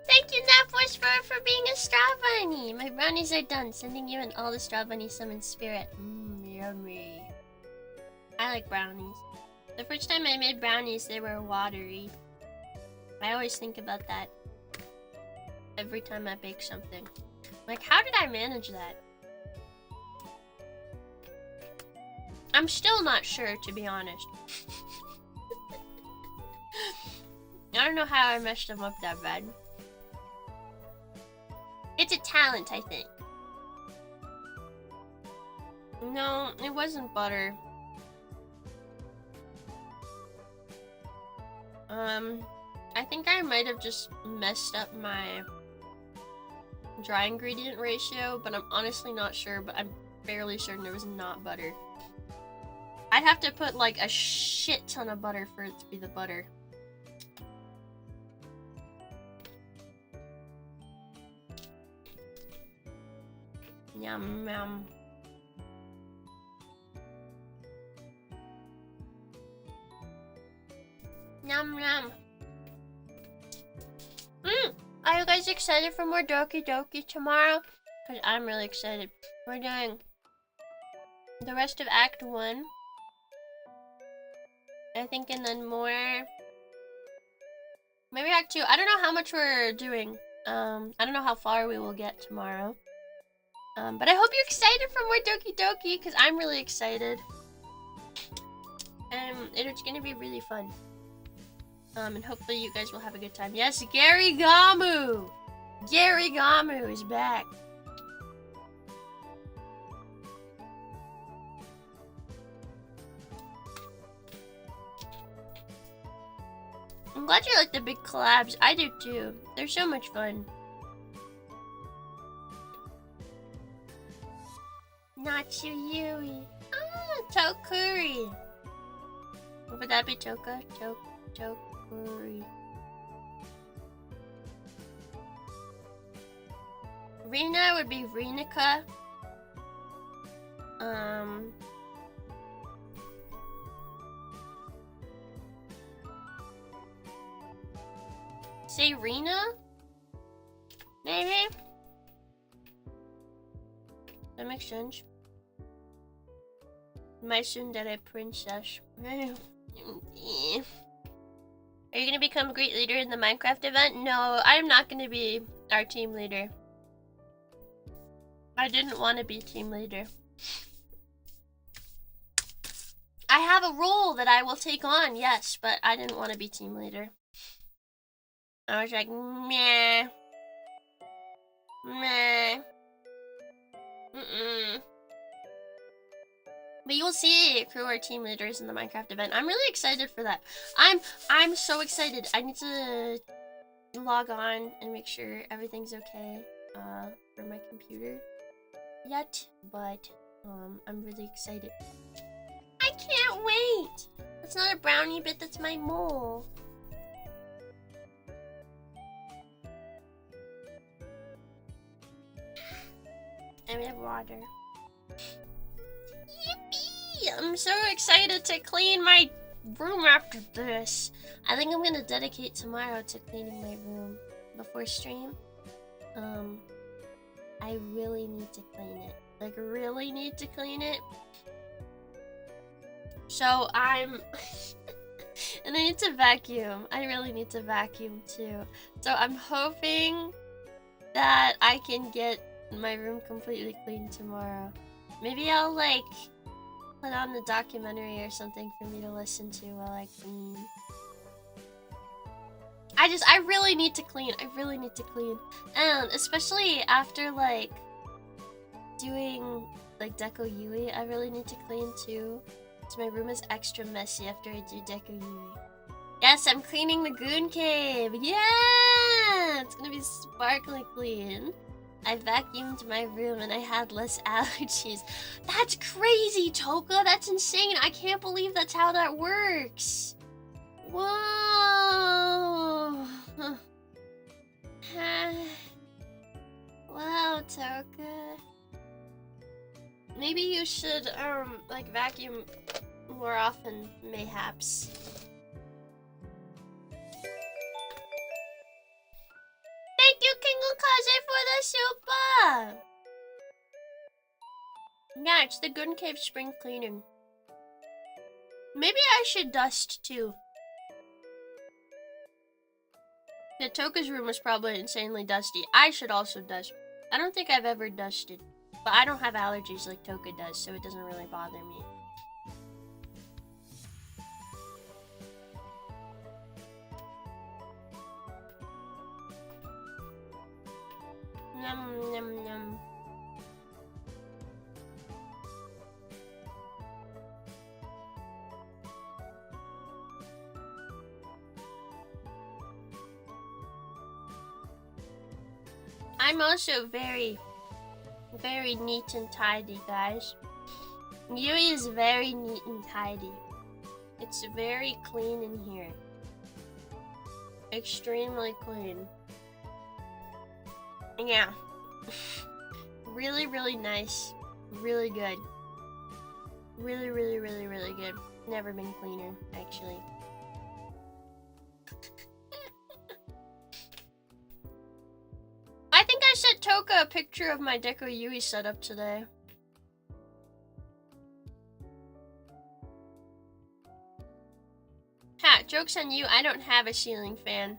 Thank you, Napforce, for being a straw bunny. My brownies are done. Sending you and all the straw bunnies some in spirit. Yummy. I like brownies. The first time I made brownies, they were watery. I always think about that every time I bake something. Like, how did I manage that? I'm still not sure, to be honest. I don't know how I messed them up that bad. It's a talent, I think. No, it wasn't butter. I think I might have just messed up my dry ingredient ratio, but I'm honestly not sure, but I'm fairly certain it was not butter. I'd have to put like a shit ton of butter for it to be the butter. Yum yum. Yum yum. Are you guys excited for more Doki Doki tomorrow? Because I'm really excited. We're doing the rest of Act 1. I think, and then more. Maybe Act 2. I don't know how much we're doing. I don't know how far we will get tomorrow. But I hope you're excited for more Doki Doki, because I'm really excited. It's gonna be really fun. And hopefully you guys will have a good time. Yes, Gary Gamu! Gary Gamu is back. I'm glad you like the big collabs. I do too. They're so much fun. Nachuyui. Ah, Tokuri. Would that be Toka? Tokuri. Rina would be Rinika. Say Rina? Maybe? That makes sense. My tsundere princess. Are you gonna become a great leader in the Minecraft event? No, I'm not gonna be our team leader. I didn't want to be team leader. I have a role that I will take on, yes, but I didn't want to be team leader. I was like, meh. Meh. But you'll see who are team leaders in the Minecraft event. I'm really excited for that. I'm so excited. I need to log on and make sure everything's okay for my computer yet, but I'm really excited. I can't wait. That's not a brownie bit, that's my mole. And we have water. Yippee! I'm so excited to clean my room after this. I think I'm gonna dedicate tomorrow to cleaning my room before stream. I really need to clean it. Like, really need to clean it. So I'm... and I need to vacuum. I really need to vacuum too. So I'm hoping that I can get my room completely clean tomorrow. Maybe I'll like put on a documentary or something for me to listen to while I clean. I really need to clean. I really need to clean. And especially after like doing like DECOYUI, I really need to clean too. So my room is extra messy after I do DECOYUI. Yes, I'm cleaning the Goon Cave. Yeah! It's gonna be sparkly clean. I vacuumed my room and I had less allergies. That's crazy, Toka. That's insane. I can't believe that's how that works. Whoa. Wow, Toka. Maybe you should, like, vacuum more often, mayhaps. Thank you, King Okaze, for the super! Yeah, it's the Good Cave spring cleaning. Maybe I should dust, too. The Toka's room was probably insanely dusty. I should also dust. I don't think I've ever dusted. But I don't have allergies like Toka does, so it doesn't really bother me. Yum, yum, yum. I'm also very neat and tidy, guys. Yui is very neat and tidy. It's very clean in here. Extremely clean. Yeah. Really, really nice. Really good. Really, really, really, really good. Never been cleaner, actually. I think I sent Toka a picture of my DECOYUI setup today. Ha, joke's on you, I don't have a ceiling fan.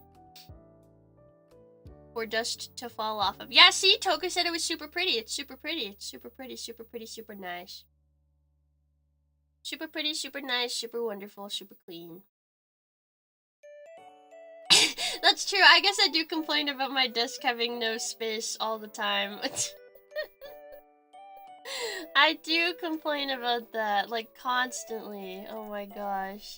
For dust to fall off of. Yeah, see, Toka said it was super pretty. It's super pretty. It's super pretty, super pretty, super nice. Super pretty, super nice, super wonderful, super clean. That's true. I guess I do complain about my desk having no space all the time. I do complain about that, like, constantly. Oh my gosh.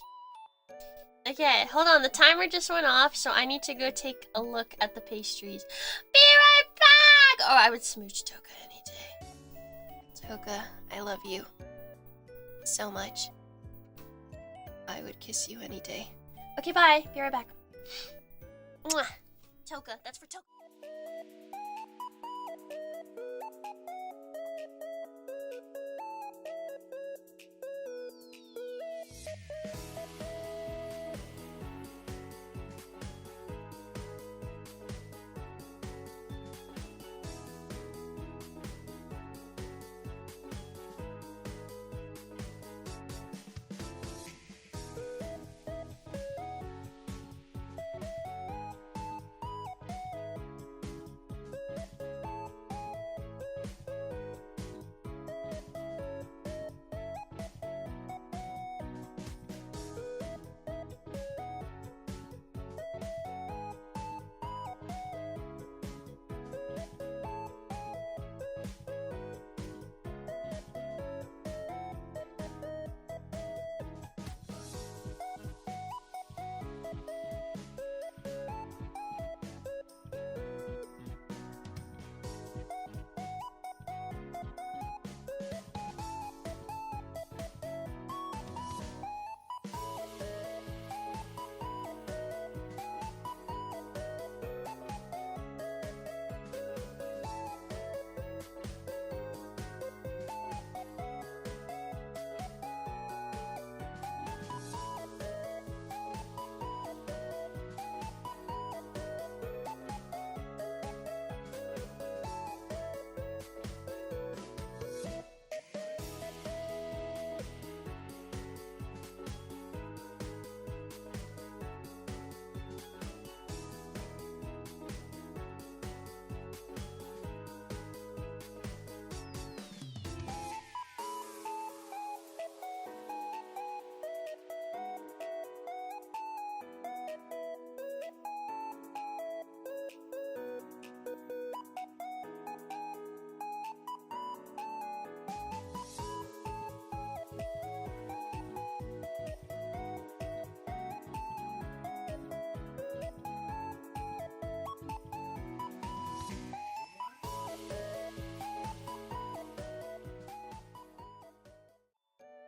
Okay, hold on. The timer just went off, so I need to go take a look at the pastries. Be right back! Oh, I would smooch Toka any day. Toka, I love you so much. I would kiss you any day. Okay, bye. Be right back. Mwah. Toka, that's for Toka.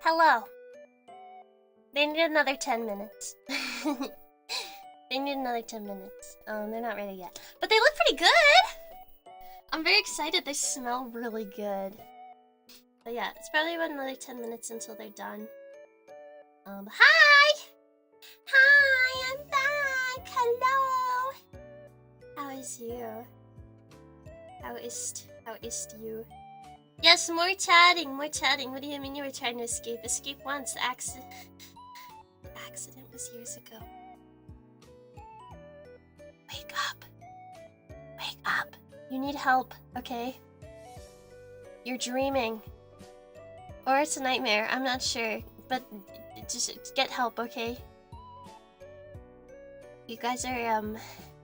Hello. They need another 10 minutes. They need another 10 minutes. They're not ready yet. But they look pretty good! I'm very excited. They smell really good. But yeah, it's probably about another 10 minutes until they're done. Hi! Hi, I'm back! Hello! How is you? How is you? Yes, more chatting, more chatting. What do you mean you were trying to escape? Escape once. The accident was years ago. Wake up. Wake up. You need help, okay? You're dreaming. Or it's a nightmare, I'm not sure. But just get help, okay? You guys are,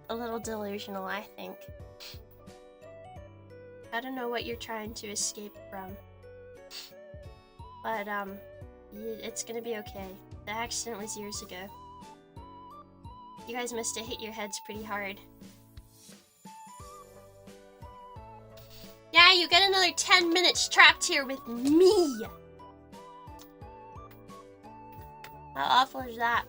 a little delusional, I think. I don't know what you're trying to escape from. But, it's gonna be okay. The accident was years ago. You guys must have hit your heads pretty hard. Yeah, you get another 10 minutes trapped here with me! How awful is that?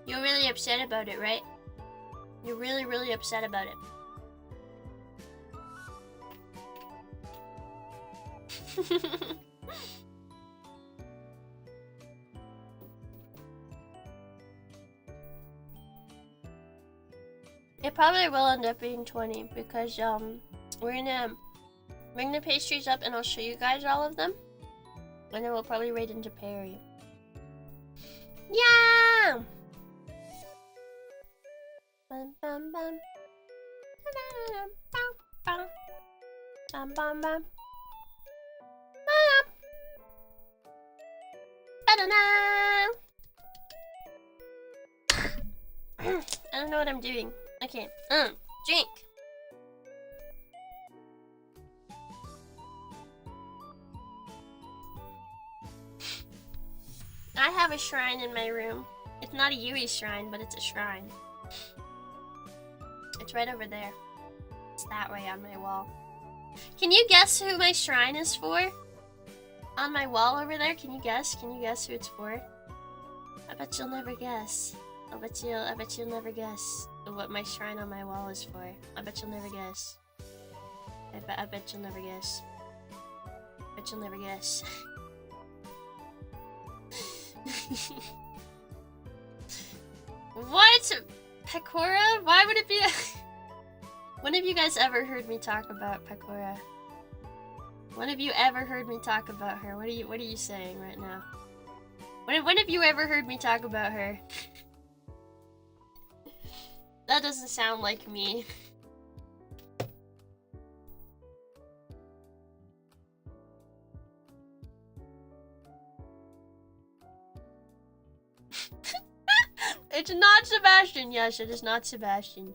You're really upset about it, right? You're really, really upset about it. It probably will end up being 20 because we're gonna bring the pastries up and I'll show you guys all of them. And then we'll probably raid into Perry. Yeah! Bum bum bum. Bum bum bum. Bum. I don't know what I'm doing. Okay. Drink. a shrine in my room. It's not a Yui shrine, but it's a shrine. It's right over there. It's that way on my wall. Can you guess who my shrine is for? On my wall over there, can you guess? Can you guess who it's for? I bet you'll never guess. I bet you'll never guess what my shrine on my wall is for. I bet you'll never guess. I bet you'll never guess. I bet you'll never guess. What? Pecora? Why would it be a... When have you guys ever heard me talk about Pecora? When have you ever heard me talk about her? What are you saying right now? When have you ever heard me talk about her? That doesn't sound like me. It's not Sebastian. Yes, it is not Sebastian.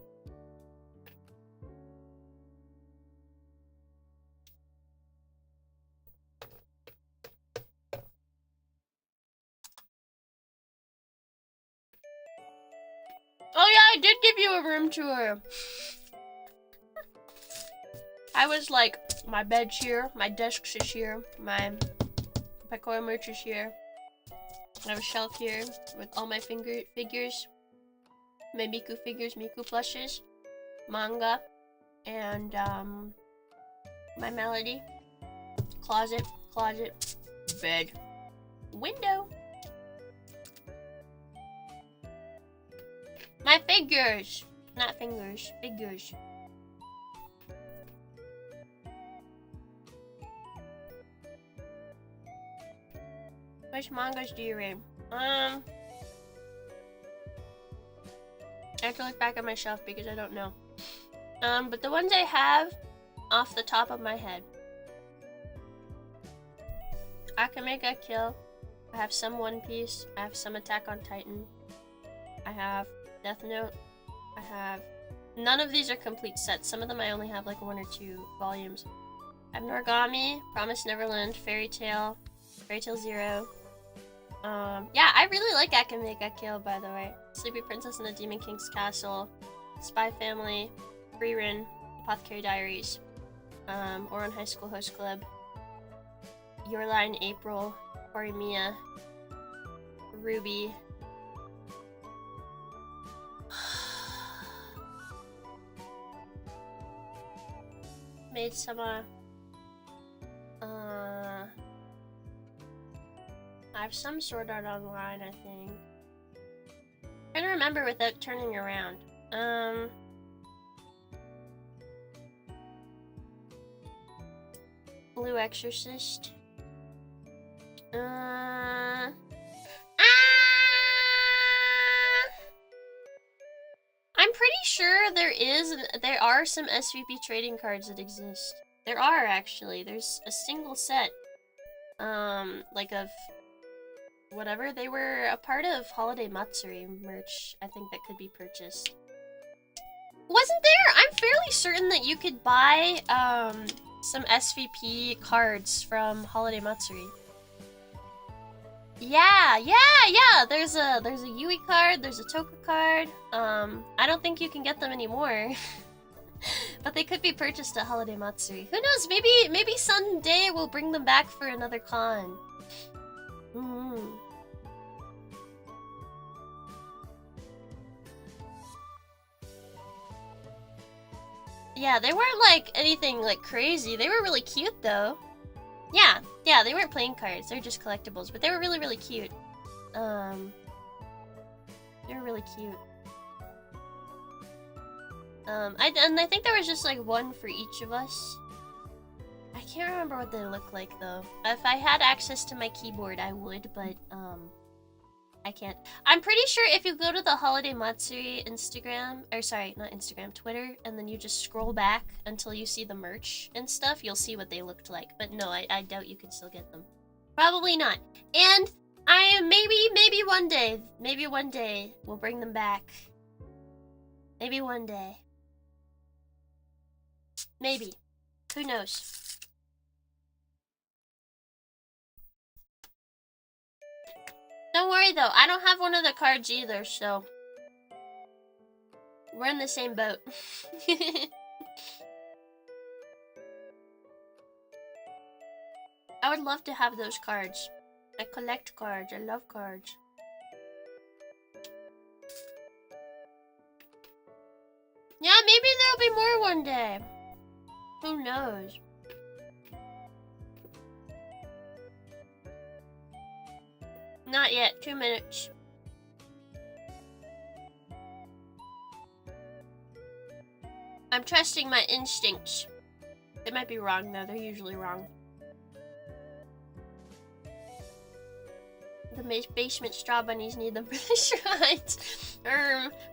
Oh yeah, I did give you a room tour. I was like, my bed's here, my desk is here, my Pecora merch is here. I have a shelf here with all my figures, my Miku figures, Miku plushes, manga, and my Melody. Closet, bed, window. My figures! Not fingers, figures. Which mangas do you read? I have to look back at my shelf because I don't know. But the ones I have off the top of my head. Akame ga Kill. I have some One Piece. I have some Attack on Titan. I have Death Note. I have... None of these are complete sets. Some of them I only have like 1 or 2 volumes. I have Noragami, Promised Neverland, Fairy Tail Zero. Yeah, I really like Akame ga Kill, by the way. Sleepy Princess and the Demon King's Castle, Spy Family, Frieren, Apothecary Diaries, Ouran High School Host Club, Your Line April, Horimiya, Ruby. Maid-sama. I have some Sword Art Online, I think. I'm trying to remember without turning around. Blue Exorcist. I'm pretty sure there are some SVP trading cards that exist. There are actually. There's a single set, like of whatever. They were a part of Holiday Matsuri merch, I think, that could be purchased. Wasn't there? I'm fairly certain that you could buy some SVP cards from Holiday Matsuri. Yeah. There's a Yui card, there's a Toka card. I don't think you can get them anymore. But they could be purchased at Holiday Matsuri. Who knows? Maybe someday we'll bring them back for another con. Yeah, they weren't like anything like crazy. They were really cute though. Yeah, they weren't playing cards. They're just collectibles, but they were really, really cute. They were really cute. I think there was just like one for each of us. I can't remember what they look like though. If I had access to my keyboard, I would, but I can't. I'm pretty sure if you go to the Holiday Matsuri Instagram, or sorry, not Instagram, Twitter, and then you just scroll back until you see the merch and stuff, you'll see what they looked like. But no, I doubt you can still get them. Probably not. And maybe one day we'll bring them back. Maybe one day. Maybe. Who knows? Don't worry though, I don't have one of the cards either, so we're in the same boat. I would love to have those cards. I collect cards. I love cards. Yeah, maybe there'll be more one day. Who knows? Not yet. 2 minutes. I'm trusting my instincts. They might be wrong though. They're usually wrong. The basement straw bunnies need them for the shrines.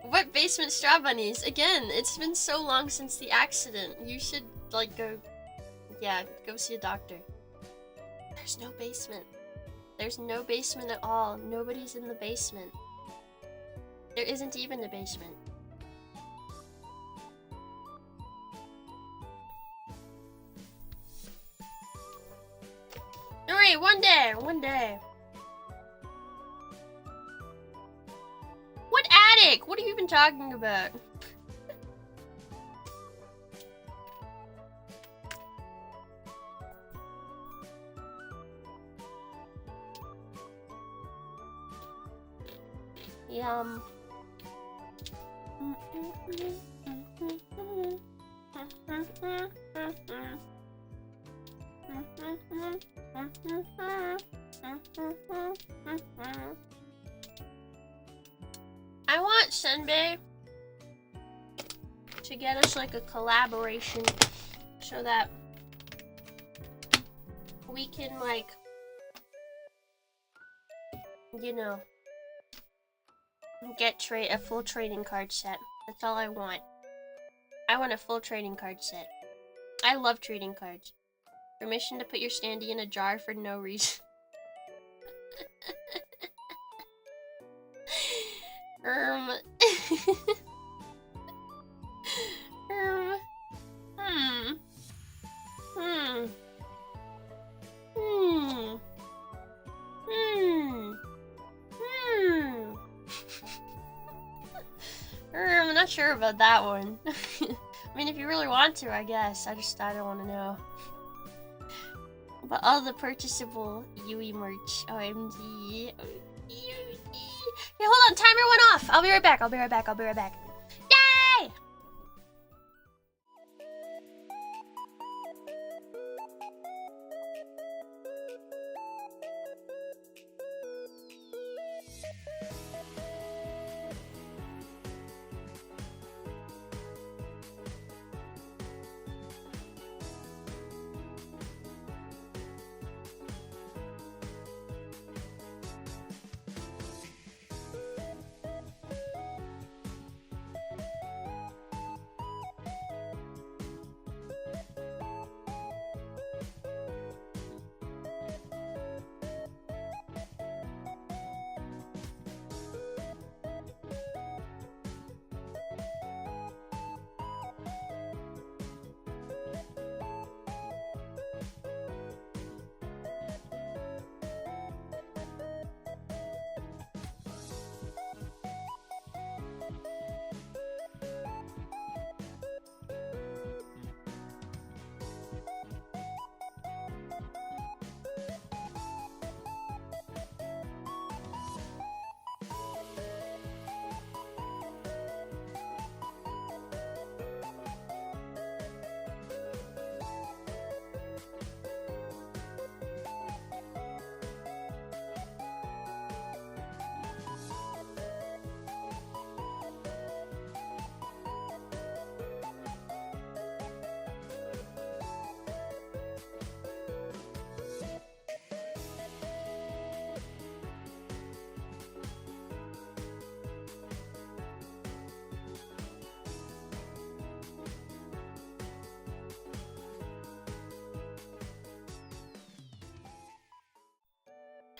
What basement straw bunnies? Again, it's been so long since the accident. You should, like, go see a doctor. There's no basement. There's no basement at all. Nobody's in the basement. There isn't even a basement. Don't worry, one day. What attic? What are you even talking about? Yum. I want Senbei to get us like a collaboration so that we can, like, you know, get a full trading card set. That's all I want. I want a full trading card set. I love trading cards. Permission to put your standee in a jar for no reason. I'm not sure about that one. I mean, if you really want to, I guess. I don't want to know. But all the purchasable Yui merch. OMG. Hey, hold on, timer went off. I'll be right back. Yay!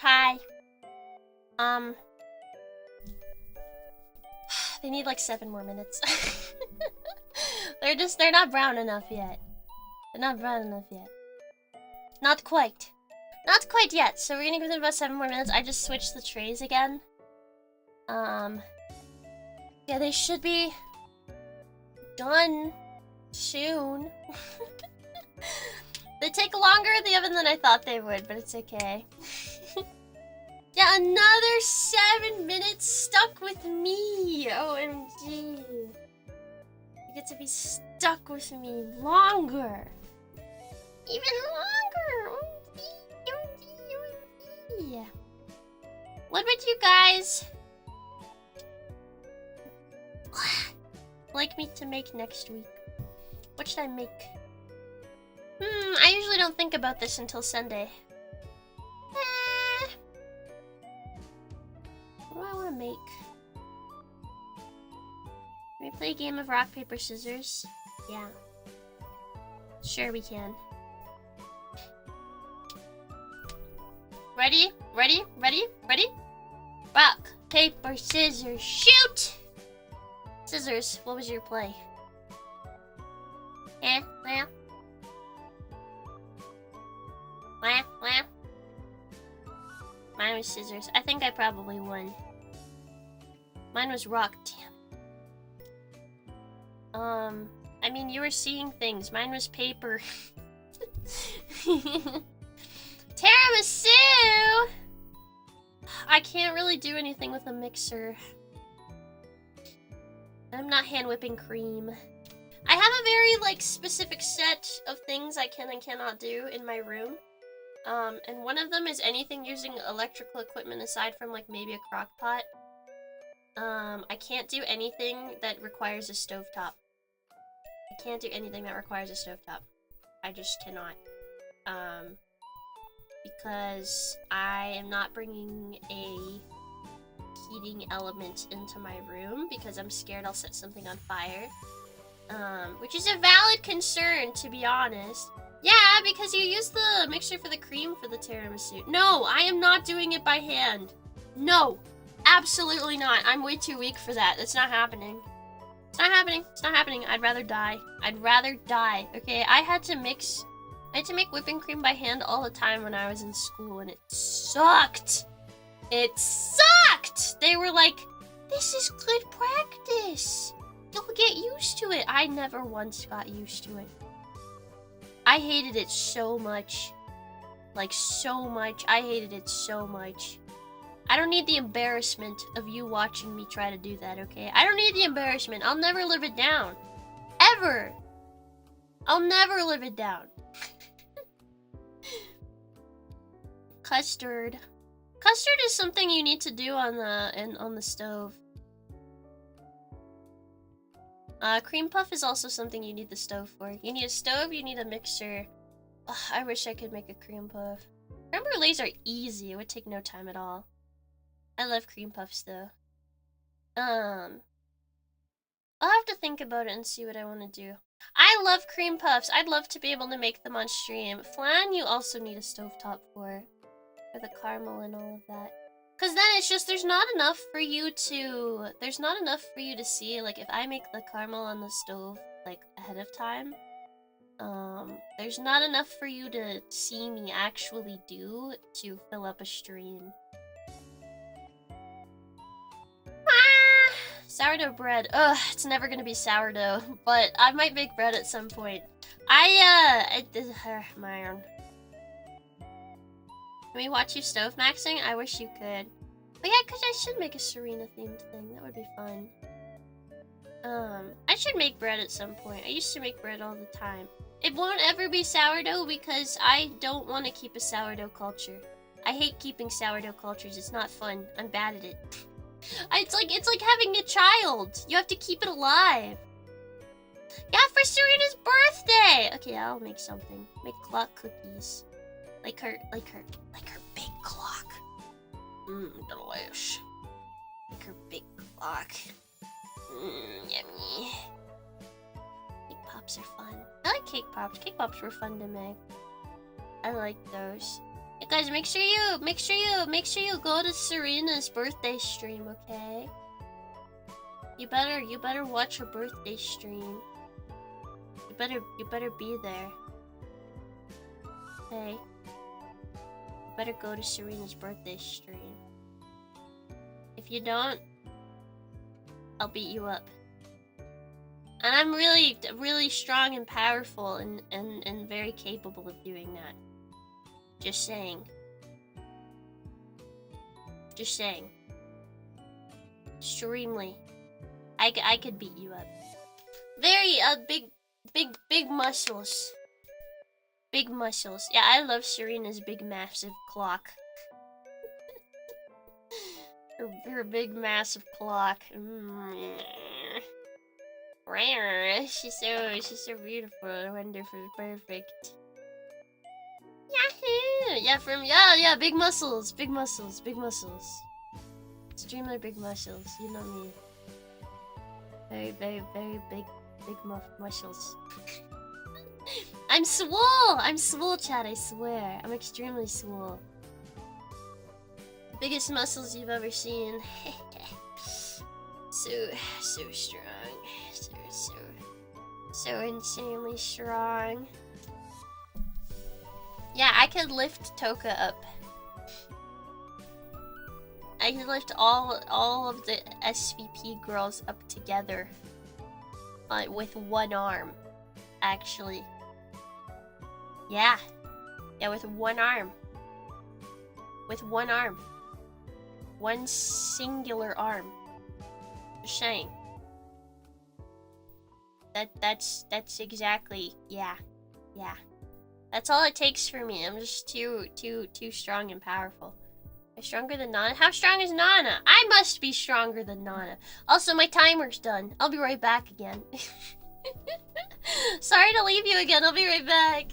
Hi. They need like 7 more minutes. They're not brown enough yet. Not quite. Not quite yet, so we're gonna give it about 7 more minutes. I just switched the trays again. Yeah, they should be done soon. They take longer in the oven than I thought they would, but it's okay. Yeah, another 7 minutes stuck with me. OMG. You get to be stuck with me longer. Even longer. OMG. What would you guys like me to make next week? What should I make? I usually don't think about this until Sunday. What do I want to make? Can we play a game of rock, paper, scissors? Yeah. Sure we can. Ready? Ready? Ready? Ready? Rock, paper, scissors, shoot! Scissors, what was your play? Yeah. Mine was scissors. I think I probably won. Mine was rock, damn. I mean, you were seeing things. Mine was paper. Tiramisu! I can't really do anything with a mixer. I'm not hand whipping cream. I have a very, like, specific set of things I can and cannot do in my room. And one of them is anything using electrical equipment aside from, like, maybe a crock pot. I can't do anything that requires a stovetop. I can't do anything that requires a stovetop. I just cannot. Because I am not bringing a heating element into my room because I'm scared I'll set something on fire. Which is a valid concern, to be honest. Yeah, because you use the mixer for the cream for the tiramisu. No, I am not doing it by hand. No, absolutely not. I'm way too weak for that. It's not happening. It's not happening. It's not happening. I'd rather die. I'd rather die. Okay, I had to make whipping cream by hand all the time when I was in school, and it sucked. It sucked! They were like, this is good practice. You'll get used to it. I never once got used to it. I hated it so much. Like, so much. I hated it so much. I don't need the embarrassment of you watching me try to do that, okay? I don't need the embarrassment. I'll never live it down. Ever. I'll never live it down. Custard. Custard is something you need to do on the stove. Cream puff is also something you need the stove for. You need a stove, you need a mixer. Ugh, I wish I could make a cream puff. Creme brulees are easy. It would take no time at all. I love cream puffs though. I'll have to think about it and see what I want to do. I love cream puffs. I'd love to be able to make them on stream. Flan, you also need a stovetop for the caramel and all of that. Cause then it's just there's not enough for you to see. Like if I make the caramel on the stove like ahead of time, there's not enough for you to see me actually do to fill up a stream. Sourdough bread. Ugh, it's never gonna be sourdough, but I might make bread at some point. Man. Can we watch you stove maxing? I wish you could. But yeah, cause I should make a Serena themed thing. That would be fun. I should make bread at some point. I used to make bread all the time. It won't ever be sourdough because I don't want to keep a sourdough culture. I hate keeping sourdough cultures. It's not fun. I'm bad at it. It's like having a child. You have to keep it alive. Yeah, for Serena's birthday. Okay, I'll make something. Make clock cookies. Like her big clock. Delish. Like her big clock. Yummy. Cake pops are fun. I like cake pops. Cake pops were fun to make. I like those. Hey guys, make sure you go to Serena's birthday stream, okay? You better watch her birthday stream. You better be there. Okay. better go to Serena's birthday stream. If you don't, I'll beat you up. And I'm really strong and powerful and very capable of doing that. Just saying. Just saying. Extremely. I could beat you up. Very big muscles. Big muscles. Yeah, I love Serena's big massive clock. her big massive clock. She's so beautiful, wonderful, perfect. Yahoo! Yeah, big muscles, big muscles, big muscles. Extremely big muscles, you know me. Very big muscles. I'm swole, Chad, I swear. I'm extremely swole. Biggest muscles you've ever seen. So strong. So insanely strong. Yeah, I could lift Toka up. I could lift all of the SVP girls up together. With one arm. Actually. Yeah. Yeah, with one arm. With one arm. One singular arm. Just saying. That's exactly, yeah. That's all it takes for me. I'm just too strong and powerful. I'm stronger than Nana? How strong is Nana? I must be stronger than Nana. Also, my timer's done. I'll be right back again. Sorry to leave you again. I'll be right back.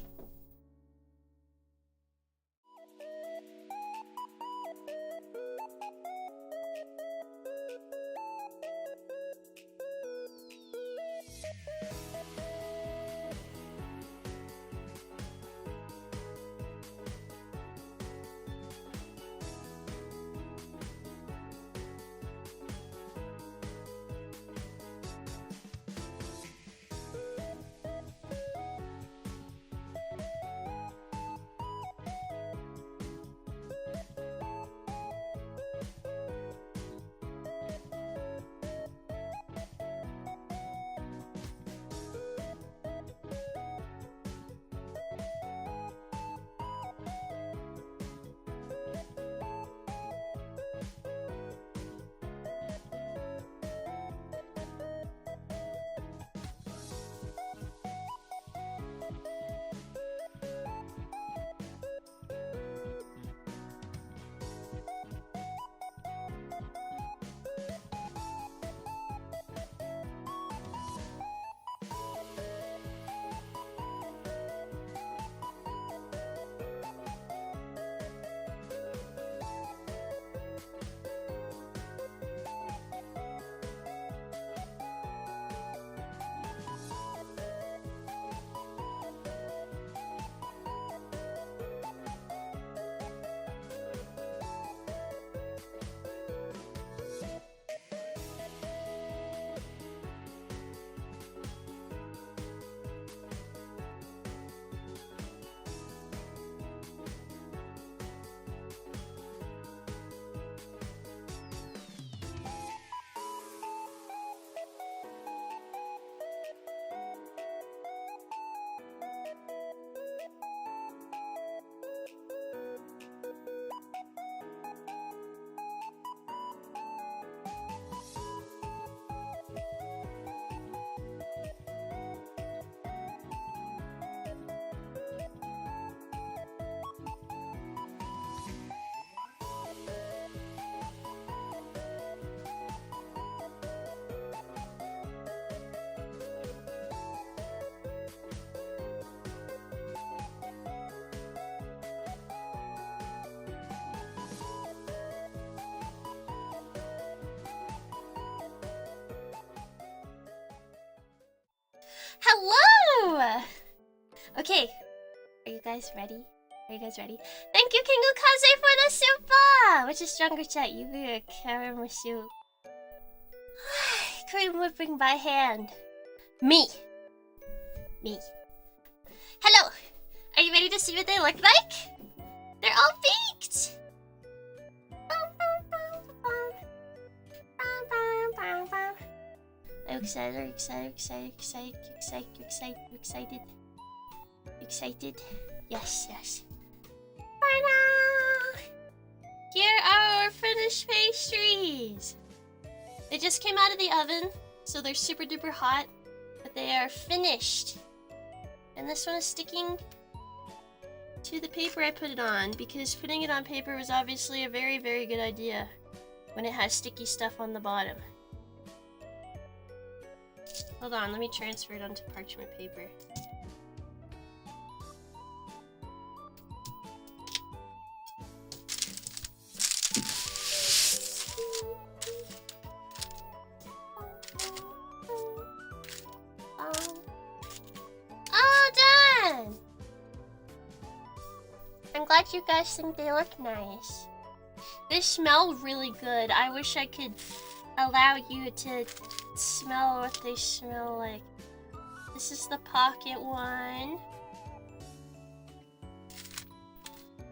Hello! Okay, are you guys ready? Thank you, Kingu Kaze, for the super! Which is stronger, chat? You be a caramel soup. Cream whipping by hand. Me. Hello! Are you ready to see what they look like? They're all pink! Perfect! I'm excited. Excited. Yes. Ta-da! Here are our finished pastries. They just came out of the oven, so they're super duper hot, but they are finished. And this one is sticking to the paper I put it on, because putting it on paper was obviously a very, very good idea when it has sticky stuff on the bottom. Hold on, let me transfer it onto parchment paper. Done! I'm glad you guys think they look nice. They smell really good. I wish I could allow you to smell what they smell like. This is the pocket one.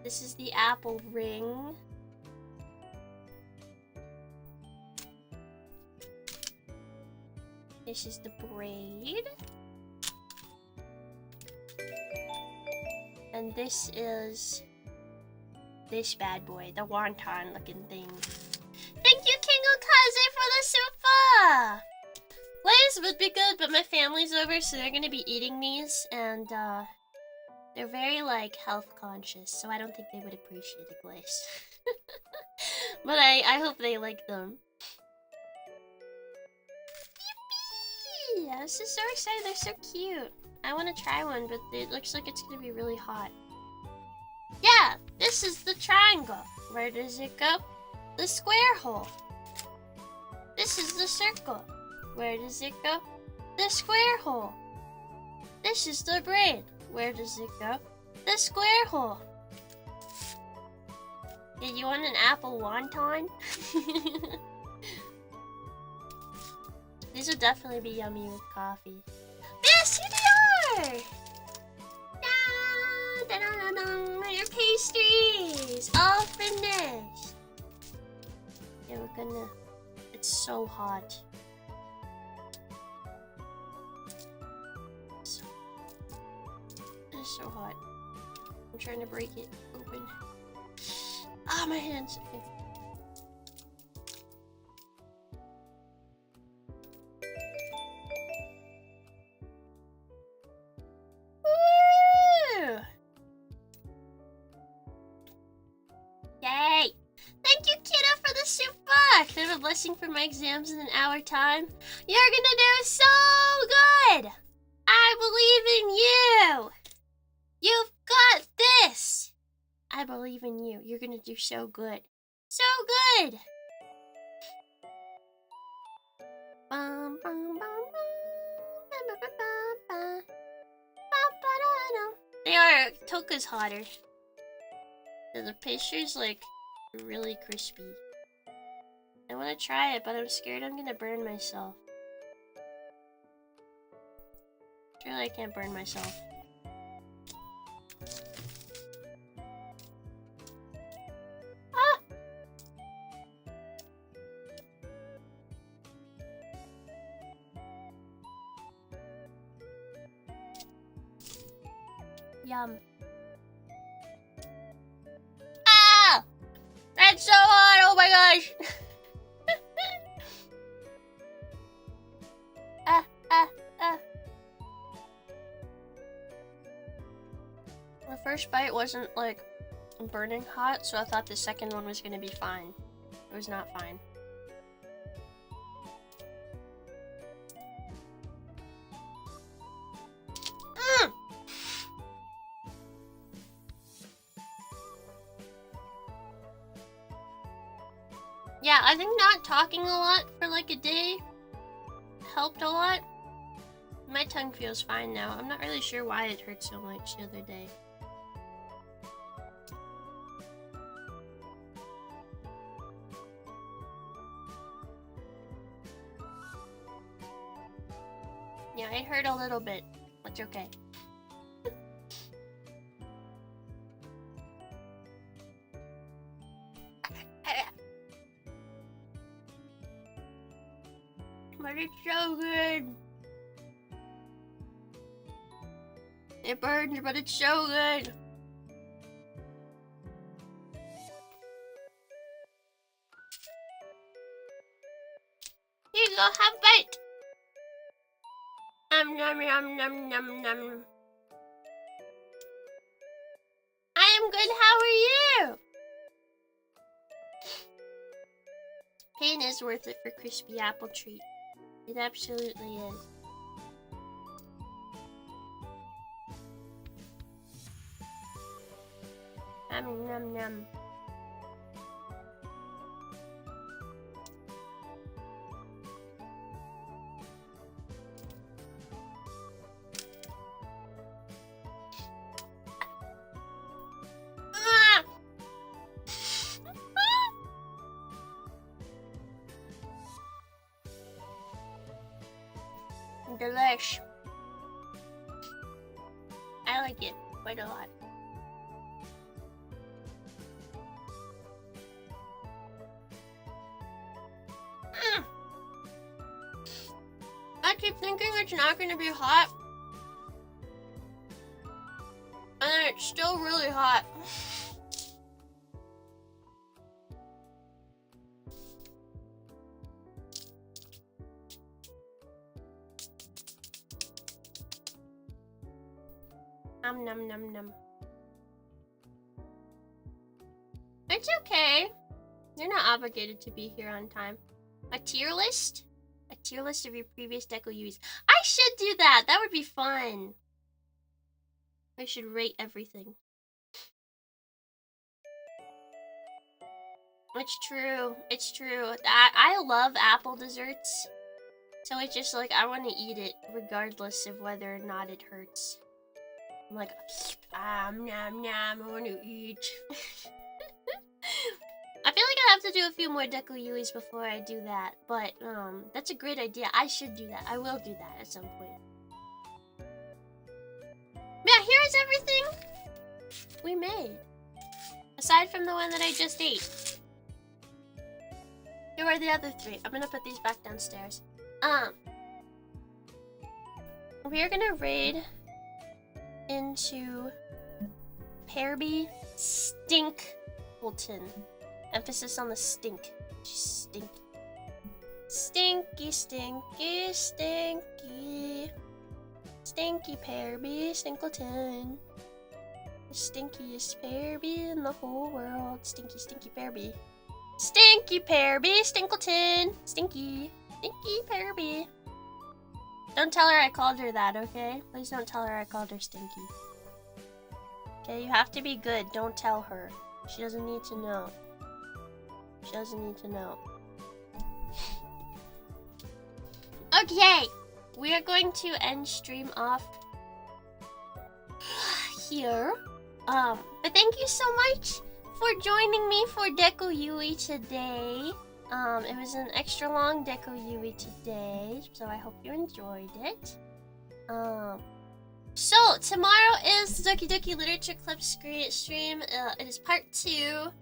This is the apple ring. This is the braid. And this is this bad boy, the wonton looking thing. Thank you, King Okaze, for the super! Glaze would be good, but my family's over, so they're gonna be eating these, and they're very, like, health conscious, so I don't think they would appreciate a glaze. But I hope they like them. Yippee! I'm so excited, they're so cute. I want to try one, but it looks like it's gonna be really hot. Yeah, this is the triangle. Where does it go? The square hole. This is the circle. Where does it go? The square hole. This is the braid. Where does it go? The square hole. Yeah, you want an apple wonton? These would definitely be yummy with coffee. Yes, here they are! Da, da, da, da, your pastries! All finished! Yeah, we're gonna... It's so hot. It's so hot. I'm trying to break it open. Ah, my hands. Okay. Woo! Yay! Thank you, kiddo, for the super! Kind of a blessing for my exams in an hour time. You're gonna do so good! I believe in you! You've got this! I believe in you. You're gonna do so good. So good! Bum, bum, bum, bum. They are. Toka's hotter. The pastry's like really crispy. I want to try it, but I'm scared I'm gonna burn myself. Surely I can't burn myself. Ah! Yum. Ah! That's so hot! Oh my gosh! The first bite wasn't like burning hot, so I thought the second one was gonna be fine. It was not fine. Yeah, I think not talking a lot for like a day helped a lot. My tongue feels fine now. I'm not really sure why it hurt so much the other day. Yeah, it hurt a little bit. It's okay. so good. It burns, but it's so good. Here you go, have a bite. Nom nom nom nom nom. I am good, how are you? Pain is worth it for crispy apple treat. It absolutely is. Nom nom nom. Delish. I like it quite a lot. I keep thinking it's not gonna be hot, and then it's still really hot. Nom nom nom. It's okay. You're not obligated to be here on time. A tier list? A tier list of your previous DECOYUIs. I should do that. That would be fun. I should rate everything. It's true. It's true. I love apple desserts. So it's just like, I want to eat it regardless of whether or not it hurts. I'm like, nom nom, I want to eat. I feel like I have to do a few more DECOYUIs before I do that, but that's a great idea. I should do that. I will do that at some point. Yeah, here is everything we made. Aside from the one that I just ate. Here are the other three. I'm gonna put these back downstairs. We are gonna raid into Pearby Stinkleton. Emphasis on the stink. She's stinky. Stinky, stinky, stinky. Stinky Pearby Stinkleton. The stinkiest Pearby in the whole world. Stinky, stinky Pearby. Stinky Pearby Stinkleton. Stinky. Stinky Pearby. Don't tell her I called her that, okay? Please don't tell her I called her Stinky. Okay, you have to be good. Don't tell her. She doesn't need to know. She doesn't need to know. Okay, we are going to end stream off here. But thank you so much for joining me for DECOYUI today. It was an extra long DECOYUI today, so I hope you enjoyed it. So tomorrow is the Doki Doki Literature Club stream. It is part 2.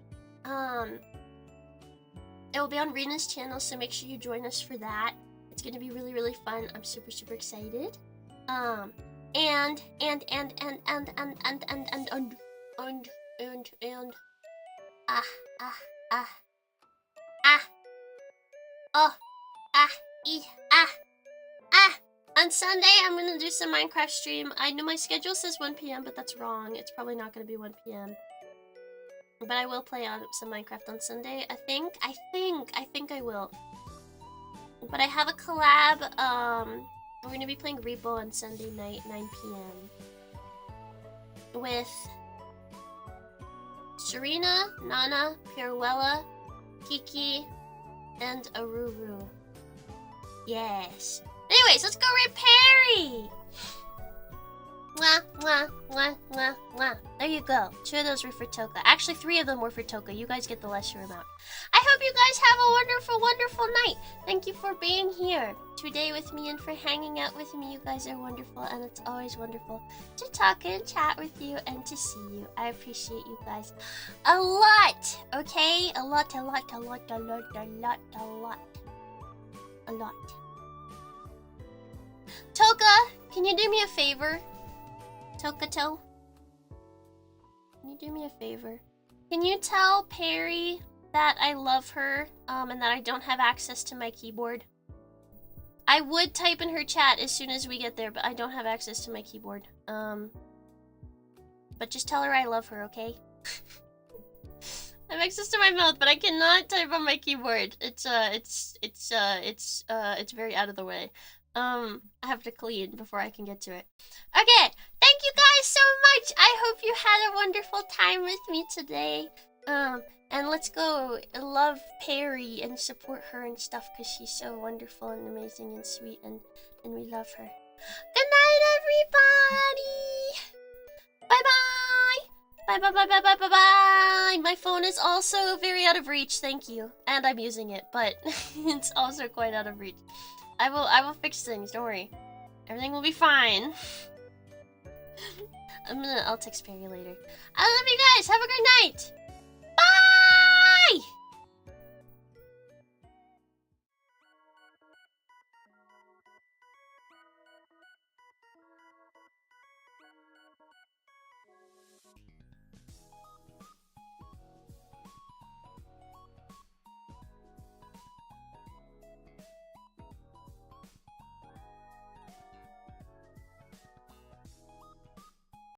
It will be on Rena's channel, so make sure you join us for that. It's gonna be really, really fun. I'm super, super excited. And on Sunday, I'm gonna do some Minecraft stream. I know my schedule says 1 PM, but that's wrong. It's probably not gonna be 1 PM. But I will play on some Minecraft on Sunday. I think I will. But I have a collab. We're gonna be playing Repo on Sunday night, 9 PM. With Serena, Nana, Puruella, Kiki, and Aruru. Yes. Anyways, let's go raid Perry! Mwah, mwah, mwah, mwah, mwah. There you go. 2 of those were for Toka. Actually, 3 of them were for Toka. You guys get the lesser amount. I hope you guys have a wonderful, wonderful night. Thank you for being here today with me and for hanging out with me. You guys are wonderful, and it's always wonderful to talk and chat with you and to see you. I appreciate you guys a lot, okay? A lot, a lot, a lot, a lot, a lot, a lot. A lot. Can you do me a favor? Tokato? Can you do me a favor? Can you tell Perry that I love her, and that I don't have access to my keyboard? I would type in her chat as soon as we get there, but I don't have access to my keyboard. But just tell her I love her, okay? I have access to my mouth, but I cannot type on my keyboard. It's very out of the way. I have to clean before I can get to it. Okay, thank you guys so much. I hope you had a wonderful time with me today. And let's go love Perry and support her and stuff, because she's so wonderful and amazing and sweet, and we love her. Good night, everybody! Bye-bye! Bye-bye-bye-bye-bye-bye! My phone is also very out of reach, thank you. And I'm using it, but it's also quite out of reach. I will fix things, don't worry. Everything will be fine. I'll text Perry later. I love you guys, have a great night! Bye!